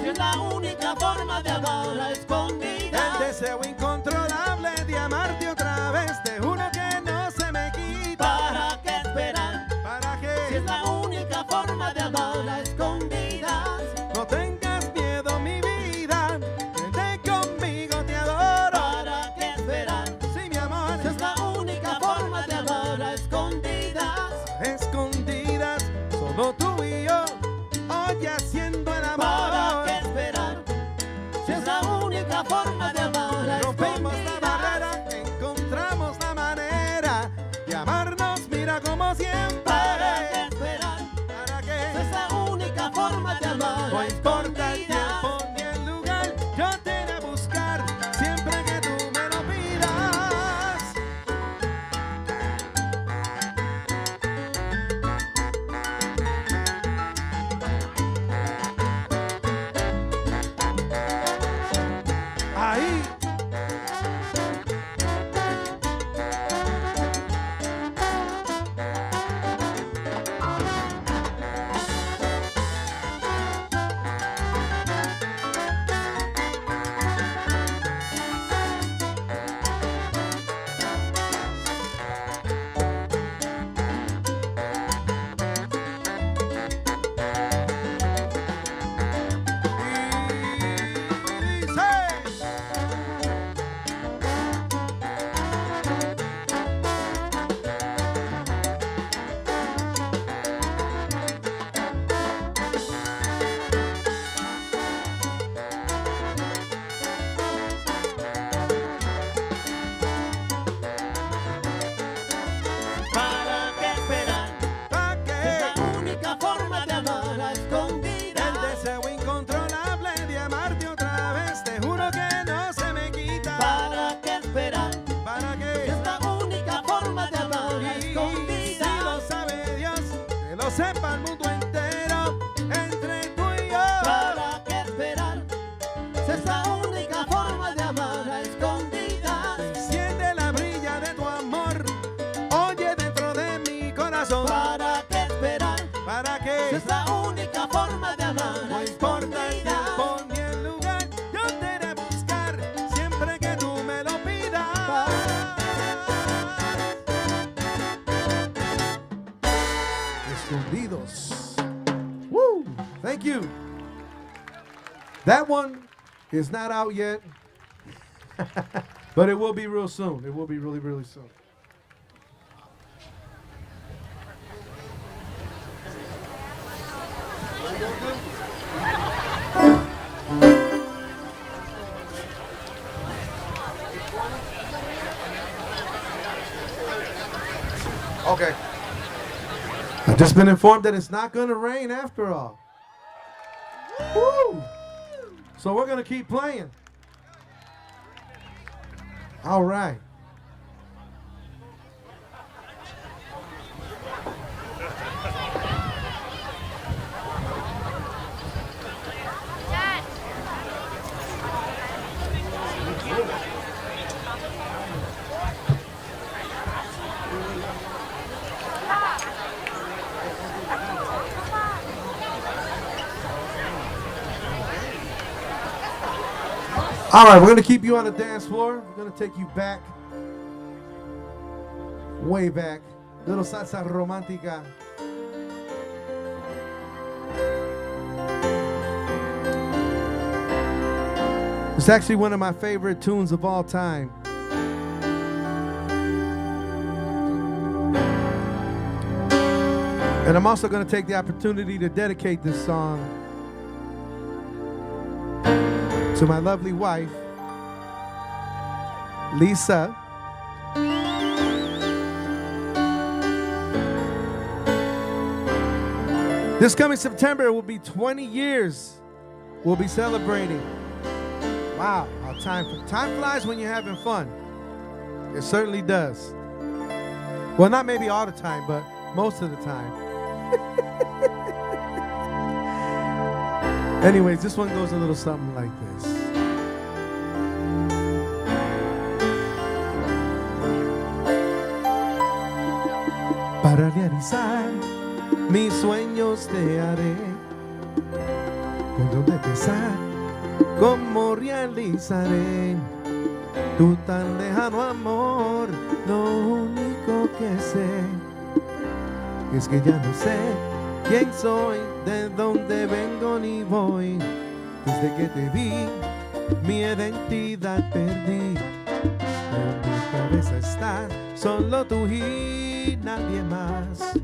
Si es la única forma de amar a escondidas. El deseo incontrolable de amarte otra vez, te juro que no se me quita. ¿Para qué esperar? ¿Para qué? Si es la única forma de amar a escondidas. No tengas miedo, mi vida, vente conmigo, te adoro. ¿Para qué esperar? Sí, mi amor, Si es la única forma de amar a escondidas. escondidas, solo tú y yo, hoy haciendo el ¿Para amor. qué esperar? Si es la única forma de amar a Rompemos la escondidas. barrera, encontramos la manera de amarnos, mira como siempre. ¿Para qué esperar? ¿Para Si qué? es la única forma de amar No a importa el escondidas. tiempo ni el lugar, yo te iré a buscar siempre que tú me lo pidas. Ahí. ¿Para qué esperar? ¿Para Si es qué? la única forma de amar a escondidas. El deseo incontrolable de amarte otra vez, te juro que no se me quita. ¿Para qué esperar? ¿Para Si qué? es la única forma de amar a Y si escondidas. lo sabe Dios, que lo sepa el mundo entero, entre tú y yo. ¿Para qué esperar? Si es la única forma de amar a escondidas. Enciende la brilla de tu amor, oye dentro de mi corazón. ¿Para qué esperar? ¿Para Si qué? es la única forma de amar No a importa el escondidas. tiempo ni el lugar, yo te iré a buscar siempre que tú me lo pidas. Escondidos. Woo! Thank you. That one is not out yet, but it will be real soon. It will be really, really soon. Okay. I've just been informed that it's not going to rain after all. Woo! So we're going to keep playing. All right. All right, we're going to keep you on the dance floor. We're going to take you back, way back. Little salsa romántica. It's actually one of my favorite tunes of all time. And I'm also going to take the opportunity to dedicate this song to my lovely wife, Lisa. This coming September will be 20 years we'll be celebrating. Wow, how time flies when you're having fun. It certainly does. Well, not maybe all the time, but most of the time. Anyways, this one goes a little something like this. Para realizar mis sueños te haré. ¿Por dónde empezar? ¿Cómo realizaré tu tan lejano amor? Lo único que sé es que ya no sé quién soy, de dónde vengo ni voy. Desde que te vi, mi identidad perdí. En mi cabeza estás, solo tú y nadie más.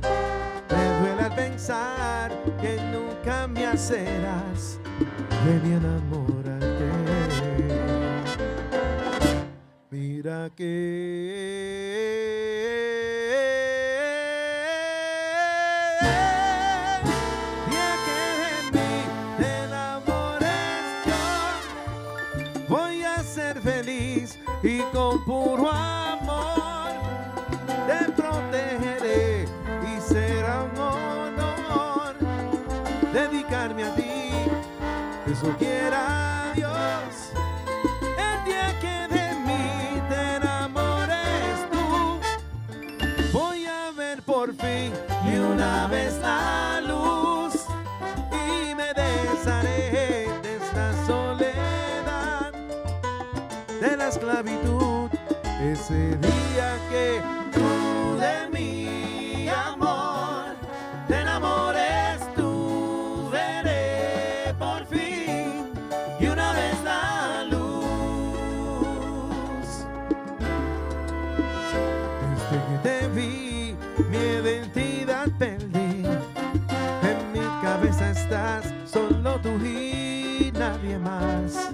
Me duele al pensar que nunca me hacerás de mi enamorarte. Mira y con puro amor te protegeré y será un honor dedicarme a ti. Eso quiera Dios, el día que de mí te enamores tú, voy a ver por fin y una vez la luz y me desharé de esta soledad, de la esclavitud. Ese día que tú de mi amor te enamores tú, veré por fin y una vez la luz. Desde que te vi, mi identidad perdí. En mi cabeza estás, solo tú y nadie más.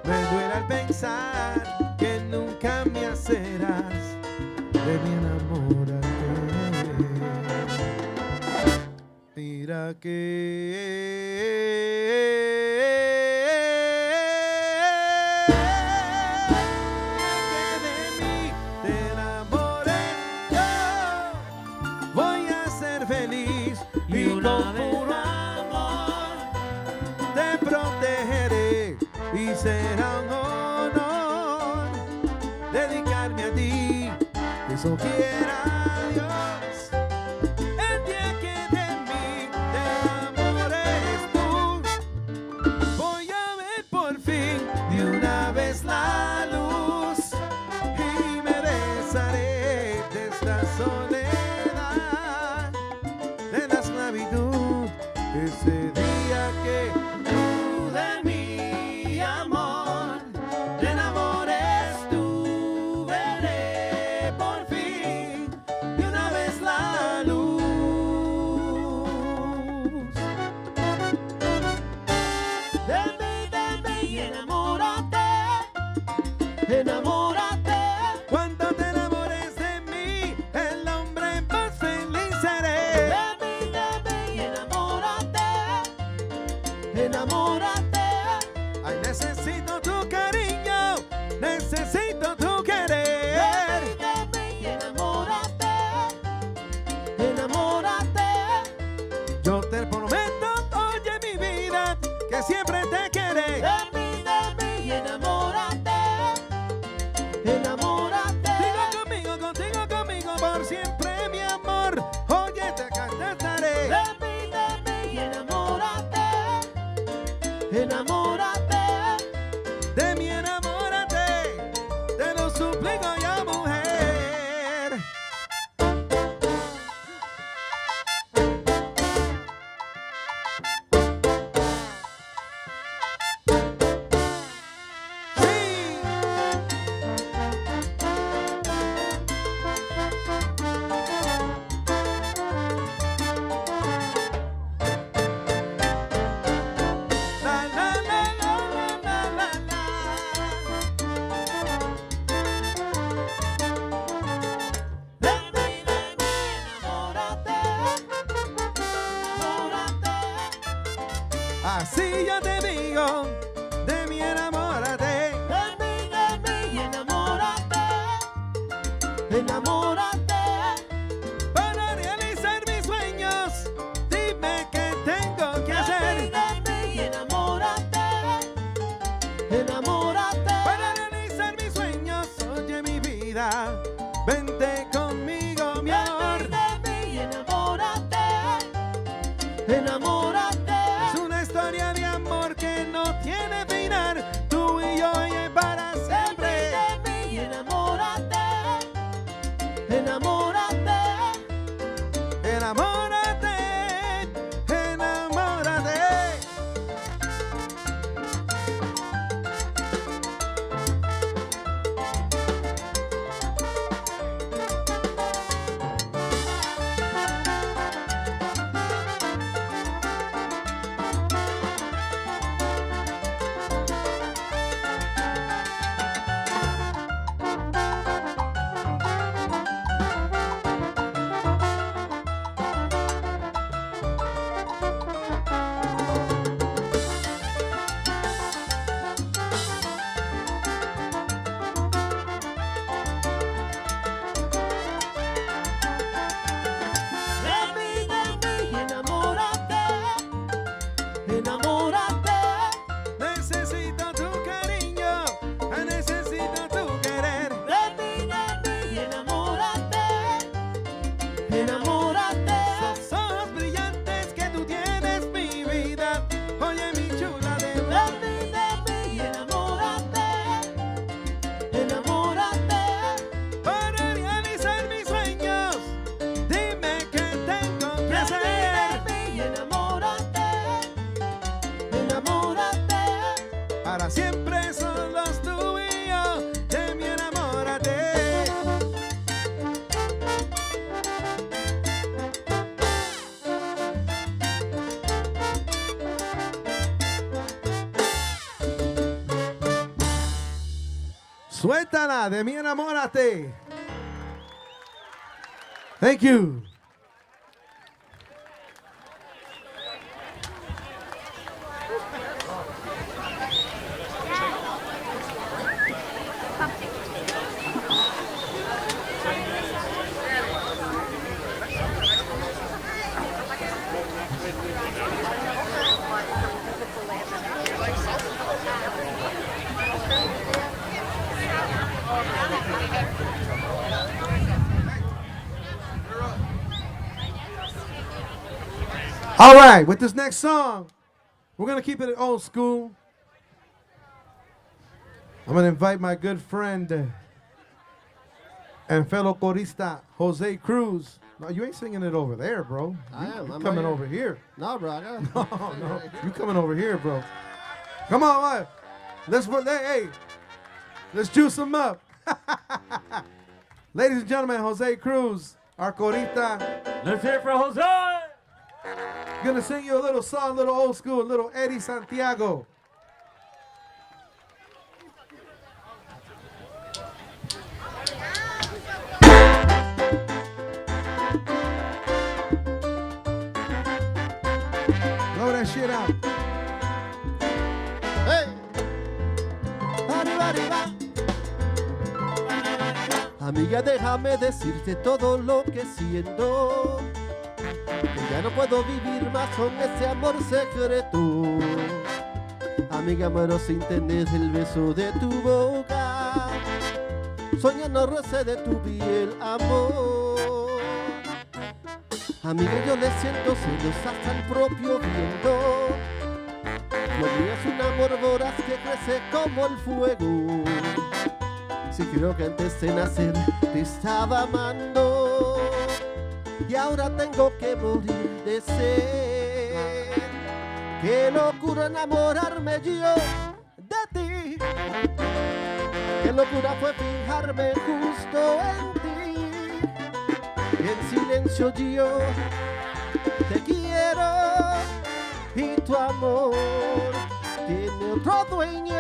Me duele al pensar que nunca me hacerás de mi enamorarte. Mira de mí te enamores yo, voy a ser feliz y con puro amor te protegeré y será un honor dedicarme a ti. Eso quiera Dios, el día que de mí te enamores tú, voy a ver por fin de una vez la luz y me desharé de esta soledad, de la esclavitud. Ese día que tú de mi amor te enamores tú, veré por fin de una vez la luz. De mí, enamórate, enamórate. Cuando te enamores de mí, el hombre por siempre, mi amor. Oye, te cantaré. De mí, enamórate. Enamórate. De mí, enamórate. Te lo suplico ya, mujer. Así yo te digo, de mí enamórate. De mí, enamórate. Enamórate. Para realizar mis sueños, dime qué tengo que hacer. De mí, enamórate. Enamórate. Para realizar mis sueños, oye mi vida, vente conmigo, mi amor. De mí, enamórate. Enamórate. Es una historia de amor que no tiene final. Tú y yo y para siempre. De mí, enamórate. Enamórate. Enamórate, enamórate. De mí, enamórate. Enamórate. Necesito tu cariño, necesito tu querer. De mí, enamórate. Enamórate. Esos ojos brillantes que tú tienes, mi vida. Oye, mi chula de De mí, enamórate. Enamórate. para realizar mis sueños, dime qué tengo que hacer. De mí, enamórate. Enamórate. Para siempre son los tú y yo, de mi enamórate. Suéltala, de mi enamórate. Thank you. All right, with this next song, we're going to keep it old school. I'm going to invite my good friend and fellow chorista, Jose Cruz. No, you ain't singing it over there, bro. I'm coming right over here. No, bro. No, you coming over here, bro. Come on, what? Let's juice them up. Ladies and gentlemen, Jose Cruz, our chorista. Let's hear it for Jose. Gonna sing you a little song, a little old school, a little Eddie Santiago. Blow that shit out. Hey. Arriba, arriba. Amiga, déjame decirte todo lo que siento. Que ya no puedo vivir más con ese amor secreto. Amiga, muero sin tener el beso de tu boca. Soñando roce de tu piel, amor. Amiga, yo le siento celos hasta el propio viento. Lo mío es un amor voraz que crece como el fuego. Si creo que antes de nacer te estaba amando y ahora tengo que morir de sed. Qué locura enamorarme yo de ti. Qué locura fue fijarme justo en ti. Y en silencio yo te quiero y tu amor tiene otro dueño.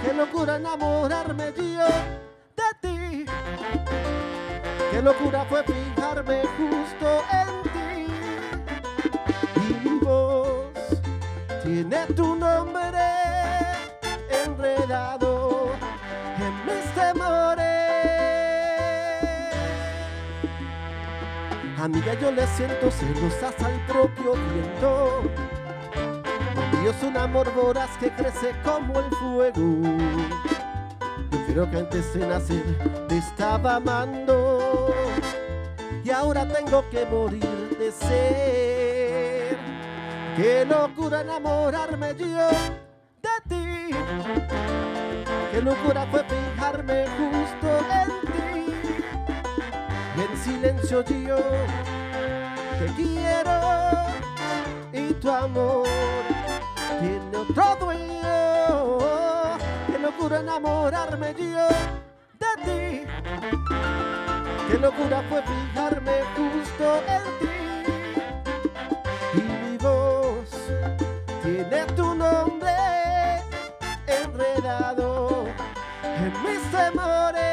Qué locura enamorarme yo de ti. Qué locura fue fijarme justo en ti. Y mi voz tiene tu nombre enredado en mis temores. Amiga, yo le siento celos hasta el propio viento. Es un amor voraz que crece como el fuego. Yo creo que antes de nacer te estaba amando y ahora tengo que morir de sed. Qué locura enamorarme yo de ti. Qué locura fue fijarme justo en ti. Y en silencio yo te quiero y tu amor tiene otro dueño. Qué locura enamorarme yo de ti. Qué locura fue fijarme justo en ti. Y mi voz tiene tu nombre enredado en mis temores.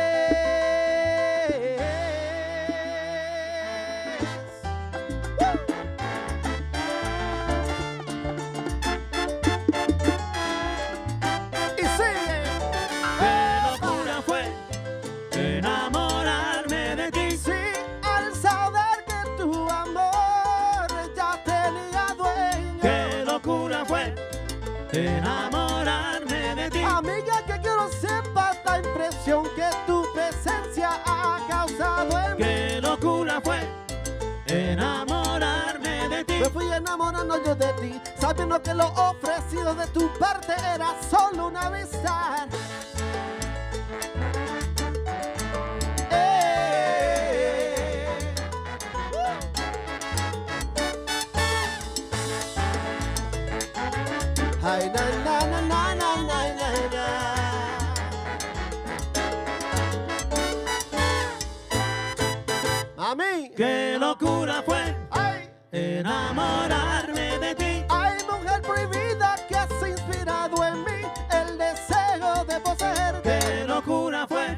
Enamorarme de ti. Amiga, que quiero sepas la impresión que tu presencia ha causado en mí. Qué locura fue enamorarme de ti. Me fui enamorando yo de ti, sabiendo que lo ofrecido de tu parte era solo una amistad. Ay, na, na, na, na, na, na, na. Mami, qué locura fue enamorarme de ti. Ay, mujer prohibida que has inspirado en mí el deseo de poseerte. Qué locura fue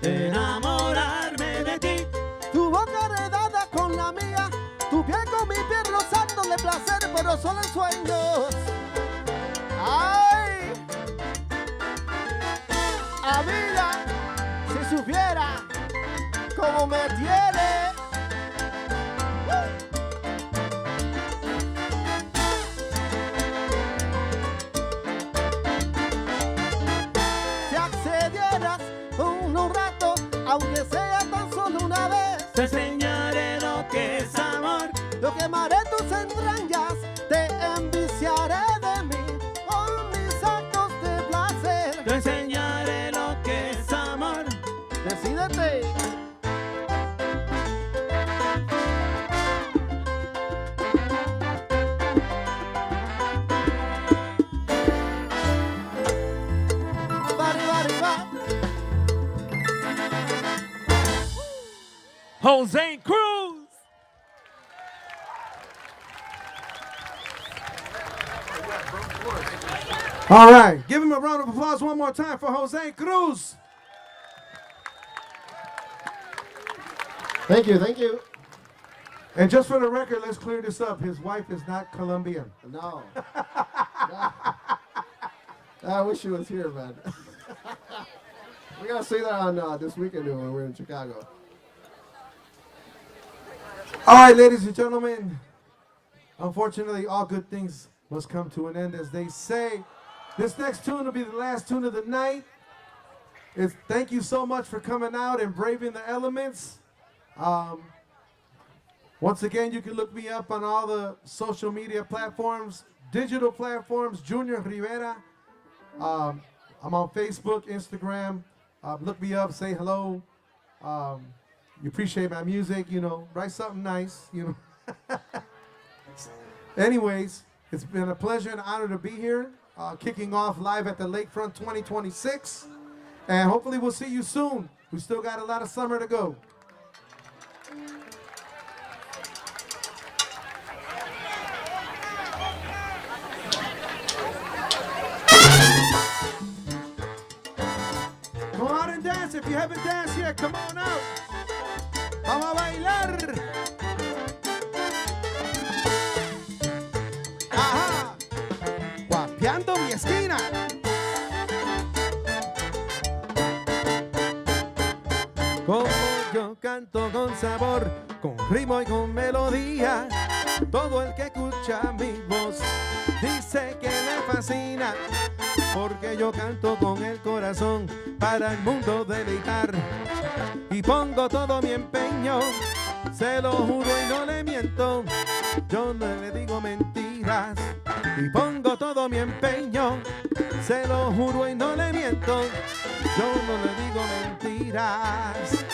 enamorarme de ti. Tu boca redada con la mía, tu piel con mi piel rozándole placer, pero solo en sueños. ¡Ay! Amiga, si supiera cómo me tiene. Si accedieras un rato, aunque sea tan solo una vez, te enseñaré lo que es amor. Yo quemaré tus entrañas, te enviciaré de mí. Te enseñaré lo que es amor. Decídete. Jose Cruz. All right, give him a round of applause one more time for Jose Cruz. Thank you, thank you. And just for the record, let's clear this up. His wife is not Colombian. No. I wish she was here, man. We're going to see that on this weekend when we're in Chicago. All right, ladies and gentlemen. Unfortunately, all good things must come to an end, as they say. This next tune will be the last tune of the night. Thank you so much for coming out and braving the elements. Once again, you can look me up on all the social media platforms, digital platforms, Junior Rivera. I'm on Facebook, Instagram. Look me up, say hello. You appreciate my music, you know, write something nice, you know. Anyways, it's been a pleasure and honor to be here, kicking off live at the Lakefront 2026. And hopefully we'll see you soon. We still got a lot of summer to go. Come on and dance. If you haven't danced yet, come on out. Vamos a bailar. Ajá. Guapeando mi esquina. Como yo canto con sabor, con ritmo y con melodía. Todo el que escucha mi voz dice que le fascina, porque yo canto con el corazón para el mundo deleitar. Y pongo todo mi empeño, se lo juro y no le miento, yo no le digo mentiras. Y pongo todo mi empeño, se lo juro y no le miento, yo no le digo mentiras.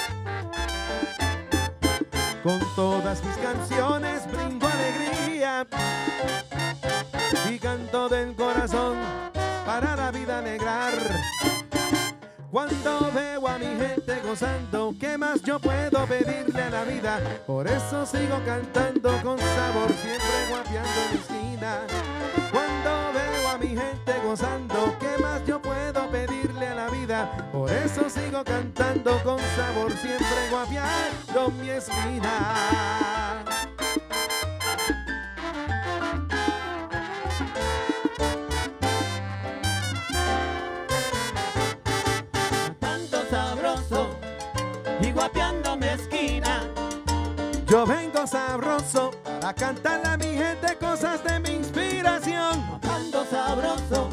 Con todas mis canciones brindo alegría y canto del corazón para la vida alegrar. Cuando veo a mi gente gozando, ¿qué más yo puedo pedirle a la vida? Por eso sigo cantando con sabor, siempre guapeando en mi esquina. Cuando veo a mi gente gozando, ¿qué más yo puedo pedirle a la vida? Por eso sigo cantando con sabor, siempre guapeando en mi esquina. Guapeando mi esquina. Yo vengo sabroso para cantarle a mi gente cosas de mi inspiración. Guapeando sabroso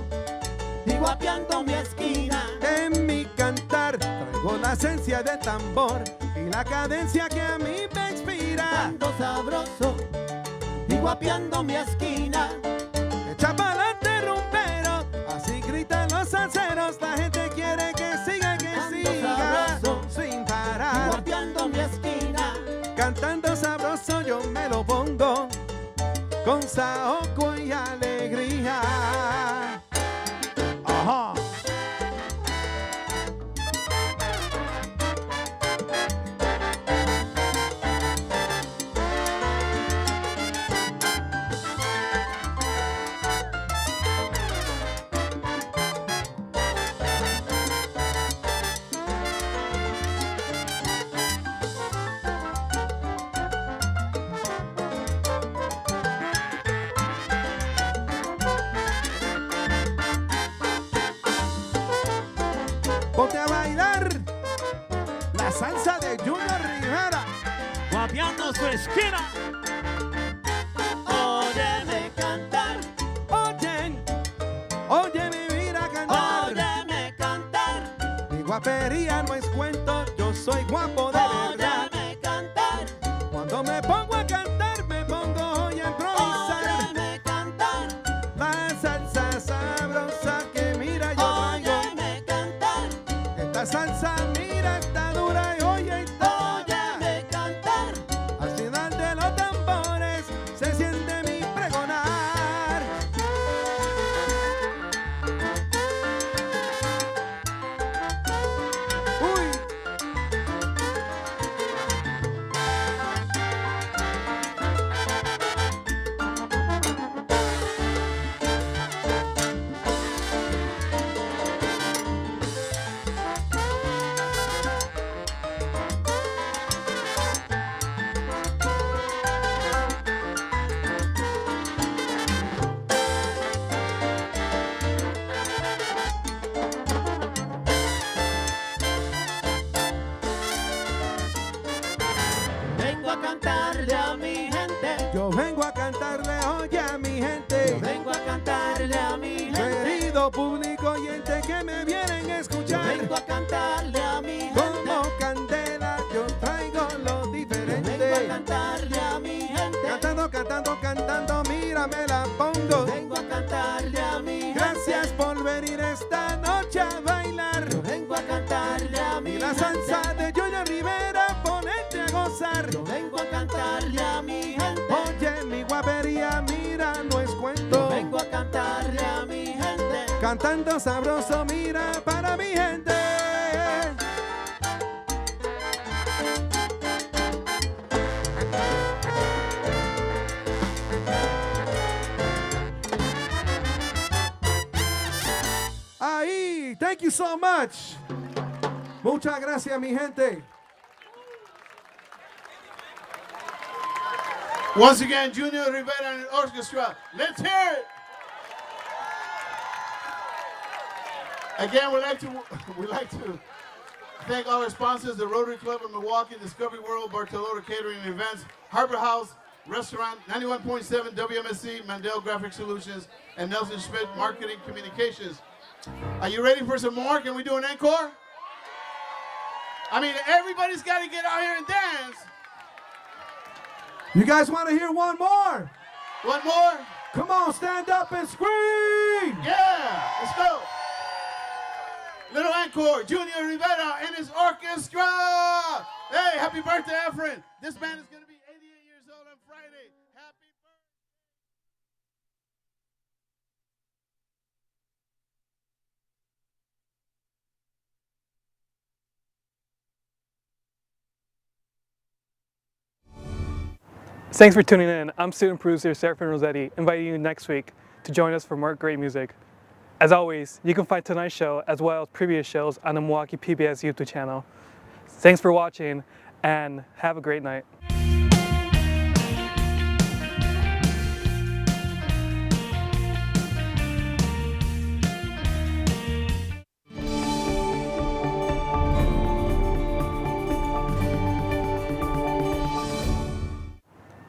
y guapeando mi esquina. En mi cantar traigo la esencia del tambor y la cadencia que a mí me inspira. Guapeando sabroso y guapeando mi esquina. Echa pa'lante rumbero, así gritan los salseros. La gente quiere que siga, sabroso, sin parar. Guapeando mi esquina. Cantando sabroso yo me lo pongo con saoco y alegría. Ajá. Ponte a bailar la salsa de Junior Rivera, guapeando su esquina. Óyeme cantar, óyeme vir a cantar. Óyeme cantar. Mi guapería no es cuento, yo soy guapo de verdad. Óyeme cantar. Cuando me pongo a cantar, me pongo hoy a improvisar. Óyeme cantar. La salsa sabrosa que mira yo traigo. Óyeme cantar. Esta salsa mira está dura y oye está. Óyeme cantar. Al final de los tambores se siente mi pregonar. Uy. Vengo a cantarle a mi gente. Yo vengo a cantarle hoy a mi gente. Yo vengo a cantarle a mi gente. Querido público oyente que me vienen a escuchar. Yo vengo a cantarle a mi gente. Como candela yo traigo lo diferente. Yo vengo a cantarle a mi cantando, cantando, mira, me la pongo. Vengo a cantarle a mi gente. Gracias por venir esta noche a bailar. Yo vengo a cantarle a mi Y la gente. salsa de Johnny Rivera, ponerte a gozar. Yo vengo a cantarle a mi gente. Oye, mi guapería, mira, no es Yo cuento. vengo a cantarle a mi gente. Cantando sabroso, mira, para mi gente. Ahí, thank you so much. Muchas gracias, mi gente. Once again, Junior Rivera and Orchestra. Let's hear it. Again, we'd like to thank all our sponsors: the Rotary Club of Milwaukee, Discovery World, Bartolotta Catering and Events, Harbor House Restaurant, 91.7 WMSC, Mandel Graphic Solutions, and Nelson Schmidt Marketing Communications. Are you ready for some more? Can we do an encore? I mean, everybody's got to get out here and dance. You guys want to hear one more? One more? Come on, stand up and scream! Yeah, let's go. Little encore, Junior Rivera and his orchestra. Hey, happy birthday, Efren. This band is going to be 88 years old on Friday. Happy birthday. Thanks for tuning in. I'm student producer Serafin Rossetti, inviting you next week to join us for more great music. As always, you can find tonight's show as well as previous shows on the Milwaukee PBS YouTube channel. Thanks for watching and have a great night.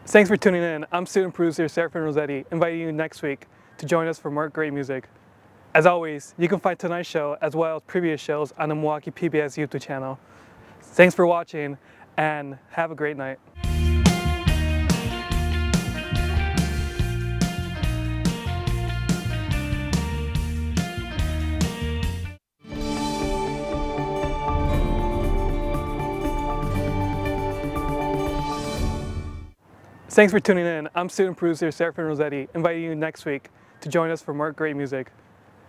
Thanks for tuning in. I'm student producer Serafin Rossetti, inviting you next week to join us for more great music. As always, you can find tonight's show as well as previous shows on the Milwaukee PBS YouTube channel. Thanks for watching and have a great night. Thanks for tuning in. I'm student producer Serafin Rossetti, inviting you next week to join us for more great music.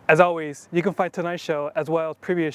As always, you can find tonight's show as well as previous shows